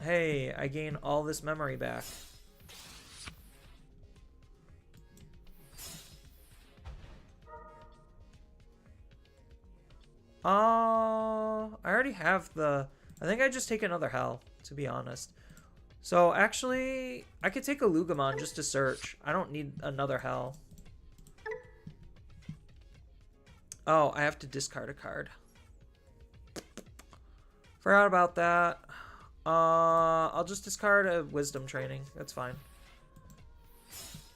Hey, I gain all this memory back. I already have the... I think I just take another Hell, to be honest. So, actually, I could take a Lugamon just to search. I don't need another Hell. Oh, I have to discard a card. Forgot about that. I'll just discard a Wisdom Training. That's fine.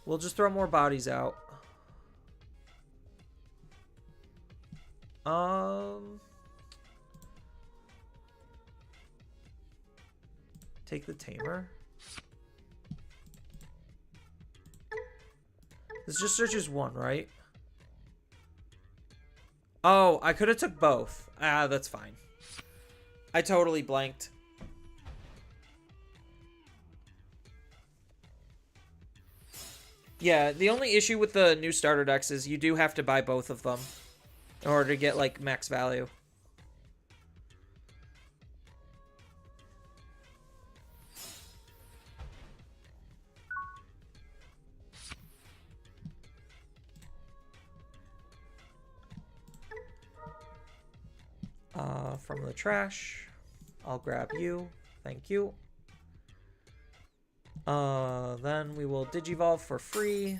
We'll just throw more bodies out. Take the Tamer. This just searches 1, right? Oh, I could have took both. Ah, that's fine. I totally blanked. Yeah, the only issue with the new starter decks is you do have to buy both of them in order to get, like, max value. From the trash, I'll grab you. Thank you. Then we will Digivolve for free.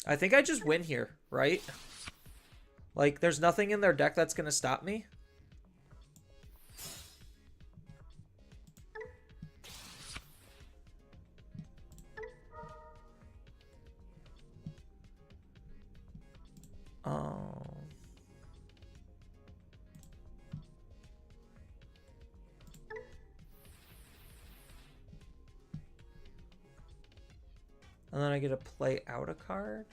I think I just win here, right? Like, there's nothing in their deck that's gonna stop me. And then I get to play out a card.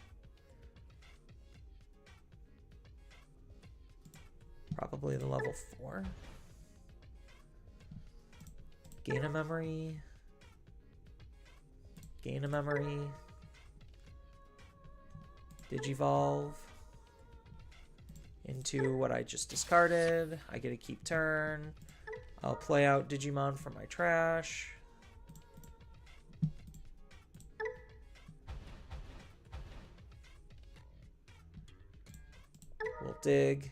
Probably the level 4. Gain a memory. Gain a memory. Digivolve into what I just discarded. I get to keep turn. I'll play out Digimon from my trash. We'll dig.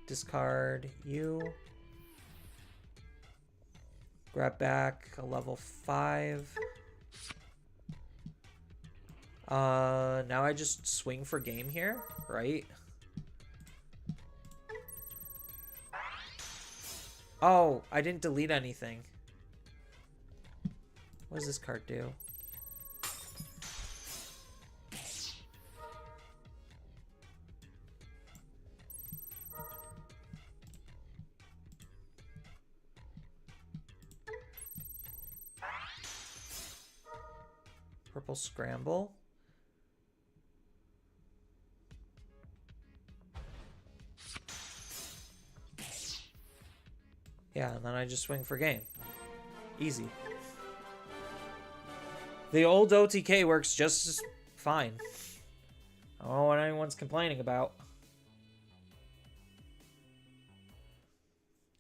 Discard you. Grab back a level 5. Now I just swing for game here, right? Oh, I didn't delete anything. What does this card do? Purple Scramble. Yeah, and then I just swing for game. Easy. The old OTK works just fine. I don't know what anyone's complaining about.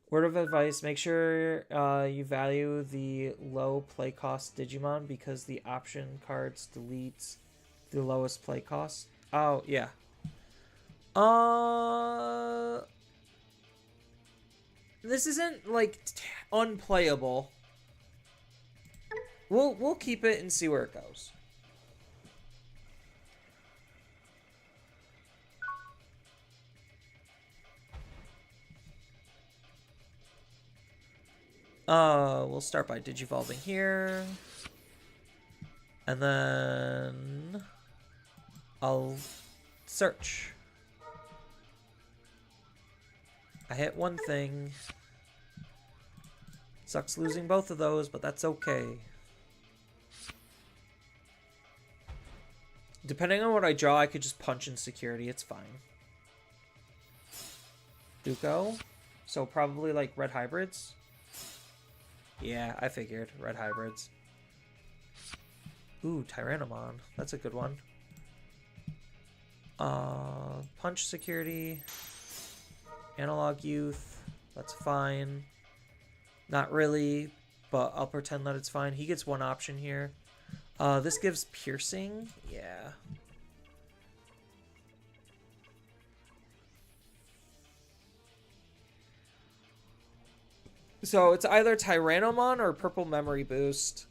Word of advice, make sure you value the low play cost Digimon because the option cards deletes the lowest play cost. Oh, yeah. This isn't like unplayable. We'll keep it and see where it goes. We'll start by digivolving here. And then I'll search. I hit one thing. Sucks losing both of those, but that's okay. Depending on what I draw, I could just punch in security. It's fine. Duco. So probably like red hybrids. Yeah, I figured. Red hybrids. Ooh, Tyrannomon. That's a good one. Punch security. Analog youth. That's fine. Not really, but I'll pretend that it's fine. He gets one option here. This gives piercing. Yeah. So it's either Tyrannomon or Purple Memory Boost.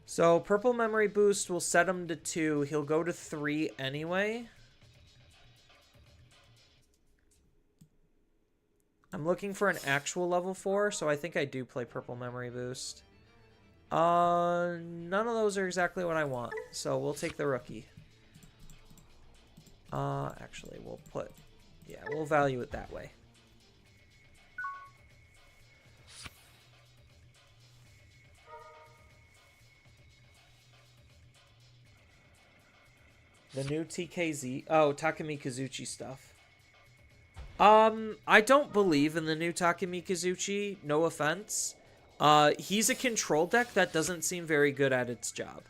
So Purple Memory Boost will set him to 2. He'll go to 3 anyway. I'm looking for an actual level 4, so I think I do play Purple Memory Boost. None of those are exactly what I want, so we'll take the rookie. Actually, we'll put... Yeah, we'll value it that way. The new TKZ... Oh, Takumi Kazuchi stuff. I don't believe in the new Takumi Kazuchi, no offense. He's a control deck that doesn't seem very good at its job.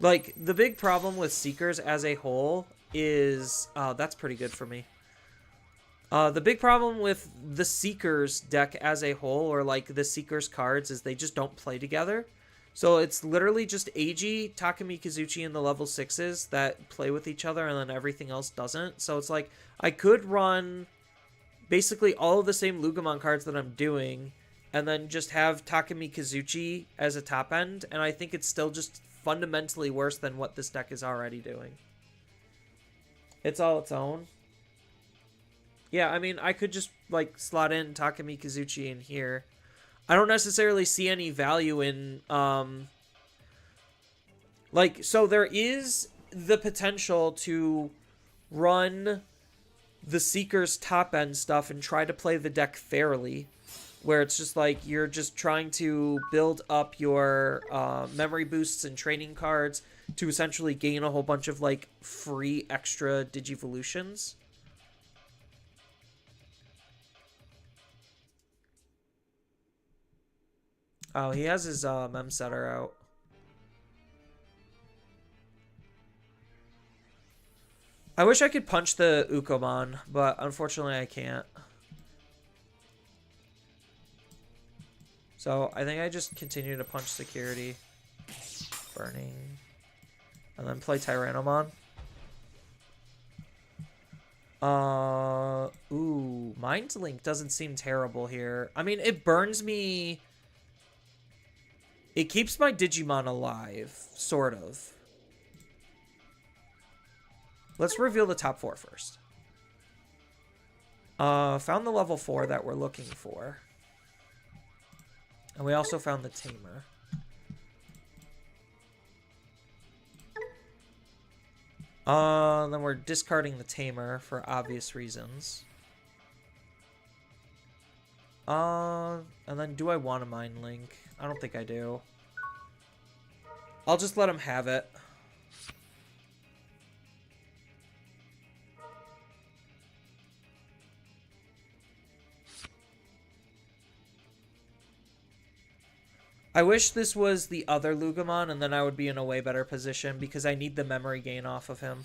Like, the big problem with Seekers as a whole is... that's pretty good for me. The big problem with the Seekers deck as a whole, or like the Seekers cards, is they just don't play together. So it's literally just AG, Takumi Kazuchi, and the level 6s that play with each other, and then everything else doesn't. So it's like, I could run basically all of the same Lugamon cards that I'm doing, and then just have Takumi Kazuchi as a top end, and I think it's still just fundamentally worse than what this deck is already doing. It's all its own. Yeah, I mean, I could just, like, slot in Takumi Kazuchi in here. I don't necessarily see any value in, like, so there is the potential to run the Seeker's top-end stuff and try to play the deck fairly, where it's just like you're just trying to build up your memory boosts and training cards to essentially gain a whole bunch of, like, free extra Digivolutions. Oh, he has his mem setter out. I wish I could punch the Ukomon, but unfortunately I can't. So I think I just continue to punch security. Burning. And then play Tyrannomon. Ooh, Mind Link doesn't seem terrible here. I mean, it burns me. It keeps my Digimon alive, sort of. Let's reveal the top 4 first. Found the level 4 that we're looking for. And we also found the Tamer. Then we're discarding the Tamer for obvious reasons. And then do I want a Mind Link? I don't think I do. I'll just let him have it. I wish this was the other Lugamon, and then I would be in a way better position because I need the memory gain off of him.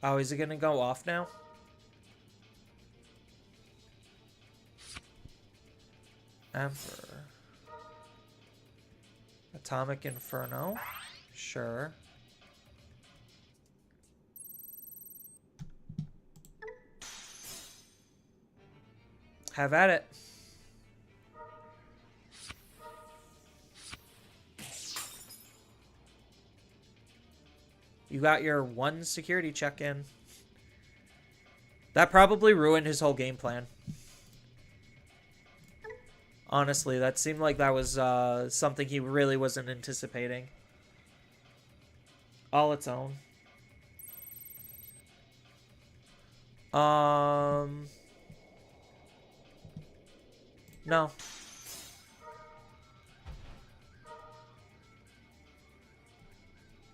Oh, is it going to go off now? Emperor. Atomic Inferno. Sure. Have at it. You got your 1 security check-in. That probably ruined his whole game plan. Honestly, that seemed like that was something he really wasn't anticipating. All its own. No.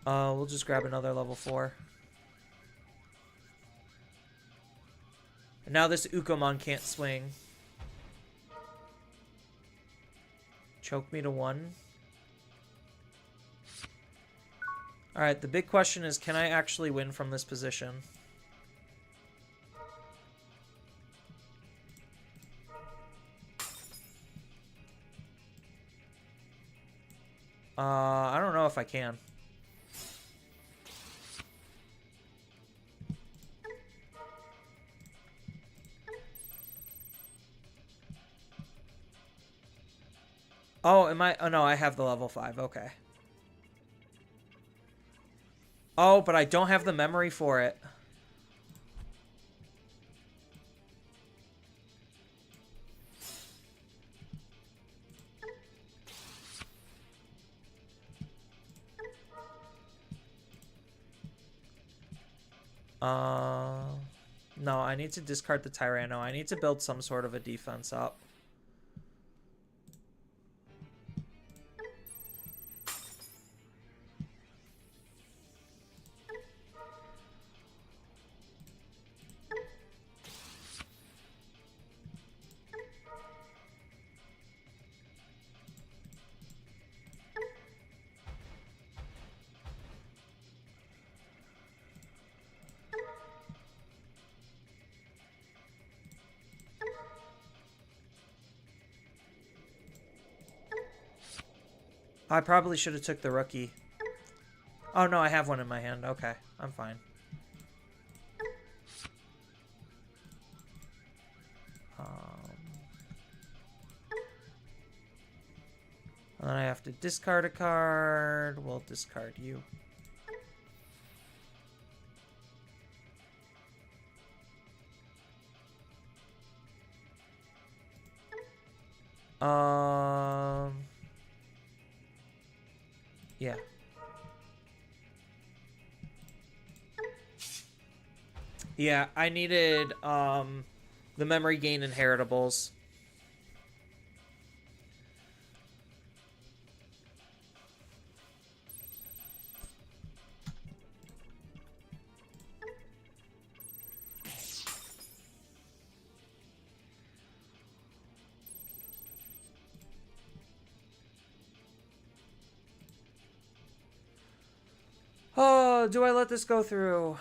We'll just grab another level 4. And now this Ukomon can't swing. Choke me to 1. Alright, the big question is, can I actually win from this position? I don't know if I can. Oh, am I? Oh, no, I have the level 5. Okay. Oh, but I don't have the memory for it. No, I need to discard the Tyranno. I need to build some sort of a defense up. I probably should have took the rookie. Oh, no, I have one in my hand. Okay, I'm fine. And then I have to discard a card. We'll discard you. Yeah. Yeah, I needed the memory gain inheritables. Oh, do I let this go through?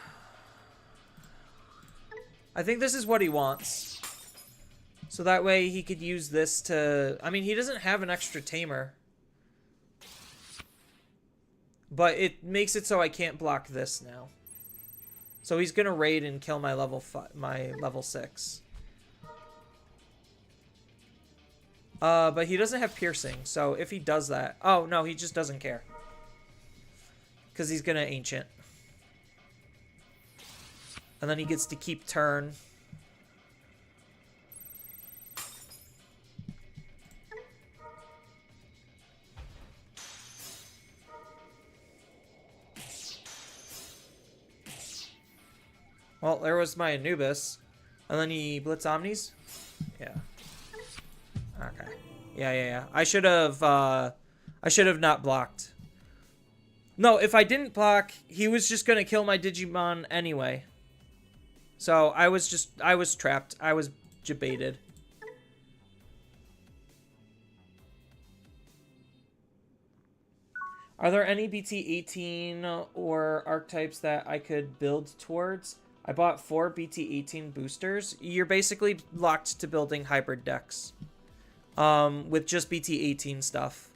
I think this is what he wants. So that way he could use this to... I mean, he doesn't have an extra tamer. But it makes it so I can't block this now. So he's gonna raid and kill my level 6. But he doesn't have piercing, so if he does that... Oh, no, he just doesn't care. Because he's gonna ancient. And then he gets to keep turn. Well, there was my Anubis. And then he Blitz Omnis? Yeah. Okay. Yeah. I should have not blocked. No, if I didn't block, he was just gonna kill my Digimon anyway. So I was trapped. I was jebaited. Are there any BT18 or archetypes that I could build towards? I bought 4 BT18 boosters. You're basically locked to building hybrid decks. With just BT18 stuff.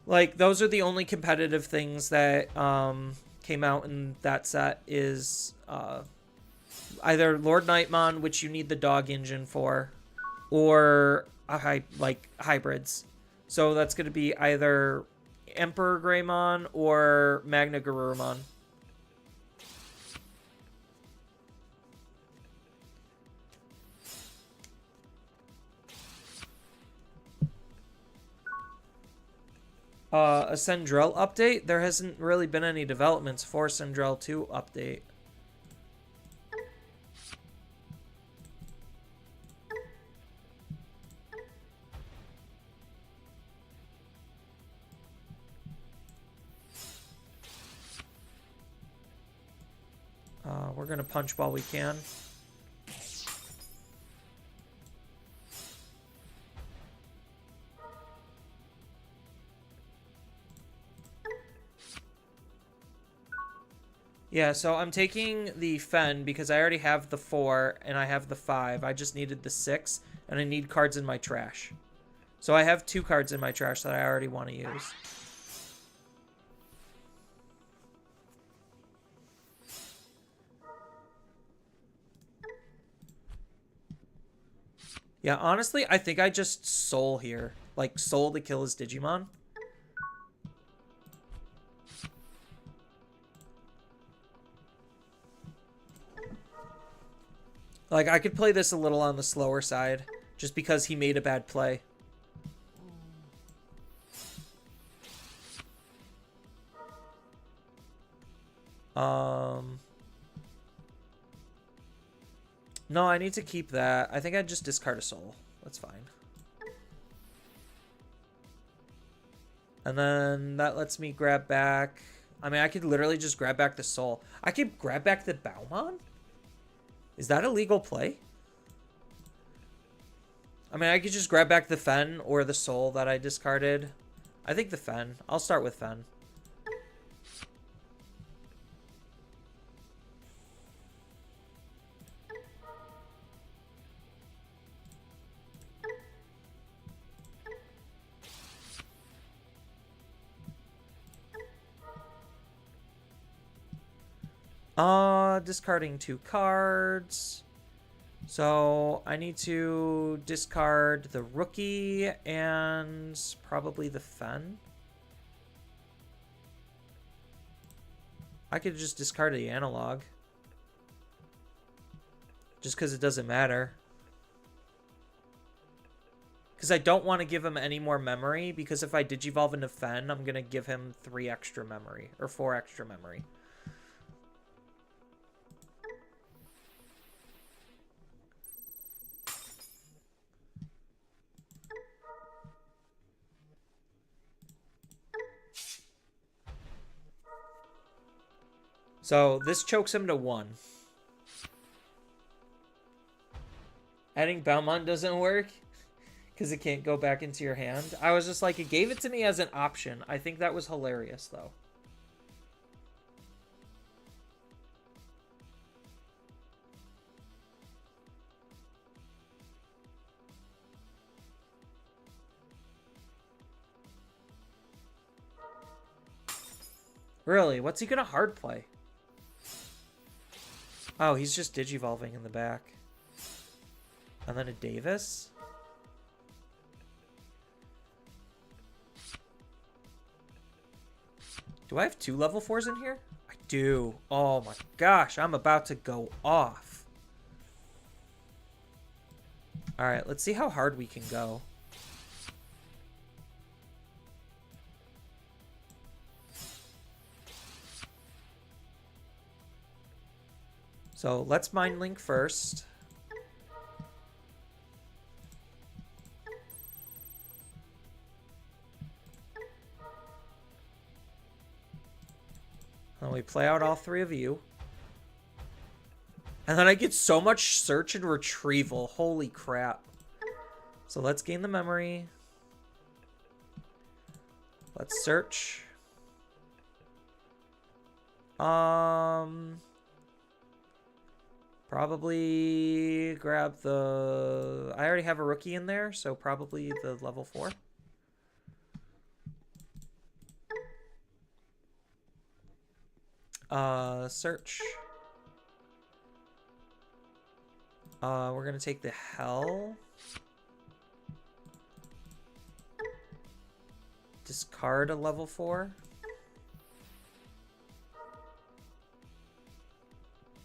Like, those are the only competitive things that came out in that set is either Lord Nightmon, which you need the dog engine for, or like hybrids. So that's going to be either Emperor Greymon or Magna Garurumon. A Sendrell update? There hasn't really been any developments for Sendrell 2 update. We're gonna punch while we can. Yeah, so I'm taking the Fen because I already have the 4 and I have the 5. I just needed the 6 and I need cards in my trash. So I have 2 cards in my trash that I already want to use. Yeah, honestly, I think I just soul here. Like, soul to kill his Digimon. Like, I could play this a little on the slower side, just because he made a bad play. No, I need to keep that. I think I'd just discard a soul. That's fine. And then that lets me grab back... I mean, I could literally just grab back the soul. I could grab back the Beelzemon? Is that a legal play? I mean, I could just grab back the Fen or the soul that I discarded. I think the Fen. I'll start with Fen. Discarding 2 cards. So I need to discard the Rookie and probably the Fen. I could just discard the Analog. Just because it doesn't matter. Because I don't want to give him any more memory, because if I Digivolve into Fen, I'm going to give him 3 extra memory, or 4 extra memory. So this chokes him to 1. Adding Beelzemon doesn't work because it can't go back into your hand. I was just like, it gave it to me as an option. I think that was hilarious, though. Really? What's he gonna hard play? Oh, he's just digivolving in the back. And then a Davis? Do I have 2 level 4s in here? I do. Oh my gosh, I'm about to go off. Alright, let's see how hard we can go. So let's Mind Link first. And we play out all 3 of you. And then I get so much search and retrieval. Holy crap. So let's gain the memory. Let's search. Probably grab the... I already have a rookie in there, so probably the level 4. Search. We're gonna take the Hell. Discard a level 4.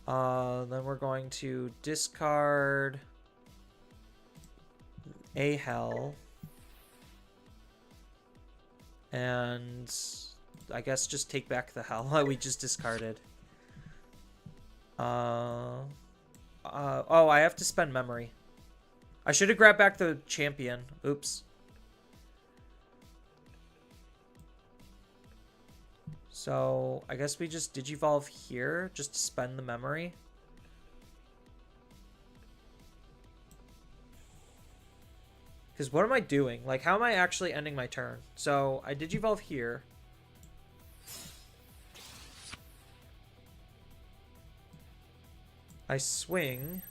Then we're going to discard a Hell. And I guess just take back the Hell that we just discarded. Oh, I have to spend memory. I should have grabbed back the champion. Oops. So, I guess we just digivolve here just to spend the memory. Because what am I doing? Like, how am I actually ending my turn? So, I digivolve here. I swing.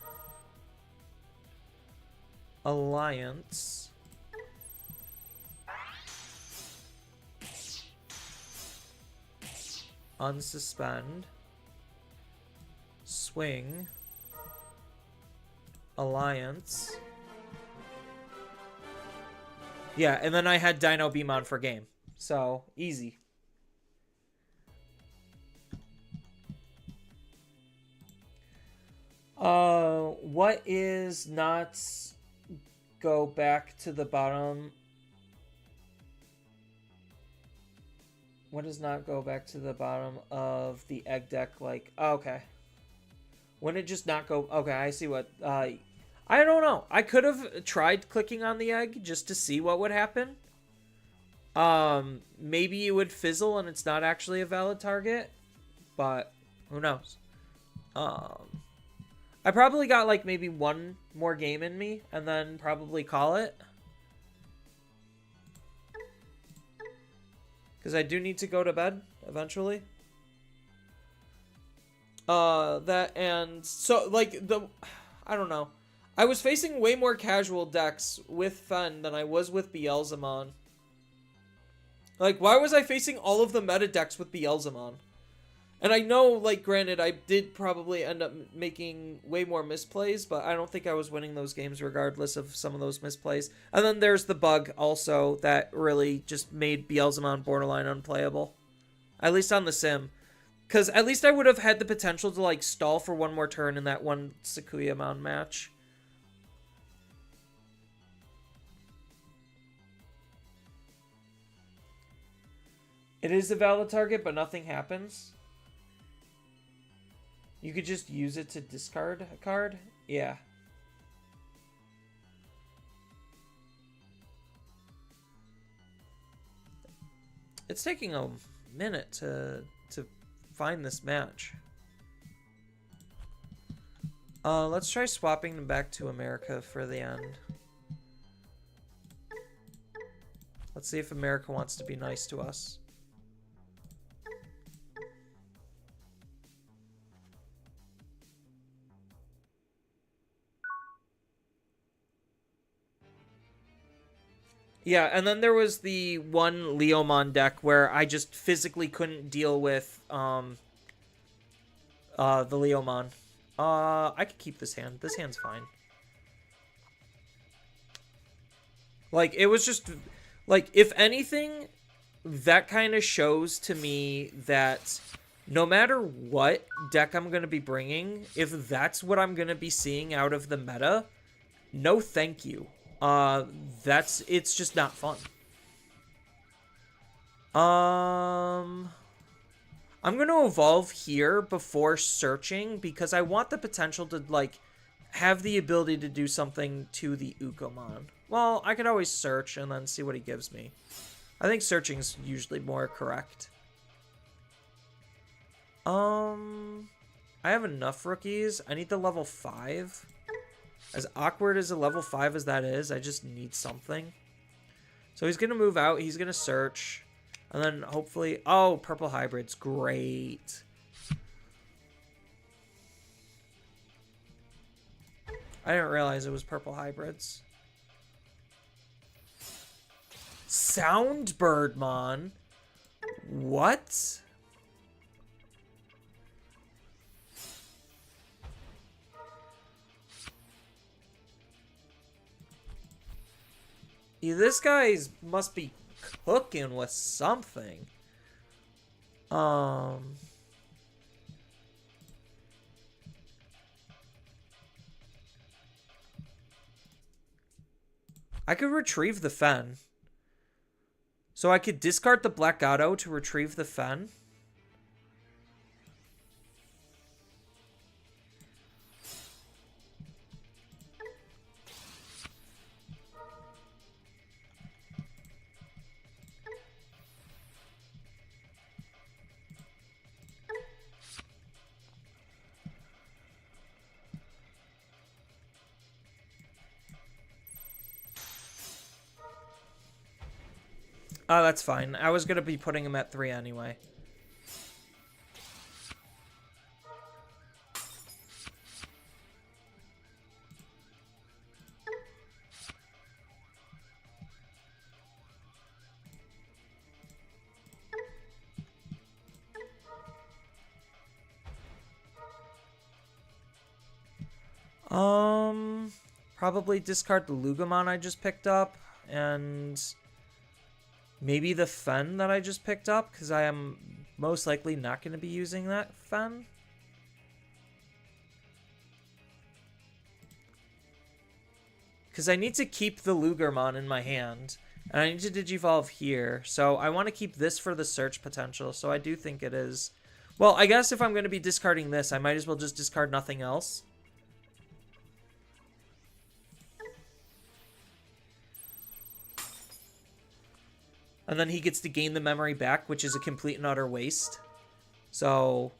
Alliance. Unsuspend. Swing. Alliance. Yeah, and then I had Dino Beam on for game. So, easy. What is not go back to the bottom? What does not go back to the bottom of the egg deck? Like, oh, okay. Wouldn't it just not go? Okay, I see what. I don't know. I could have tried clicking on the egg just to see what would happen. Maybe it would fizzle and it's not actually a valid target, but who knows? I probably got like maybe one more game in me and then probably call it. Because I do need to go to bed eventually. That and so like I don't know. I was facing way more casual decks with Fen than I was with Beelzemon. Like, why was I facing all of the meta decks with Beelzemon? And I know, like, granted, I did probably end up making way more misplays, but I don't think I was winning those games regardless of some of those misplays. And then there's the bug also that really just made Beelzemon borderline unplayable. At least on the sim. Because at least I would have had the potential to, like, stall for one more turn in that one Sakuya Mound match. It is a valid target, but nothing happens. You could just use it to discard a card? Yeah. It's taking a minute to find this match. Let's try swapping them back to America for the end. Let's see if America wants to be nice to us. Yeah, and then there was the one Leomon deck where I just physically couldn't deal with the Leomon. I could keep this hand. This hand's fine. Like, it was just, like, if anything, that kind of shows to me that no matter what deck I'm going to be bringing, if that's what I'm going to be seeing out of the meta, no thank you. It's just not fun. I'm going to evolve here before searching because I want the potential to, like, have the ability to do something to the Ukomon. Well, I could always search and then see what he gives me. I think searching's usually more correct. I have enough rookies. I need the level 5. As awkward as a level 5 as that is, I just need something. So he's going to move out. He's going to search. And then hopefully... Oh, purple hybrids. Great. I didn't realize it was purple hybrids. Soundbirdmon? What? Yeah, this guy must be cooking with something. I could retrieve the Fen. So I could discard the Black Gato to retrieve the Fen. Oh, that's fine. I was going to be putting him at 3 anyway. Probably discard the Lugomon I just picked up, and maybe the Fen that I just picked up, because I am most likely not going to be using that Fen. Because I need to keep the Lugermon in my hand, and I need to Digivolve here, so I want to keep this for the search potential, so I do think it is... Well, I guess if I'm going to be discarding this, I might as well just discard nothing else. And then he gets to gain the memory back, which is a complete and utter waste. So...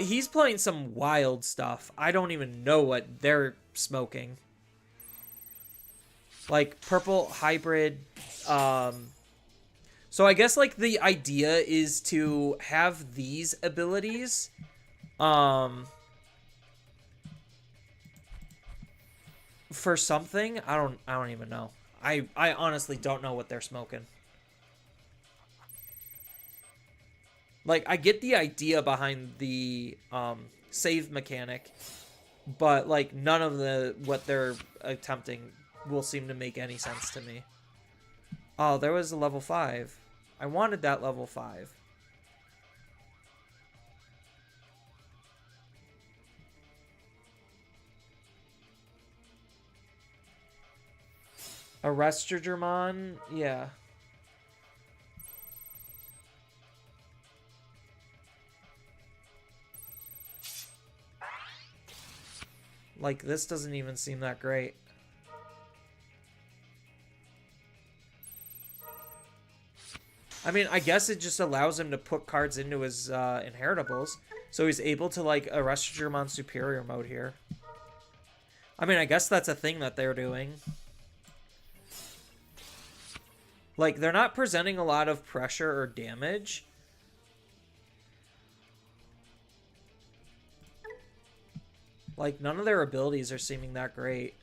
he's playing some wild stuff. I don't even know what they're smoking. Like, purple hybrid, So I guess, like, the idea is to have these abilities, for something. I don't even know. I honestly don't know what they're smoking. Like, I get the idea behind the, save mechanic, but, like, none of what they're attempting will seem to make any sense to me. Oh, there was a level 5. I wanted that level 5. A Restrigermon? Yeah. Like, this doesn't even seem that great. I mean, I guess it just allows him to put cards into his inheritables. So he's able to, like, arrest German Superior mode here. I mean, I guess that's a thing that they're doing. Like, they're not presenting a lot of pressure or damage. Like, none of their abilities are seeming that great.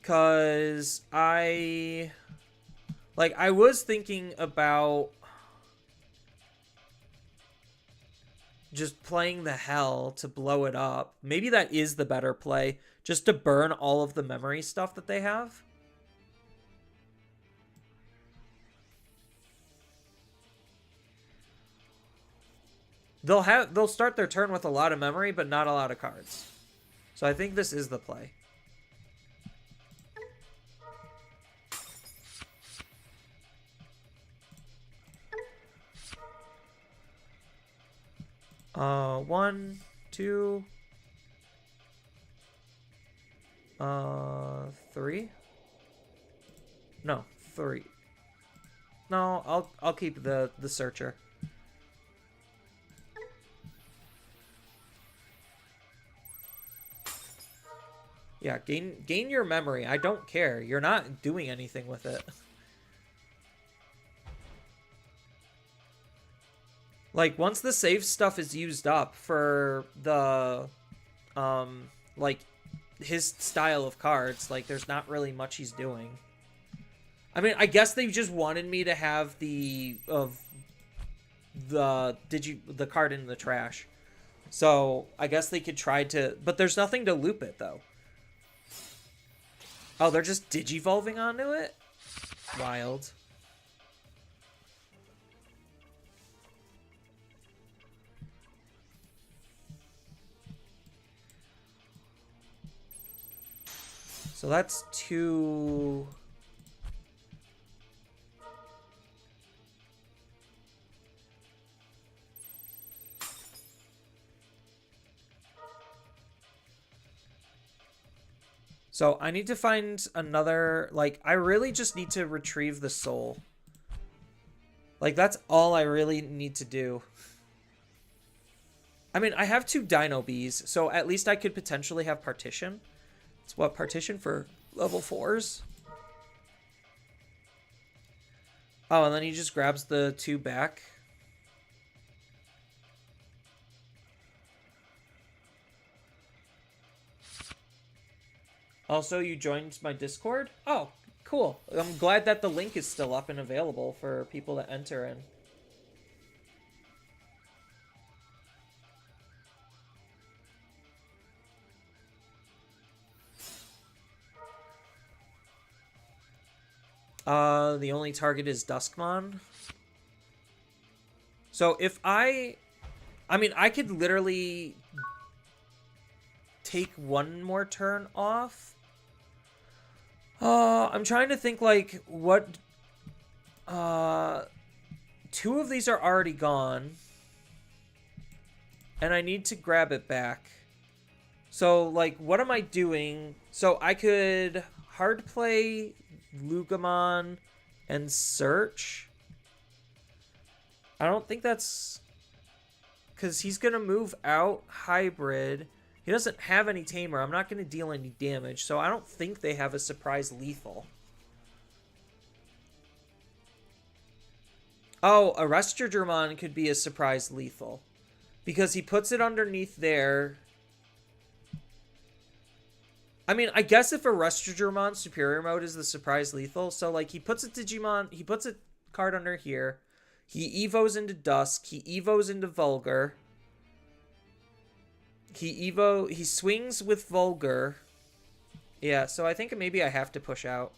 Because I was thinking about just playing the hell to blow it up. Maybe that is the better play. Just to burn all of the memory stuff that they have. They'll start their turn with a lot of memory, but not a lot of cards. So I think this is the play. One, two, three. No, three. No, I'll keep the searcher. Yeah, gain your memory. I don't care. You're not doing anything with it. Like, once the save stuff is used up for the, like, his style of cards, like, there's not really much he's doing. I mean, I guess they just wanted me to have the card in the trash. So, I guess they could try to, but there's nothing to loop it, though. Oh, they're just digivolving onto it? Wild. So that's two. So I need to find another, like, I really just need to retrieve the soul. Like, that's all I really need to do. I mean, I have two Dino Bees, so at least I could potentially have Partition. It's what, Partition for level 4s? Oh, and then he just grabs the two back. Also, you joined my Discord? Oh, cool. I'm glad that the link is still up and available for people to enter in. The only target is Duskmon. So if I mean, I could literally take one more turn off. I'm trying to think, like, what... two of these are already gone. And I need to grab it back. So, like, what am I doing? So, I could hard play Lugamon and search. I don't think that's... because he's going to move out hybrid. He doesn't have any tamer. I'm not going to deal any damage, so I don't think they have a surprise lethal. Oh, a Restridgermon could be a surprise lethal. Because he puts it underneath there. I mean, I guess if a Restridgermon superior mode is the surprise lethal, so like he puts a Digimon, he puts a card under here. He evos into Dusk, he evos into Vulgar. He swings with Vulgar. Yeah, so I think maybe I have to push out.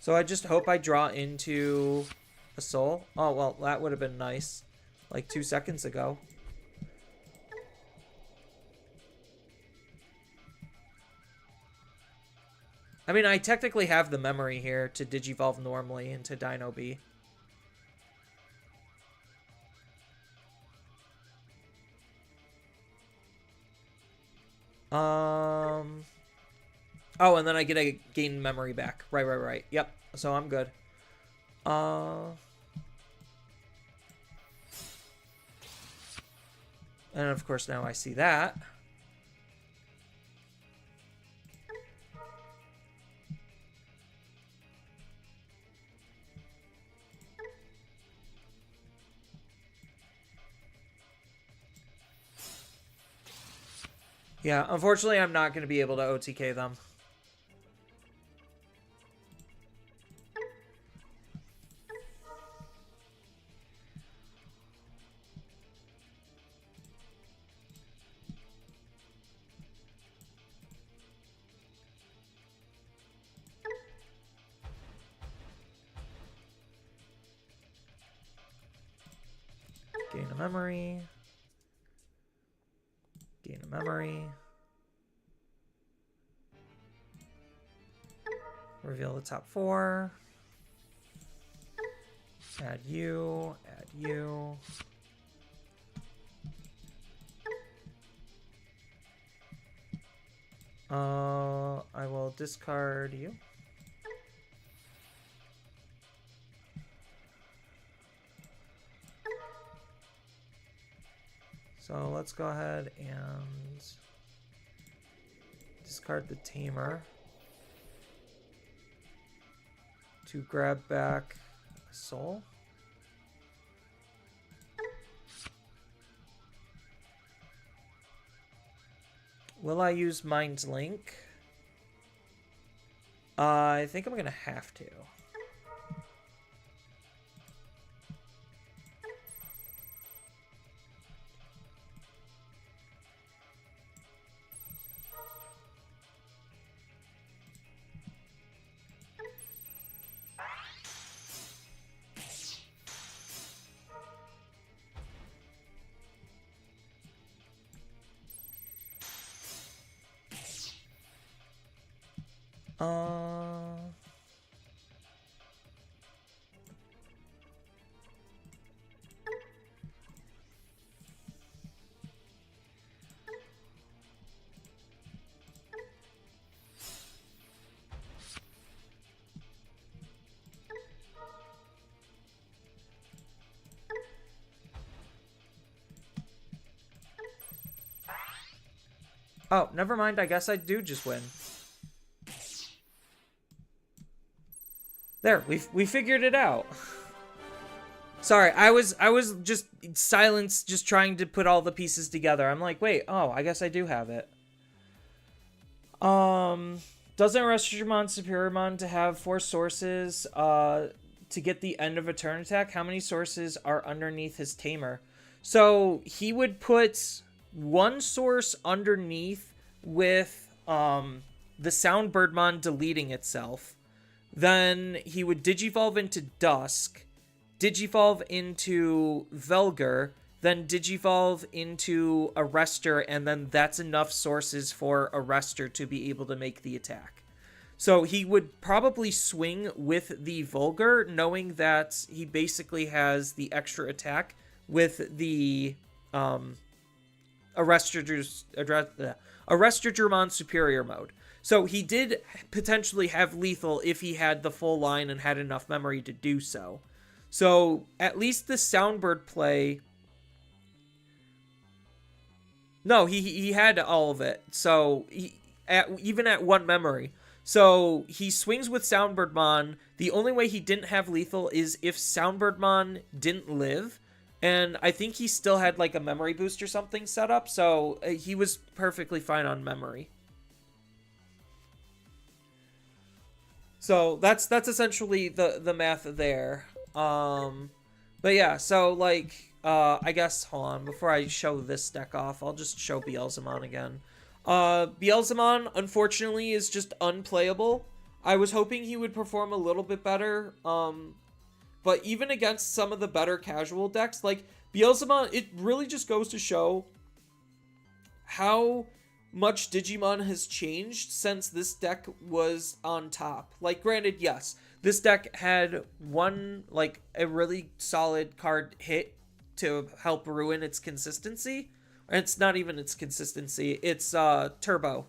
So I just hope I draw into a soul. Oh, well, that would have been nice. Like 2 seconds ago. I mean, I technically have the memory here to digivolve normally into Dino B. Oh, and then I get a gain memory back. Right. Yep, so I'm good. And of course now I see that. Yeah, unfortunately I'm not going to be able to OTK them. Gain a memory. Gain a memory. Reveal the top 4. Add you. Add you. I will discard you. So let's go ahead and discard the Tamer to grab back a soul. Will I use Mind's Link? I think I'm gonna have to. Oh, never mind. I guess I do just win. There, we figured it out. Sorry, I was just silence, just trying to put all the pieces together. I'm like, wait, oh, I guess I do have it. Doesn't Restormon Superiormon to have 4 sources to get the end of a turn attack? How many sources are underneath his Tamer? So he would put 1 source underneath with the Soundbirdmon deleting itself. Then he would Digivolve into Dusk, Digivolve into Velgar, then Digivolve into Arrestor, and then that's enough sources for Arrestor to be able to make the attack. So he would probably swing with the Vulgar, knowing that he basically has the extra attack with the Arrestor Superior mode. So he did potentially have lethal if he had the full line and had enough memory to do so. So at least the Soundbird play... No, he had all of it. So even at 1 memory. So he swings with Soundbirdmon. The only way he didn't have lethal is if Soundbirdmon didn't live. And I think he still had like a memory boost or something set up. So he was perfectly fine on memory. So that's essentially the math there. But yeah, so like I guess, hold on, before I show this deck off, I'll just show Beelzemon again. Beelzemon unfortunately is just unplayable. I was hoping he would perform a little bit better. But even against some of the better casual decks, like Beelzemon, it really just goes to show how much Digimon has changed since this deck was on top. Like, granted, yes, this deck had a really solid card hit to help ruin its consistency. It's not even its consistency. It's Turbo.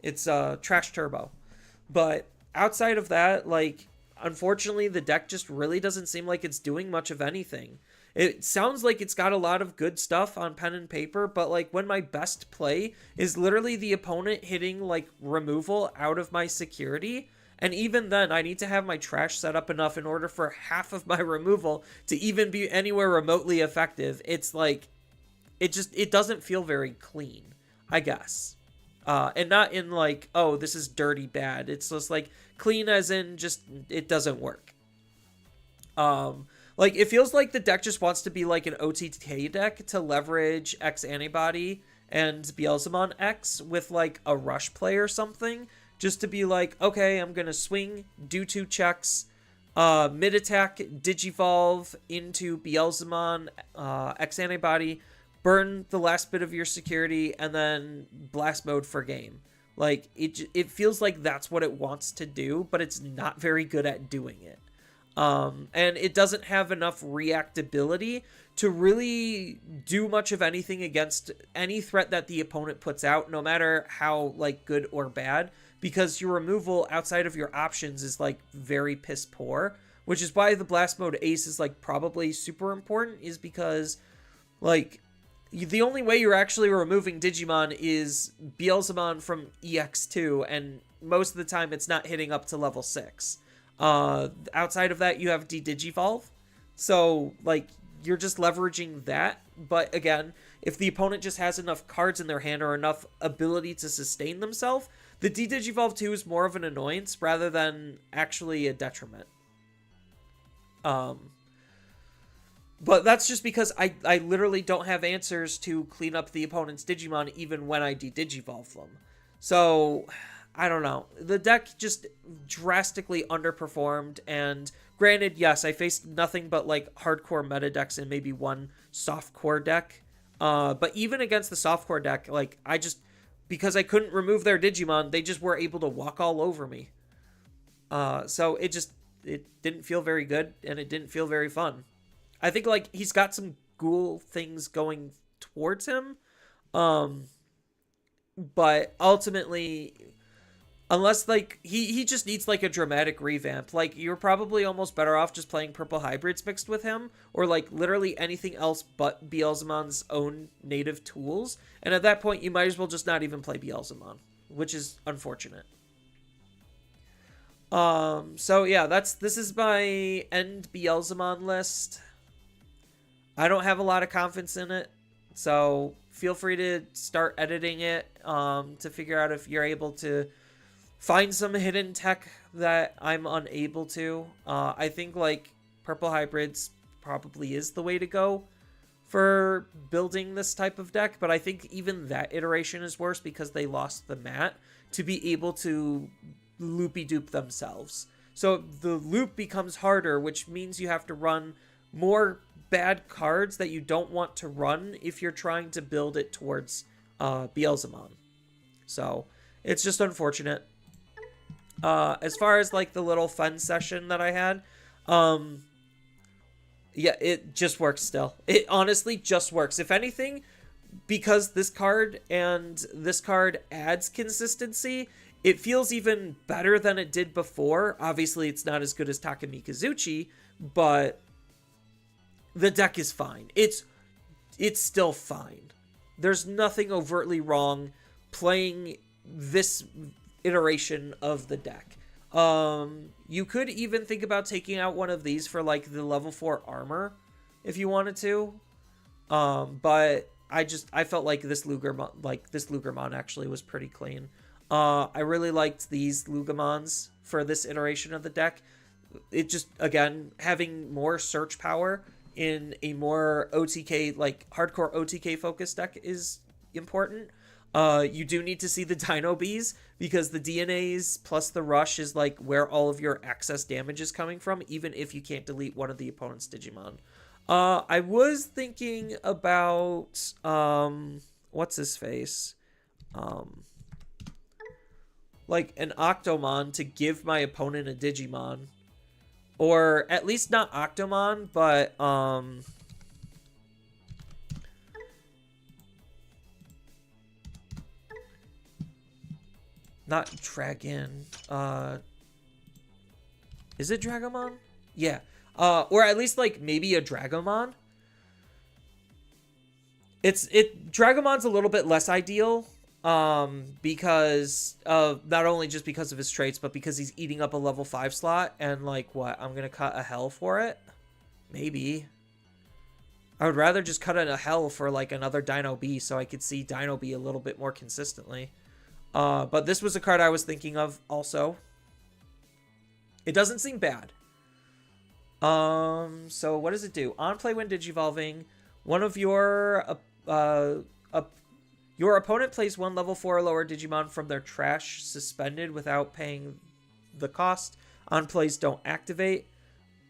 It's Trash Turbo. But outside of that, like, unfortunately, the deck just really doesn't seem like it's doing much of anything. It sounds like it's got a lot of good stuff on pen and paper, but like when my best play is literally the opponent hitting like removal out of my security, and even then I need to have my trash set up enough in order for half of my removal to even be anywhere remotely effective. It's like it doesn't feel very clean, I guess. And not in like, oh, this is dirty bad. It's just like clean as in just it doesn't work. Like, it feels like the deck just wants to be like an OTK deck to leverage X Antibody and Beelzemon X with like a rush play or something. Just to be like, okay, I'm going to swing, do 2 checks, mid-attack, Digivolve into Beelzemon, X Antibody, burn the last bit of your security, and then blast mode for game. Like, it feels like that's what it wants to do, but it's not very good at doing it. And it doesn't have enough reactability to really do much of anything against any threat that the opponent puts out, no matter how, like, good or bad, because your removal outside of your options is, like, very piss poor, which is why the blast mode ace is, like, probably super important, is because, like, the only way you're actually removing Digimon is Beelzemon from EX2, and most of the time it's not hitting up to level 6. Outside of that, you have De-Digivolve. So, like, you're just leveraging that. But again, if the opponent just has enough cards in their hand or enough ability to sustain themselves, the De-Digivolve 2 is more of an annoyance rather than actually a detriment. But that's just because I literally don't have answers to clean up the opponent's Digimon even when I De-Digivolve them. So, I don't know. The deck just drastically underperformed, and granted, yes, I faced nothing but, like, hardcore meta decks and maybe one softcore deck. But even against the softcore deck, like, because I couldn't remove their Digimon, they just were able to walk all over me. So it didn't feel very good, and it didn't feel very fun. I think, like, he's got some cool things going towards him. But ultimately, unless, like, he just needs, like, a dramatic revamp. Like, you're probably almost better off just playing purple hybrids mixed with him, or, like, literally anything else but Beelzemon's own native tools. And at that point, you might as well just not even play Beelzemon, which is unfortunate. So yeah, this is my end Beelzemon list. I don't have a lot of confidence in it, so feel free to start editing it to figure out if you're able to find some hidden tech that I'm unable to. I think, like, purple hybrids probably is the way to go for building this type of deck, but I think even that iteration is worse because they lost the mat to be able to loopy-dupe themselves. So the loop becomes harder, which means you have to run more bad cards that you don't want to run if you're trying to build it towards Beelzemon. So it's just unfortunate. As far as, like, the little fun session that I had, yeah, it just works still. It honestly just works. If anything, because this card and this card adds consistency, it feels even better than it did before. Obviously, it's not as good as Takamikazuchi, but the deck is fine. It's still fine. There's nothing overtly wrong playing this iteration of the deck. You could even think about taking out one of these for, like, the level 4 armor if you wanted to. But I felt like this Lugermon actually was pretty clean. I really liked these Lugamons for this iteration of the deck. It just, again, having more search power in a more OTK, like, hardcore OTK focused deck is important. You do need to see the Dino Bees, because the DNAs plus the rush is, like, where all of your excess damage is coming from, even if you can't delete one of the opponent's Digimon. I was thinking about, what's his face? Like, an Octomon to give my opponent a Digimon. Or at least not Octomon, but not Dragon. Is it Dragomon? Yeah. Or at least like maybe a Dragomon. Dragomon's a little bit less ideal. Because not only just because of his traits, but because he's eating up a level 5 slot, and like what? I'm gonna cut a hell for it? Maybe. I would rather just cut a hell for like another Dino B so I could see Dino B a little bit more consistently. But this was a card I was thinking of also. It doesn't seem bad. So what does it do? On play when digivolving, one of your opponent plays one level 4 or lower Digimon from their trash suspended without paying the cost. On plays don't activate.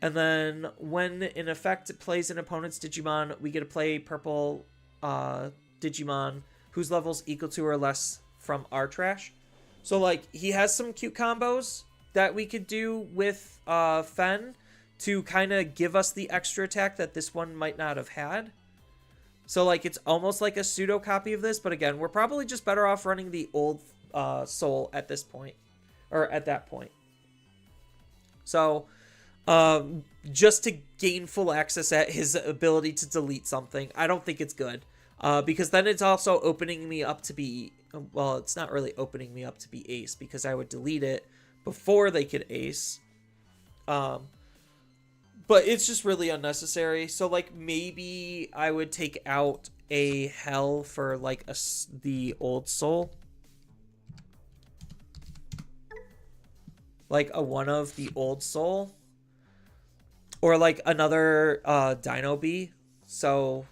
And then when in effect it plays an opponent's Digimon, we get to play purple Digimon whose level's equal to or less from our trash. So like he has some cute combos that we could do with Fen to kind of give us the extra attack that this one might not have had. So like it's almost like a pseudo copy of this, but again, we're probably just better off running the old Soul at this point, or at that point. So just to gain full access at his ability to delete something, I don't think it's good. Because then it's also opening me up to be, well, it's not really opening me up to be ace, because I would delete it before they could ace. But it's just really unnecessary. So like maybe I would take out a hell for like the old Soul. Like a one of the old Soul. Or like another Dino B. So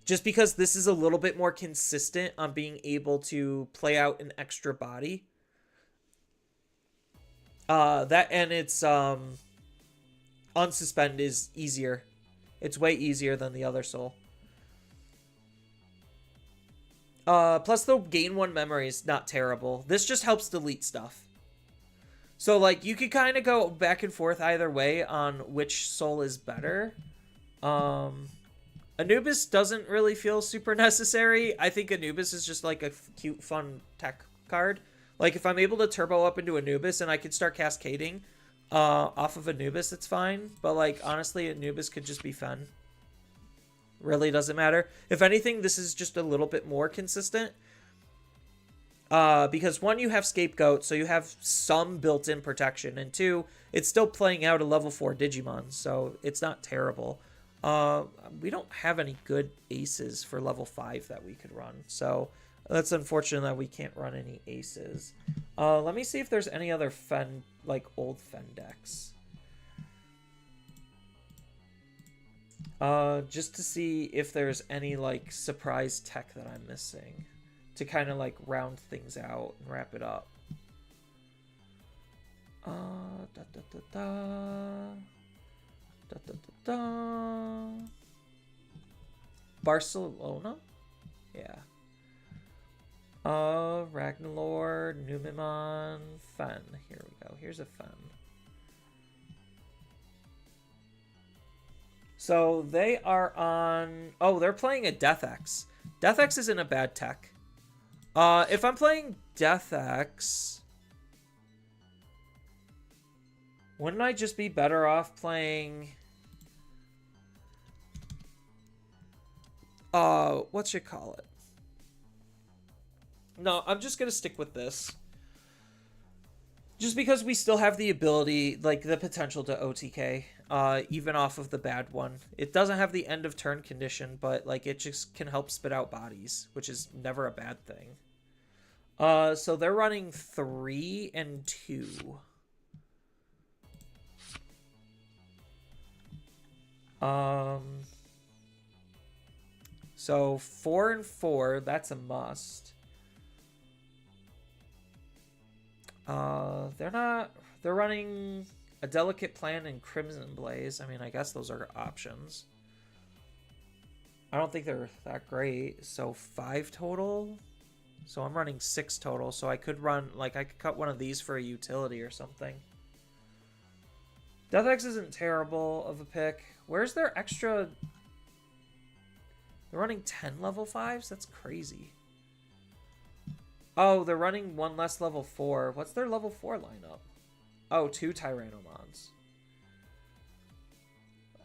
just because this is a little bit more consistent on being able to play out an extra body. That and it's unsuspend is easier. It's way easier than the other Soul. Plus the gain 1 memory is not terrible. This just helps delete stuff. So like you could kind of go back and forth either way on which Soul is better. Anubis doesn't really feel super necessary. I think Anubis is just like a cute, fun tech card. Like if I'm able to turbo up into Anubis and I can start cascading off of Anubis, it's fine. But like honestly, Anubis could just be fun. Really doesn't matter. If anything, this is just a little bit more consistent. Because one, you have Scapegoat, so you have some built-in protection, and two, it's still playing out a level 4 Digimon, so it's not terrible. We don't have any good aces for level 5 that we could run, so that's unfortunate that we can't run any aces. Let me see if there's any other Fen, like old Fen decks. Just to see if there's any like surprise tech that I'm missing to kind of like round things out and wrap it up. Barcelona? Yeah. Ragnalord, Numemon, Fen. Here we go. Here's a Fen. So they are on... Oh, they're playing a Death X. Death X isn't a bad tech. If I'm playing Death X, wouldn't I just be better off playing... what you call it? No, I'm just going to stick with this. Just because we still have the ability, like the potential to OTK, even off of the bad one. It doesn't have the end of turn condition, but like it just can help spit out bodies, which is never a bad thing. So they're running 3 and 2. So 4 and 4, that's a must. They're running a Delicate Plan and Crimson Blaze. I mean, I guess those are options. I don't think they're that great. So 5 total. So I'm running 6 total. So I could run, like, I could cut one of these for a utility or something. Death X isn't terrible of a pick. Where's their extra? They're running 10 level 5s? That's crazy. Oh, they're running 1 less level 4. What's their level 4 lineup? Oh, 2 Tyrannomons.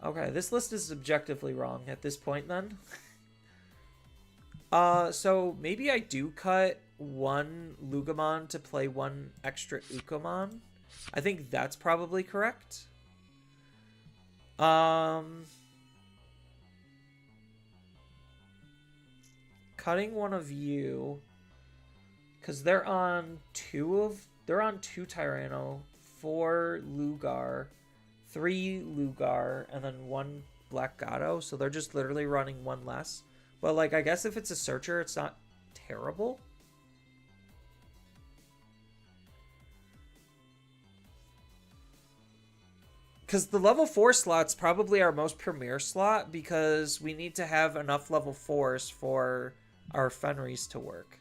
Okay, this list is objectively wrong at this point then. So maybe I do cut 1 Lugamon to play 1 extra Ukomon. I think that's probably correct. Cutting one of you, because they're on 2 Tyranno, 4 Lugar, 3 Lugar, and then 1 Black Gato, so they're just literally running 1 less. But, like, I guess if it's a Searcher, it's not terrible. Because the level 4 slot's probably our most premier slot, because we need to have enough level 4s for our Fenris to work.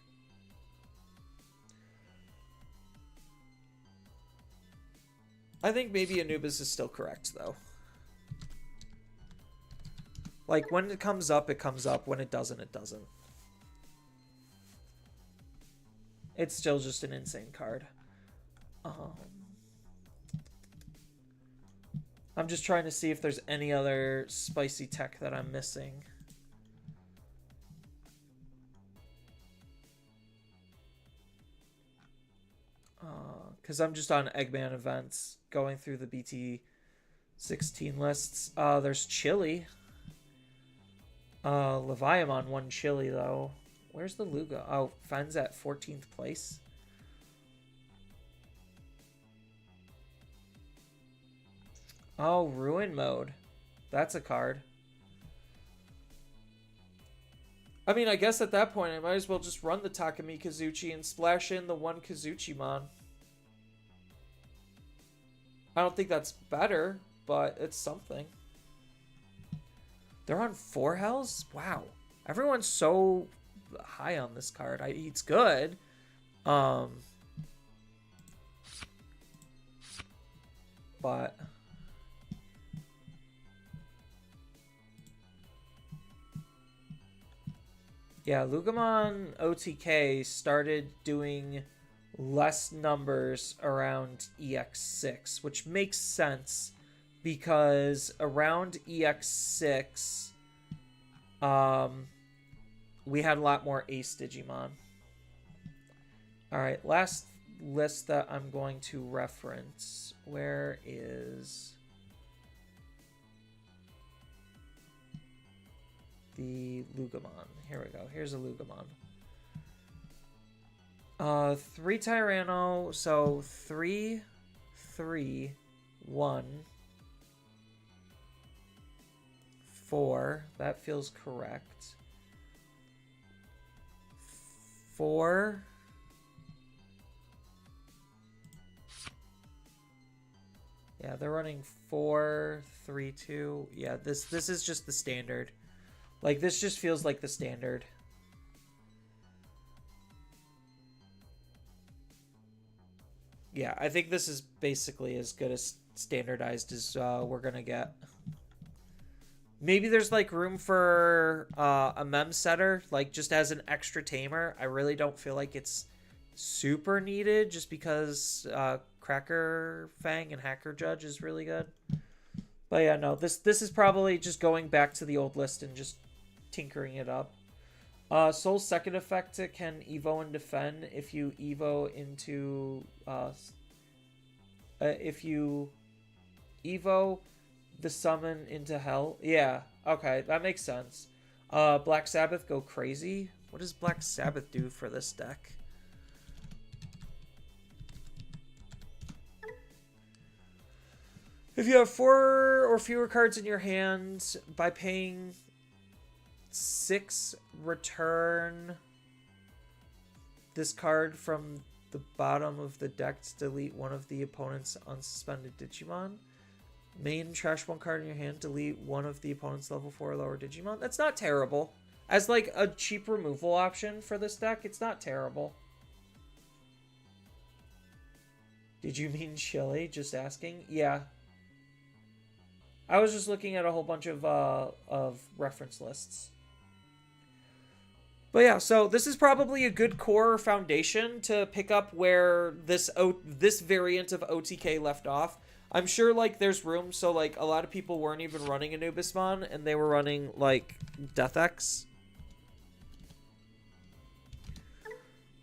I think maybe Anubis is still correct, though. Like, when it comes up, it comes up. When it doesn't, it doesn't. It's still just an insane card. I'm just trying to see if there's any other spicy tech that I'm missing. Because I'm just on Eggman events, going through the BT16 lists. There's Chili. Leviamon won Chili, though. Where's the Luga? Oh, Fen's at 14th place. Oh, Ruin Mode. That's a card. I mean, I guess at that point, I might as well just run the Takumi Kazuchi and splash in the 1 Kazuchimon. I don't think that's better, but it's something. They're on 4 hells? Wow. Everyone's so high on this card. It's good. But yeah, Lugamon OTK started doing less numbers around EX6, which makes sense because around EX6 we had a lot more Ace Digimon. Alright, last list that I'm going to reference. Where is the Lugamon? Here we go. Here's a Lugamon. 3 Tyranno, so 3, 3, 1, 4. That feels correct. 4. Yeah, they're running 4, 3, 2. Yeah, this is just the standard. Like, this just feels like the standard. Yeah, I think this is basically as good as standardized as we're gonna get. Maybe there's like room for a mem setter, like just as an extra tamer. I really don't feel like it's super needed, just because Cracker Fang and Hacker Judge is really good. But yeah, no, this is probably just going back to the old list and just tinkering it up. Soul's second effect can Evo and defend if you Evo into if you Evo the summon into hell. Yeah, okay, that makes sense. Black Sabbath go crazy. What does Black Sabbath do for this deck? If you have 4 or fewer cards in your hand, by paying 6, return this card from the bottom of the deck to delete one of the opponent's unsuspended Digimon. Main, trash 1 card in your hand, delete one of the opponent's level 4 or lower Digimon. That's not terrible. As like a cheap removal option for this deck, it's not terrible. Did you mean Chili? Just asking. Yeah. I was just looking at a whole bunch of reference lists. But yeah, so this is probably a good core foundation to pick up where this variant of OTK left off. I'm sure like there's room, so like a lot of people weren't even running Anubismon and they were running like Death X.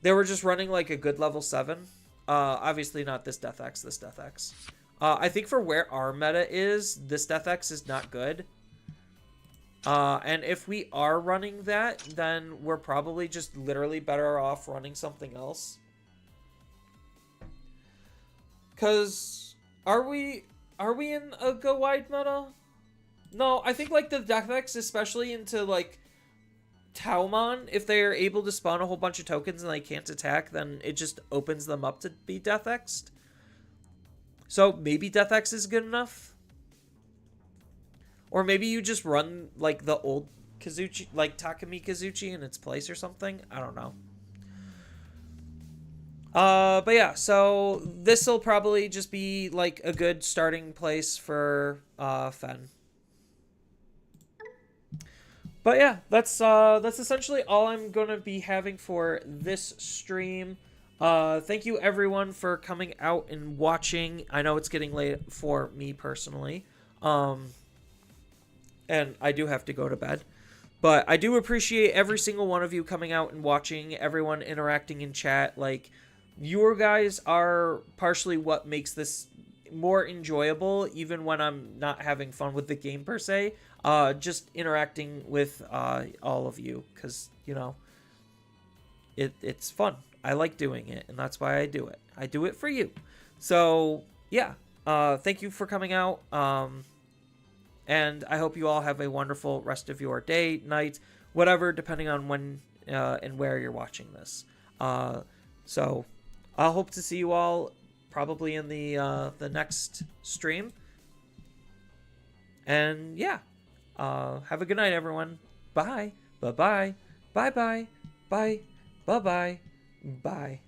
They were just running like a good level 7. Obviously not this Death X, this Death X. I think for where our meta is, this Death X is not good. And if we are running that, then we're probably just literally better off running something else. Cause are we in a go wide meta? No, I think like the Death X, especially into like Taumon, if they are able to spawn a whole bunch of tokens and they can't attack, then it just opens them up to be Death X'd. So maybe Death X is good enough. Or maybe you just run like the old Kazuchi, like Takumi Kazuchi in its place or something. I don't know. But yeah, so this will probably just be like a good starting place for Fen. But yeah, that's essentially all I'm gonna be having for this stream. Thank you everyone for coming out and watching. I know it's getting late for me personally. And I do have to go to bed. But I do appreciate every single one of you coming out and watching, everyone interacting in chat. Like, your guys are partially what makes this more enjoyable, even when I'm not having fun with the game per se. Just interacting with all of you, because, you know, it's fun. I like doing it, and that's why I do it. I do it for you. So, yeah. Thank you for coming out. And I hope you all have a wonderful rest of your day, night, whatever, depending on when and where you're watching this. So I'll hope to see you all probably in the next stream. And yeah, have a good night, everyone. Bye. Bye-bye. Bye-bye. Bye. Bye-bye. Bye.